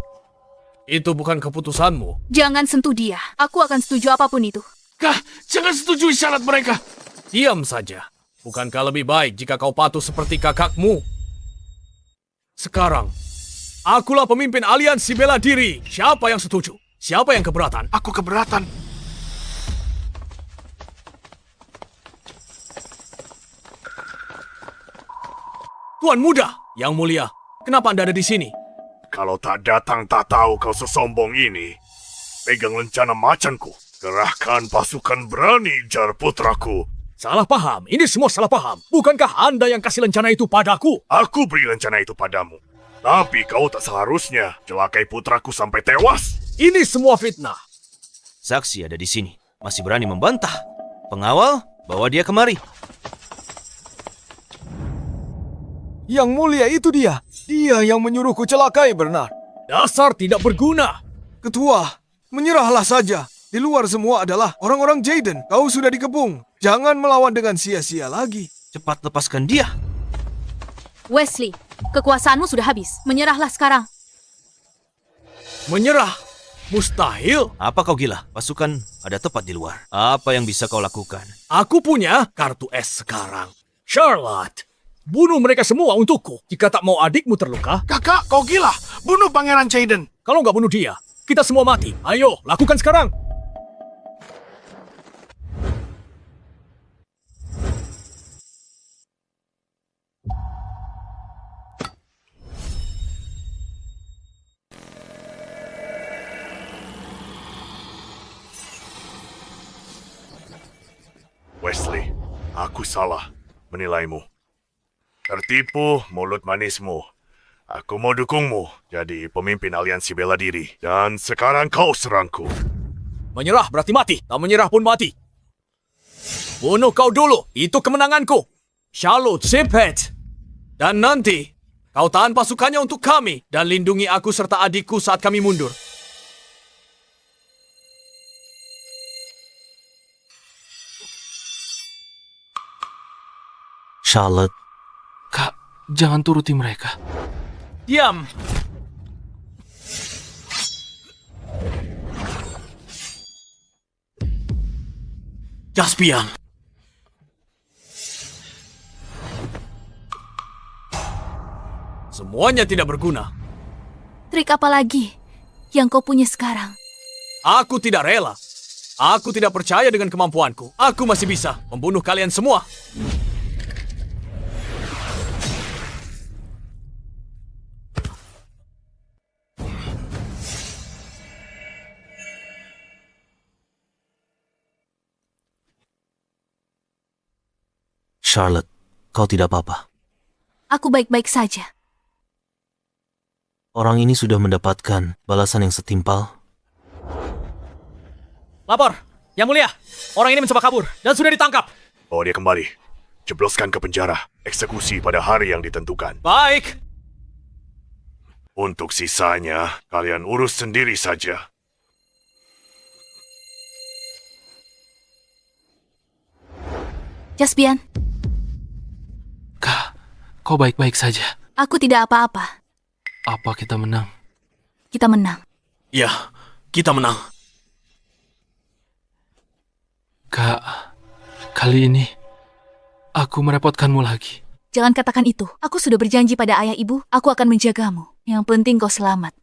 Speaker 16: Itu bukan keputusanmu.
Speaker 1: jangan sentuh dia. Aku akan setuju apapun itu.
Speaker 6: Kak, jangan setujui syarat mereka.
Speaker 16: Diam saja. Bukankah lebih baik jika kau patuh seperti kakakmu? Sekarang, akulah pemimpin aliansi bela diri. Siapa yang setuju? Siapa yang keberatan?
Speaker 3: Aku keberatan.
Speaker 16: Tuan Muda, Yang Mulia, kenapa Anda ada di sini?
Speaker 2: Kalau tak datang tak tahu kau sesombong ini. Pegang lencana macanku. Kerahkan pasukan berani jar putraku.
Speaker 16: Salah paham, ini semua salah paham. Bukankah Anda yang kasih lencana itu padaku?
Speaker 2: Aku beri lencana itu padamu. Tapi kau tak seharusnya celakai putraku sampai tewas.
Speaker 16: Ini semua fitnah.
Speaker 17: Saksi ada di sini. Masih berani membantah. Pengawal, bawa dia kemari.
Speaker 18: Yang Mulia itu dia. Dia yang menyuruhku celakai Bernard.
Speaker 16: Dasar tidak berguna.
Speaker 18: Ketua, menyerahlah saja. Di luar semua adalah orang-orang Jaden. Kau sudah dikepung. Jangan melawan dengan sia-sia lagi.
Speaker 17: Cepat lepaskan dia.
Speaker 1: Wesley, kekuasaanmu sudah habis. Menyerahlah sekarang.
Speaker 16: Menyerah? Mustahil.
Speaker 17: Apa kau gila? Pasukan ada tepat di luar. Apa yang bisa kau lakukan?
Speaker 16: Aku punya kartu S sekarang. Charlotte, bunuh mereka semua untukku. Jika tak mau adikmu terluka.
Speaker 3: Kakak, kau gila. Bunuh Pangeran Jaden.
Speaker 16: Kalau nggak bunuh dia, kita semua mati. Ayo, lakukan sekarang.
Speaker 2: Wesley, aku salah menilaimu. Tertipu mulut manismu. Aku mau dukungmu jadi pemimpin aliansi bela diri. Dan sekarang kau serangku.
Speaker 16: Menyerah berarti mati. Tak menyerah pun mati. Bunuh kau dulu. Itu kemenanganku. Charlotte Siphet. Dan nanti, kau tahan pasukannya untuk kami. Dan lindungi aku serta adikku saat kami mundur.
Speaker 17: Charlotte.
Speaker 6: Kak, jangan turuti mereka.
Speaker 16: Diam. Caspian. Semuanya tidak berguna.
Speaker 1: Trik apa lagi yang kau punya sekarang?
Speaker 16: Aku tidak rela. Aku tidak percaya dengan kemampuanku. Aku masih bisa membunuh kalian semua.
Speaker 17: Charlotte, kau tidak apa-apa.
Speaker 1: Aku baik-baik saja.
Speaker 17: Orang ini sudah mendapatkan balasan yang setimpal.
Speaker 16: Lapor, Yang Mulia. Orang ini mencoba kabur dan sudah ditangkap.
Speaker 2: Bawa dia kembali. Jebloskan ke penjara. Eksekusi pada hari yang ditentukan.
Speaker 16: Baik.
Speaker 2: Untuk sisanya, kalian urus sendiri saja.
Speaker 1: Caspian,
Speaker 6: Kak, kau baik-baik saja.
Speaker 1: aku tidak apa-apa.
Speaker 6: Apa kita menang?
Speaker 1: Kita menang.
Speaker 16: Ya, kita menang.
Speaker 6: Kak, kali ini aku merepotkanmu lagi.
Speaker 1: Jangan katakan itu. Aku sudah berjanji pada ayah ibu, aku akan menjagamu. Yang penting kau selamat.